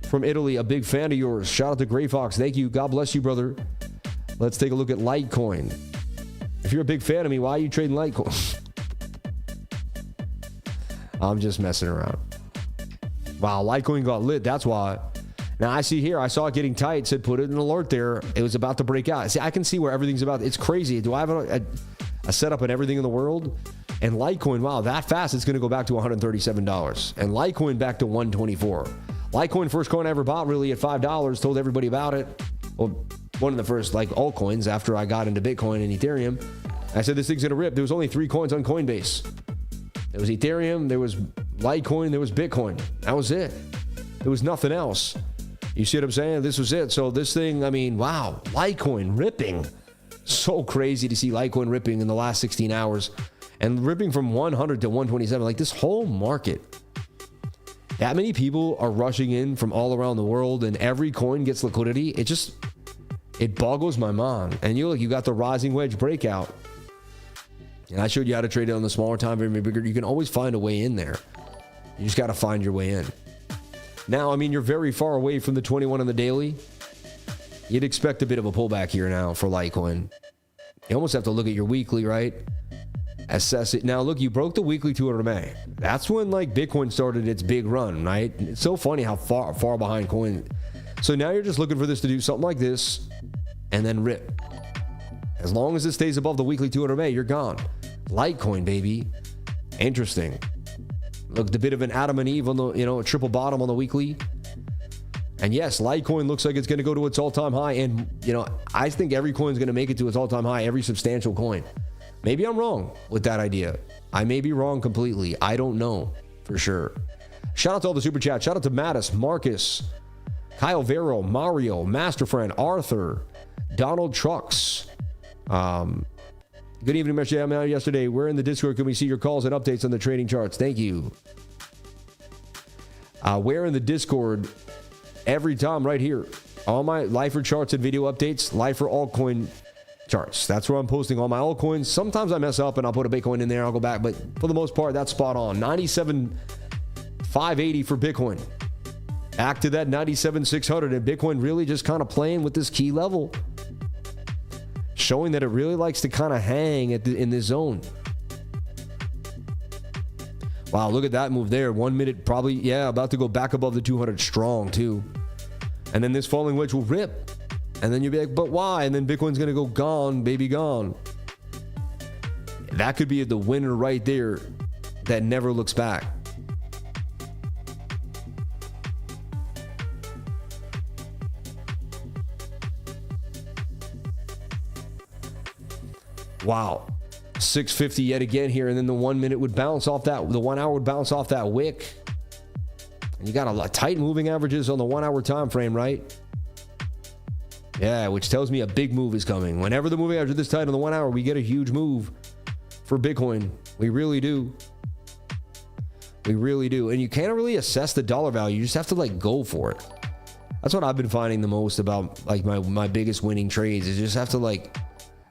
from Italy. A big fan of yours. Shout out to Gray Fox. Thank you. God bless you, brother. Let's take a look at Litecoin. If you're a big fan of me, why are you trading Litecoin? I'm just messing around. Wow, Litecoin got lit. That's why. Now I see here, I saw it getting tight. It said put it in alert there. It was about to break out. See, I can see where everything's about. It's crazy. Do I have a setup and everything in the world? And Litecoin, wow, that fast, it's going to go back to $137. And Litecoin back to $124. Litecoin, first coin I ever bought, really at $5. Told everybody about it. Well, one of the first like altcoins after I got into Bitcoin and Ethereum. I said this thing's going to rip. There was only 3 coins on Coinbase. There was Ethereum, there was Litecoin, there was Bitcoin. That was it. There was nothing else. You see what I'm saying? This was it. So this thing, I mean, wow, Litecoin ripping. So crazy to see Litecoin ripping in the last 16 hours and ripping from 100 to 127. Like this whole market, that many people are rushing in from all around the world and every coin gets liquidity. It boggles my mind. And you got the rising wedge breakout. And I showed you how to trade it on the smaller time frame, bigger. You can always find a way in there. You just got to find your way in. Now, I mean, you're very far away from the 21 on the daily. You'd expect a bit of a pullback here now for Litecoin. You almost have to look at your weekly, right? Assess it. Now, look, you broke the weekly 200 MA. That's when like Bitcoin started its big run, right? It's so funny how far behind coin. So now you're just looking for this to do something like this and then rip. As long as it stays above the weekly 200 MA, you're gone. Litecoin, baby. Interesting. Look, a bit of an Adam and Eve on the, a triple bottom on the weekly. And yes, Litecoin looks like it's going to go to its all-time high. And, I think every coin is going to make it to its all-time high, every substantial coin. Maybe I'm wrong with that idea. I may be wrong completely. I don't know for sure. Shout out to all the super chats. Shout out to Mattis, Marcus, Kyle Vero, Mario, Masterfriend, Arthur, Donald Trucks. Good evening, Mr. I'm out yesterday. We're in the Discord. Can we see your calls and updates on the trading charts? Thank you. We're in the Discord every time right here. All my Lifer charts and video updates, Lifer altcoin charts. That's where I'm posting all my altcoins. Sometimes I mess up and I'll put a Bitcoin in there. I'll go back, but for the most part, that's spot on. 97,580 for Bitcoin. Back to that 97,600, and Bitcoin really just kind of playing with this key level, showing that it really likes to kind of hang in this zone. Wow, look at that move there. 1 minute, probably, about to go back above the 200 strong too. And then this falling wedge will rip. And then you'll be like, but why? And then Bitcoin's going to go gone, baby, gone. That could be the winner right there that never looks back. Wow. 650 yet again here, and then the 1 minute would bounce off that, the 1 hour would bounce off that wick. And you got a lot tight moving averages on the 1 hour time frame, right? Yeah, which tells me a big move is coming. Whenever the moving average is this tight on the 1 hour, we get a huge move for Bitcoin. We really do. We really do. And you can't really assess the dollar value. You just have to go for it. That's what I've been finding the most about my biggest winning trades is just have to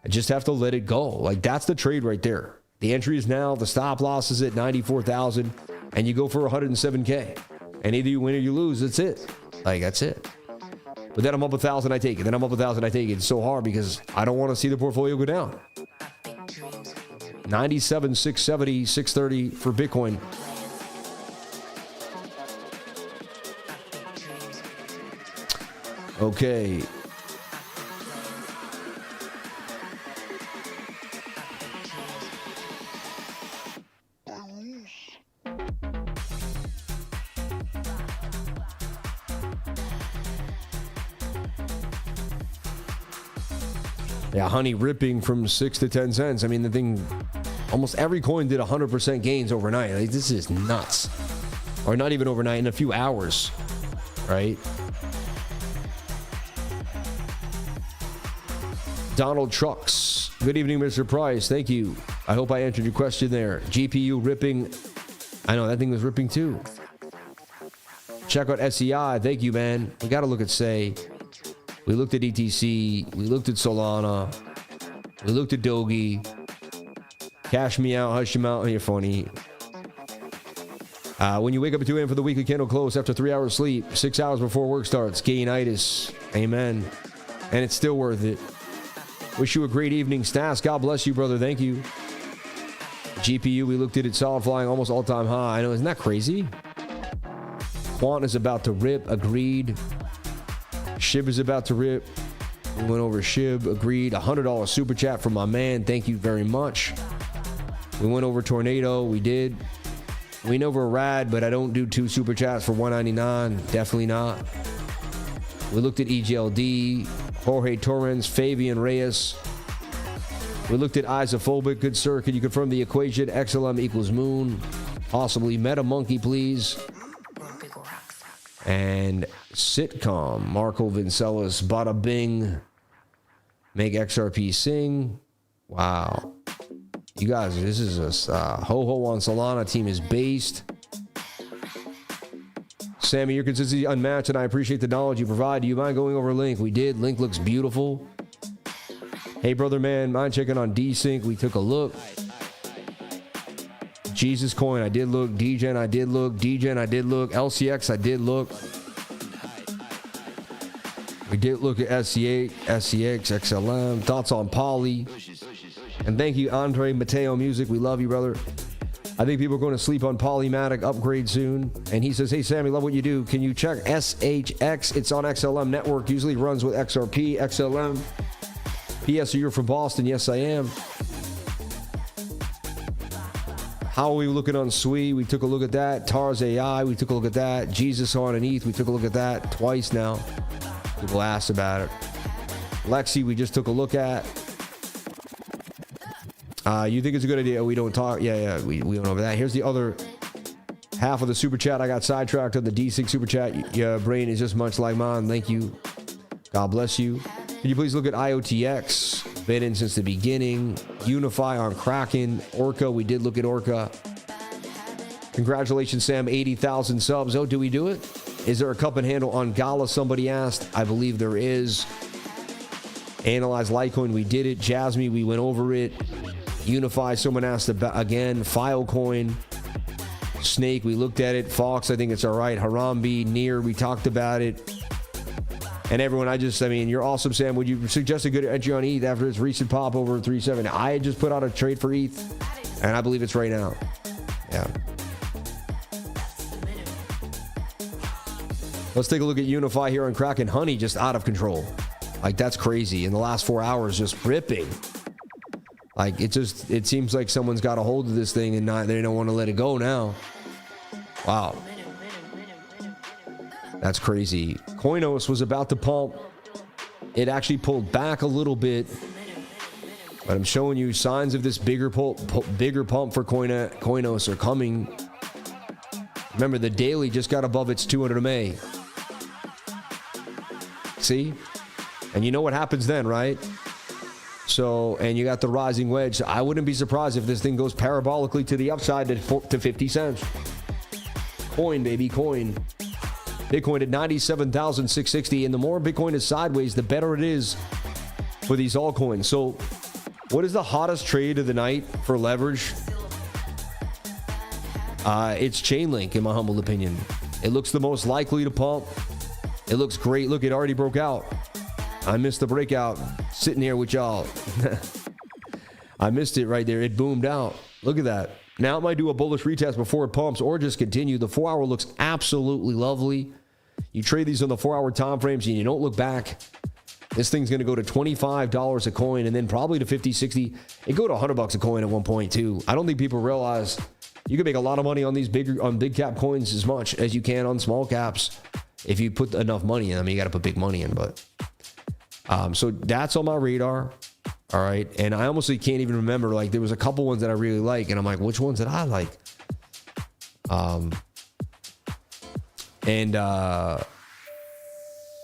I just have to let it go. That's the trade right there. The entry is now, the stop loss is at 94,000, and you go for 107K. And either you win or you lose. That's it. That's it. But then I'm up 1,000, I take it. Then I'm up 1,000, I take it. It's so hard because I don't want to see the portfolio go down. 97, 670, 630 for Bitcoin. Okay. Yeah, honey ripping from 6 to 10 cents. I mean, the thing, almost every coin did 100% gains overnight. This is nuts. Or not even overnight, in a few hours, right? Donald Trucks. Good evening, Mr. Price. Thank you. I hope I answered your question there. GPU ripping. I know that thing was ripping too. Check out SEI. Thank you, man. We got to look at Say. We looked at ETC. We looked at Solana. We looked at DOGI. Cash me out, hush him out. You're funny. When you wake up at 2 a.m. for the weekly candle close after 3 hours sleep, 6 hours before work starts, gainitis. Amen. And it's still worth it. Wish you a great evening, Stas. God bless you, brother. Thank you. GPU, we looked at it, solid flying, almost all-time high. I know, isn't that crazy? Quant is about to rip, agreed. Shib is about to rip. We went over Shib, agreed. $100 super chat from my man. Thank you very much. We went over Tornado. We did. We went over Rad, but I don't do 2 super chats for $1.99. Definitely not. We looked at EGLD, Jorge Torrens, Fabian Reyes. We looked at Isophobic. Good sir, can you confirm the equation? XLM equals moon. Possibly Meta Monkey, please. And Sitcom, Marco Vincelis, Bada Bing, Make XRP sing. Wow. You guys, this is a HOHO on Solana team is based. Sammy, your consistency unmatched, and I appreciate the knowledge you provide. Do you mind going over Link? We did. Link looks beautiful. Hey, brother man, mind checking on DSYNC? We took a look. Jesus Coin, I did look. DEGEN, I did look. DEGEN, I did look. LCX, I did look. We did look at SCX, XLM. Thoughts on Poly. And thank you, Andre Mateo Music. We love you, brother. I think people are going to sleep on Polymatic upgrade soon. And he says, hey, Sammy, love what you do. Can you check SHX? It's on XLM network. Usually runs with XRP, XLM. P.S. You're from Boston. Yes, I am. How are we looking on SWE? We took a look at that. TARS AI, we took a look at that. Jesus on an ETH, we took a look at that twice now. People asked about it. LEXI, we just took a look at. You think it's a good idea? We don't talk. Yeah, we went over that. Here's the other half of the super chat. I got sidetracked on the D6 super chat. Your brain is just much like mine. Thank you. God bless you. Can you please look at IOTX? Been in since the beginning. UNFI on Kraken. ORCA, we did look at ORCA. Congratulations, Sam. 80,000 subs. Oh, do we do it? Is there a cup and handle on Gala? Somebody asked. I believe there is. Analyze Litecoin, we did it. JASMY, we went over it. UNFI, someone asked about again. Filecoin. Snake, we looked at it. Fox, I think it's all right. Harambe, Near, we talked about it. And everyone, I mean, you're awesome, Sam. Would you suggest a good entry on ETH after its recent pop over 3.7? I had just put out a trade for ETH, and I believe it's right now. Yeah. Let's take a look at UNFI here on Kraken. Honey just out of control. Like, that's crazy. In the last 4 hours, just ripping. Like, it seems like someone's got a hold of this thing and they don't want to let it go now. Wow. That's crazy. Koinos was about to pump. It actually pulled back a little bit. But I'm showing you signs of this bigger pump for Koinos are coming. Remember, the daily just got above its 200 MA. See? And you know what happens then, right? So, and you got the rising wedge. So I wouldn't be surprised if this thing goes parabolically to the upside to 50 cents. Coin, baby, coin. Bitcoin at 97,660. And the more Bitcoin is sideways, the better it is for these altcoins. So what is the hottest trade of the night for leverage? It's Chainlink, in my humble opinion. It looks the most likely to pump. It looks great. Look, it already broke out. I missed the breakout sitting here with y'all. I missed it right there. It boomed out. Look at that. Now it might do a bullish retest before it pumps or just continue. The 4 hour looks absolutely lovely. You trade these on the 4 hour time frames and you don't look back. This thing's going to go to $25 a coin and then probably to 50, 60. It go to $100 a coin at one point too. I don't think people realize you can make a lot of money on these big cap coins as much as you can on small caps if you put enough money in. I mean, you got to put big money in, but so that's on my radar. All right. And I honestly can't even remember. Like, there was a couple ones that I really like. And I'm like, which ones did I like?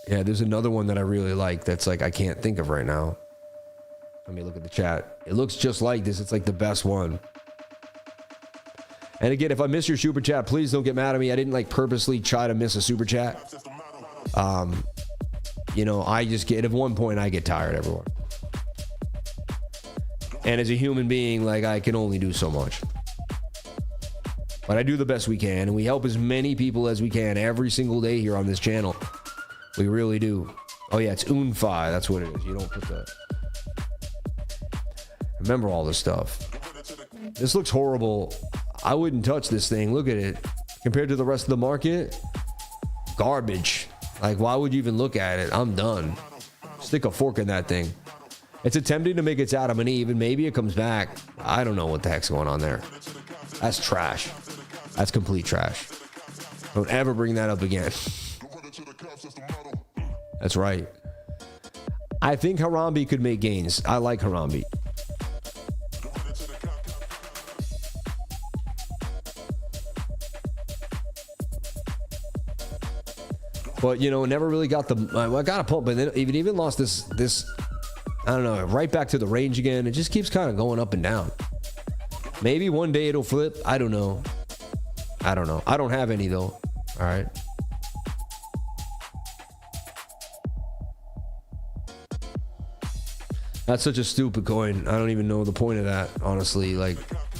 Yeah, there's another one that I really like that's like, I can't think of right now. Let me look at the chat. It looks just like this. It's like the best one. And again, if I miss your super chat, please don't get mad at me. I didn't like purposely try to miss a super chat. You know, I just get, at one point I get tired, everyone. And as a human being, like, I can only do so much. But I do the best we can, and we help as many people as we can every single day here on this channel. We really do. Oh yeah, it's UNFI. That's what it is. You don't put the... Remember all this stuff. This looks horrible. I wouldn't touch this thing. Look at it. Compared to the rest of the market, garbage. Like, why would you even look at it? I'm done. Stick a fork in that thing. It's attempting to make its Adam and Eve, and maybe it comes back. I don't know what the heck's going on there. That's trash. That's complete trash. Don't ever bring that up again. That's right. I think HARAMBE could make gains. I like HARAMBE. But, you know, never really got the... I got a pump, but then even lost this... I don't know, right back to the range again. It just keeps kind of going up and down. Maybe one day it'll flip. I don't know. I don't know. I don't have any, though. All right. That's such a stupid coin. I don't even know the point of that, honestly. Like,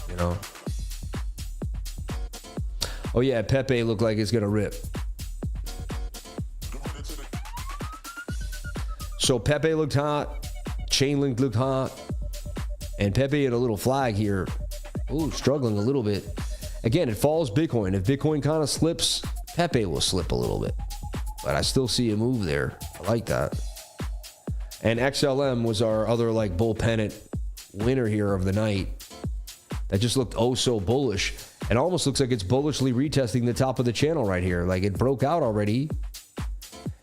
you know. Oh, yeah, PEPE looked like it's going to rip. So PEPE looked hot. Chainlink looked hot. And PEPE had a little flag here. Ooh, struggling a little bit. Again, it follows Bitcoin. If Bitcoin kind of slips, PEPE will slip a little bit. But I still see a move there. I like that. And XLM was our other like bull pennant winner here of the night. That just looked oh so bullish. It almost looks like it's bullishly retesting the top of the channel right here. Like it broke out already.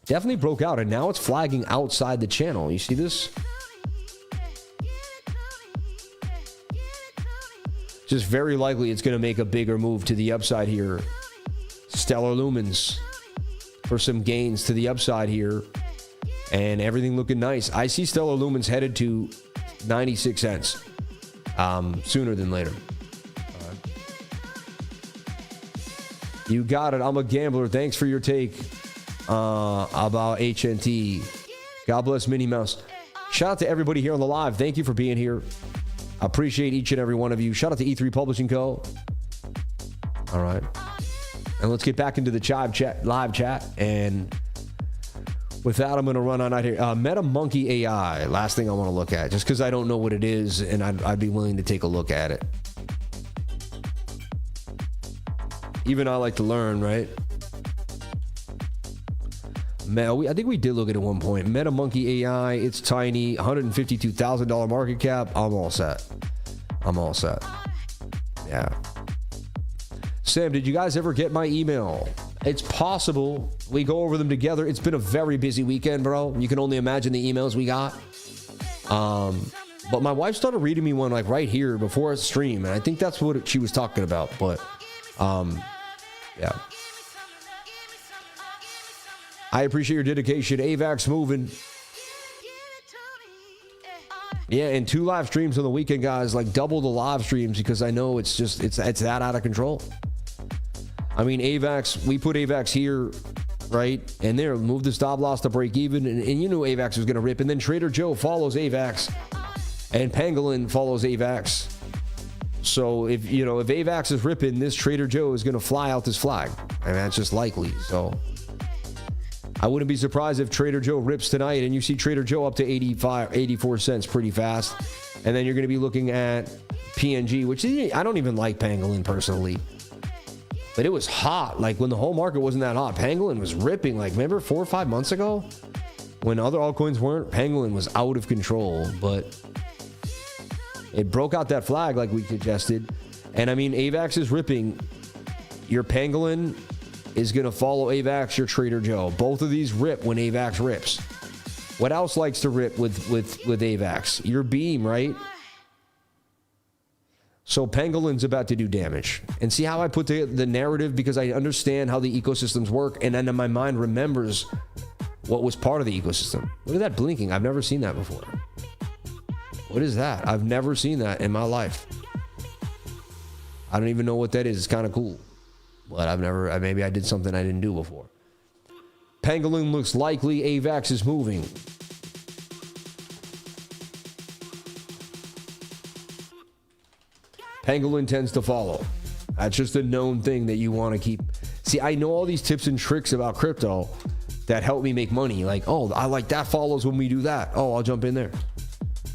Definitely broke out, and now it's flagging outside the channel. You see this? Just very likely it's going to make a bigger move to the upside here. Stellar Lumens for some gains to the upside here. And everything looking nice. I see Stellar Lumens headed to 96 cents sooner than later. You got it. I'm a gambler. Thanks for your take about HNT. God bless Minnie Mouse. Shout out to everybody here on the live. Thank you for being here. I appreciate each and every one of you. Shout out to E3 Publishing Co. All right. And let's get back into the live chat. And with that, I'm going to run on out here. MetaMonkey AI. Last thing I want to look at. Just because I don't know what it is, and I'd be willing to take a look at it. Even I like to learn, right? I think we did look at it at one point. MetaMonkey AI, it's tiny, $152,000 market cap. I'm all set. I'm all set. Yeah. Sam, did you guys ever get my email? It's possible. We go over them together. It's been a very busy weekend, bro. You can only imagine the emails we got. But my wife started reading me one like right here before a stream, and I think that's what she was talking about. But yeah. I appreciate your dedication. AVAX moving. Yeah, and 2 live streams on the weekend, guys. Like double the live streams because I know it's that out of control. I mean, AVAX, we put AVAX here, right? And there, move the stop loss to break even. And you knew AVAX was going to rip. And then Trader Joe follows AVAX. And Pangolin follows AVAX. So if AVAX is ripping, this Trader Joe is going to fly out this flag. I mean, that's just likely. So I wouldn't be surprised if Trader Joe rips tonight and you see Trader Joe up to 84 cents pretty fast. And then you're going to be looking at PNG, which I don't even like Pangolin personally. But it was hot. Like when the whole market wasn't that hot, Pangolin was ripping. Like remember 4 or 5 months ago when other altcoins weren't? Pangolin was out of control, but it broke out that flag like we suggested. And I mean, AVAX is ripping. Your Pangolin is going to follow AVAX, your Trader Joe. Both of these rip when AVAX rips. What else likes to rip with AVAX? Your Beam, right? So Pangolin's about to do damage. And see how I put the narrative? Because I understand how the ecosystems work, and then my mind remembers what was part of the ecosystem. Look at that blinking. I've never seen that before. What is that? I've never seen that in my life. I don't even know what that is. It's kind of cool. But maybe I did something I didn't do before. Pangolin looks likely. AVAX is moving. Pangolin tends to follow. That's just a known thing that you want to keep. See, I know all these tips and tricks about crypto that help me make money. Like, oh, I like that follows when we do that. Oh, I'll jump in there.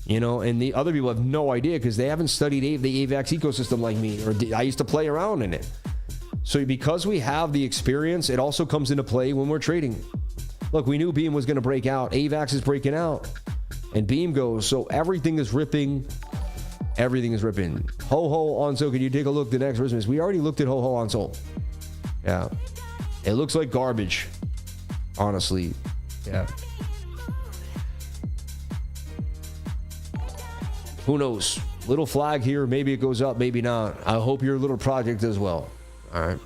You know, and the other people have no idea because they haven't studied the AVAX ecosystem like me, or I used to play around in it. So because we have the experience, it also comes into play when we're trading. Look, we knew Beam was going to break out. AVAX is breaking out. And Beam goes. So everything is ripping. Everything is ripping. HOHO on SOL. Can you take a look at the next Christmas? We already looked at HOHO on SOL. Yeah. It looks like garbage. Honestly. Yeah. Who knows? Little flag here. Maybe it goes up. Maybe not. I hope your little project does well. All right.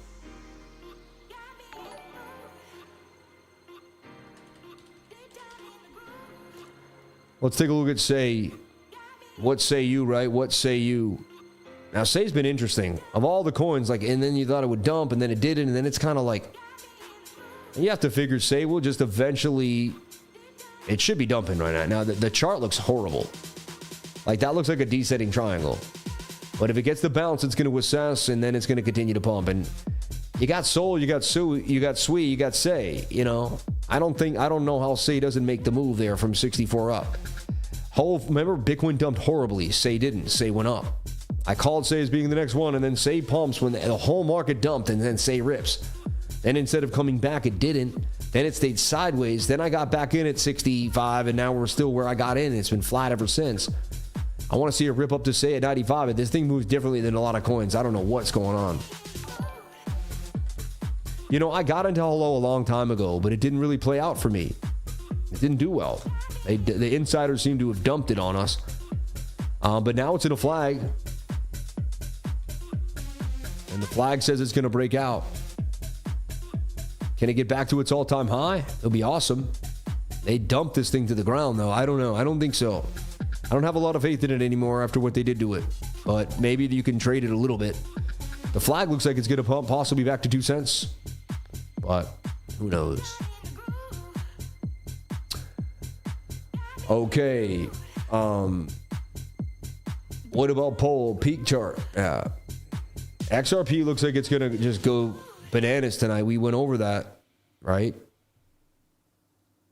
Let's take a look at Say. What say you, right? What say you? Now, Say's been interesting. Of all the coins, like, and then you thought it would dump, and then it didn't, and then it's kind of like, you have to figure Say will just eventually, it should be dumping right now. Now, the chart looks horrible. Like, that looks like a descending triangle. But if it gets the bounce, it's going to assess, and then it's going to continue to pump. And you got SOL, you got SUI, you got SWI, you got Say, you know. I don't know how Say doesn't make the move there from 64 up. Remember, Bitcoin dumped horribly. Say didn't. Say went up. I called Say as being the next one, and then Say pumps when the whole market dumped, and then Say rips. Then instead of coming back, it didn't. Then it stayed sideways. Then I got back in at 65, and now we're still where I got in. It's been flat ever since. I want to see it rip up to Say at 95, but this thing moves differently than a lot of coins. I don't know what's going on. You know, I got into HOHO a long time ago, but it didn't really play out for me. It didn't do well. The insiders seem to have dumped it on us. But now it's in a flag. And the flag says it's going to break out. Can it get back to its all-time high? It'll be awesome. They dumped this thing to the ground, though. I don't know. I don't think so. I don't have a lot of faith in it anymore after what they did to it. But maybe you can trade it a little bit. The flag looks like it's going to pump possibly back to 2 cents. But who knows? Okay. What about poll peak chart? Yeah. XRP looks like it's gonna just go bananas tonight. We went over that, right?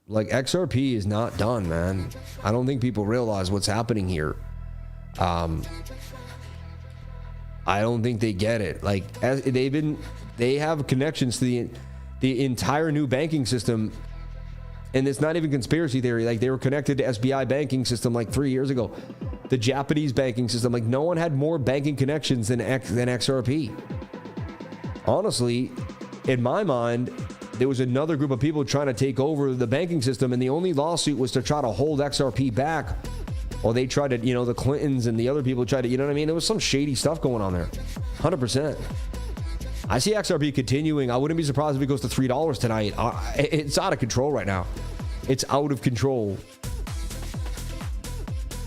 Like, XRP is not done, man. I don't think people realize what's happening here. I don't think they get it. Like, they have connections to the entire new banking system. And it's not even conspiracy theory. Like, they were connected to SBI banking system like 3 years ago. The Japanese banking system. Like, no one had more banking connections than XRP. Honestly, in my mind, there was another group of people trying to take over the banking system, and the only lawsuit was to try to hold XRP back. Or they tried to, you know, the Clintons and the other people tried to, you know what I mean? There was some shady stuff going on there. 100%. I see XRP continuing. I wouldn't be surprised if it goes to $3 tonight. It's out of control right now. It's out of control.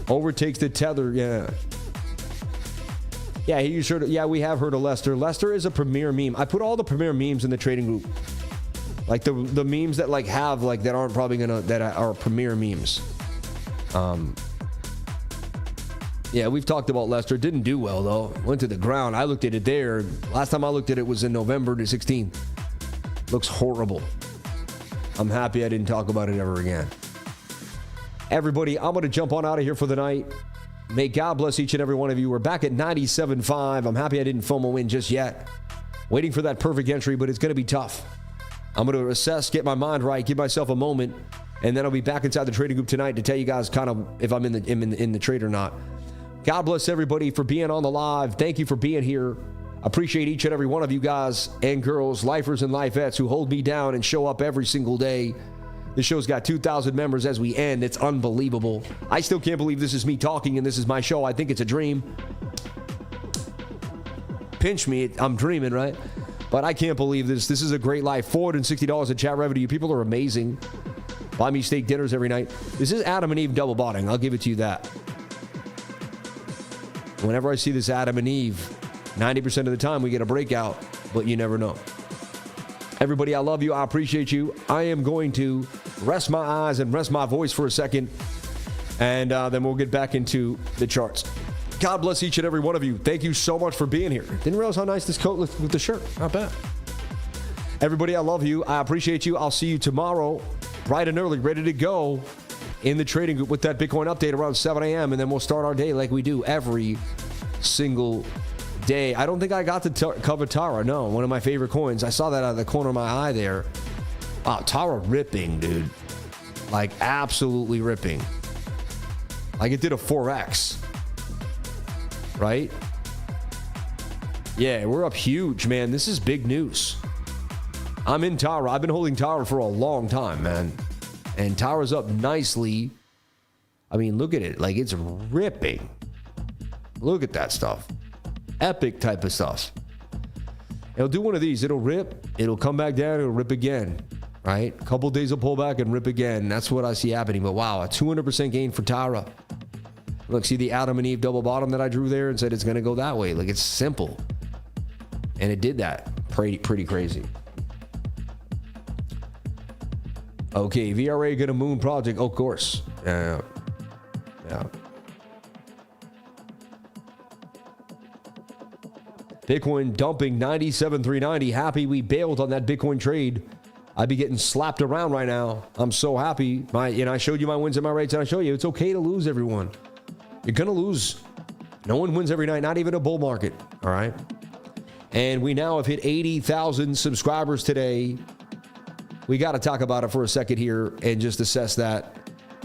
Overtakes the tether. Yeah. Yeah, we have heard of Lester. Lester is a premier meme. I put all the premier memes in the trading group. Like the memes that like have like that aren't probably gonna that are premier memes. Yeah, we've talked about Lester. Didn't do well, though. Went to the ground. I looked at it there. Last time I looked at it was in November the 16th. Looks horrible. I'm happy I didn't talk about it ever again. Everybody, I'm going to jump on out of here for the night. May God bless each and every one of you. We're back at 97.5. I'm happy I didn't FOMO in just yet. Waiting for that perfect entry, but it's going to be tough. I'm going to assess, get my mind right, give myself a moment, and then I'll be back inside the trading group tonight to tell you guys kind of if I'm in the trade or not. God bless everybody for being on the live. Thank you for being here. Appreciate each and every one of you guys and girls, lifers and lifettes who hold me down and show up every single day. This show's got 2,000 members as we end. It's unbelievable. I still can't believe this is me talking and this is my show. I think it's a dream. Pinch me. I'm dreaming, right? But I can't believe this. This is a great life. $460 in chat revenue. You people are amazing. Buy me steak dinners every night. This is Adam and Eve double botting. I'll give it to you that. Whenever I see this Adam and Eve, 90% of the time we get a breakout, but you never know. Everybody, I love you. I appreciate you. I am going to rest my eyes and rest my voice for a second, and then we'll get back into the charts. God bless each and every one of you. Thank you so much for being here. Didn't realize how nice this coat looked with the shirt. Not bad. Everybody, I love you. I appreciate you. I'll see you tomorrow, bright and early, ready to go in the trading group with that Bitcoin update around 7 a.m. And then we'll start our day like we do every single day. I don't think I got to cover Tara. No, one of my favorite coins. I saw that out of the corner of my eye there. Wow, Tara ripping, dude. Like, absolutely ripping. Like, it did a 4X. Right? Yeah, we're up huge, man. This is big news. I'm in Tara. I've been holding Tara for a long time, man. And Tara's up nicely. I mean, look at it. Like, it's ripping. Look at that stuff. Epic type of stuff. It'll do one of these. It'll rip. It'll come back down. It'll rip again. Right? A couple days of pullback and rip again. That's what I see happening. But wow, a 200% gain for Tara. Look, see the Adam and Eve double bottom that I drew there and said it's going to go that way. Like, it's simple. And it did that. Pretty crazy. Okay, VRA gonna moon project. Of course. Yeah. Bitcoin dumping 97,390. Happy we bailed on that Bitcoin trade. I'd be getting slapped around right now. I'm so happy. I showed you my wins and my rates, and I show you it's okay to lose, everyone. You're gonna lose. No one wins every night, not even a bull market. All right. And we now have hit 80,000 subscribers today. We got to talk about it for a second here and just assess that.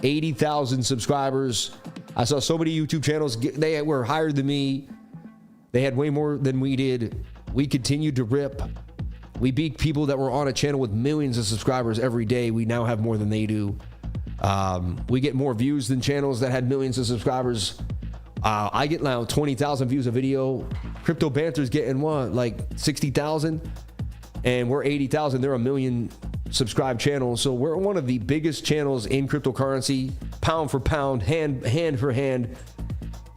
80,000 subscribers. I saw so many YouTube channels. They were higher than me. They had way more than we did. We continued to rip. We beat people that were on a channel with millions of subscribers every day. We now have more than they do. We get more views than channels that had millions of subscribers. I get now 20,000 views a video. Crypto Banter's getting what? Like 60,000? And we're 80,000. They're a million subscribed channels. So we're one of the biggest channels in cryptocurrency, pound for pound, hand for hand,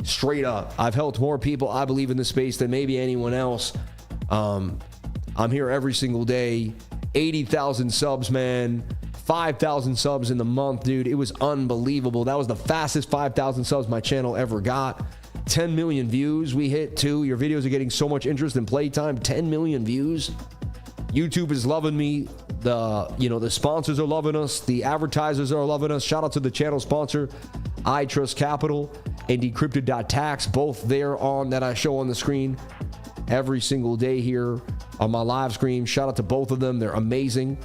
straight up. I've helped more people, I believe, in the space than maybe anyone else. I'm here every single day. 80,000 subs, man. 5,000 subs in the month, dude. It was unbelievable. That was the fastest 5,000 subs my channel ever got. 10 million views we hit too. Your videos are getting so much interest and playtime. 10 million views. YouTube is loving me. The sponsors are loving us. The advertisers are loving us. Shout out to the channel sponsor, I Trust Capital and Decrypted.tax, both there on that I show on the screen every single day here on my live stream. Shout out to both of them. They're amazing.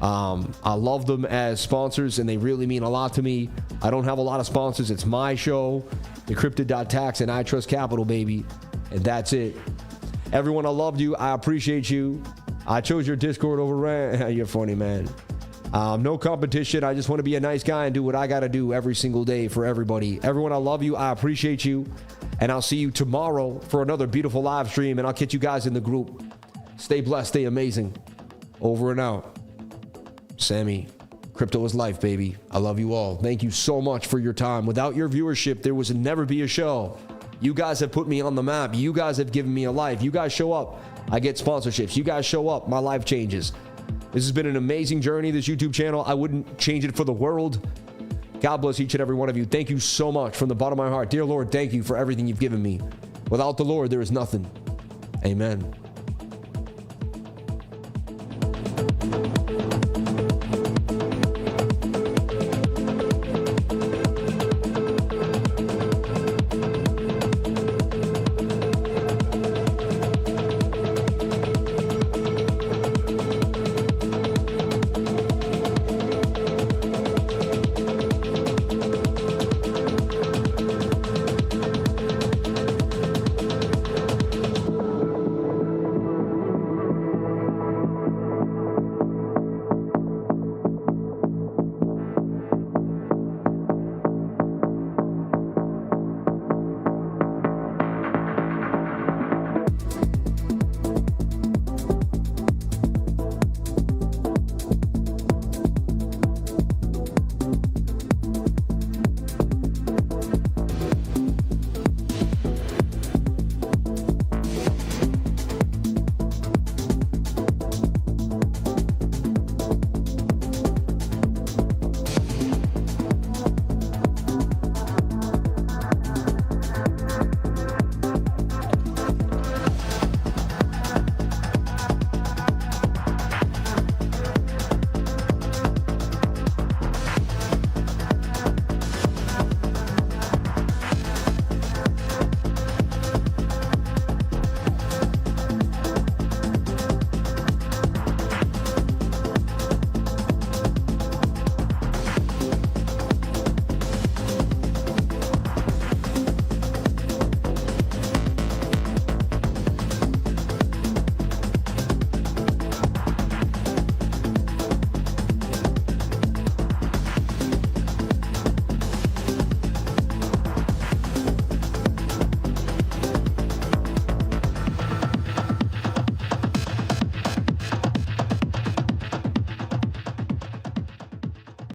I love them as sponsors, and they really mean a lot to me. I don't have a lot of sponsors. It's my show, Decrypted.tax and I Trust Capital, baby. And that's it. Everyone, I loved you. I appreciate you. I chose your Discord over Rant. You're funny, man. No competition. I just want to be a nice guy and do what I got to do every single day for everybody. Everyone, I love you. I appreciate you. And I'll see you tomorrow for another beautiful live stream. And I'll catch you guys in the group. Stay blessed. Stay amazing. Over and out. Sammy, crypto is life, baby. I love you all. Thank you so much for your time. Without your viewership, there would never be a show. You guys have put me on the map. You guys have given me a life. You guys show up, I get sponsorships. You guys show up, my life changes. This has been an amazing journey, this YouTube channel. I wouldn't change it for the world. God bless each and every one of you. Thank you so much from the bottom of my heart. Dear Lord, thank you for everything you've given me. Without the Lord, there is nothing. Amen.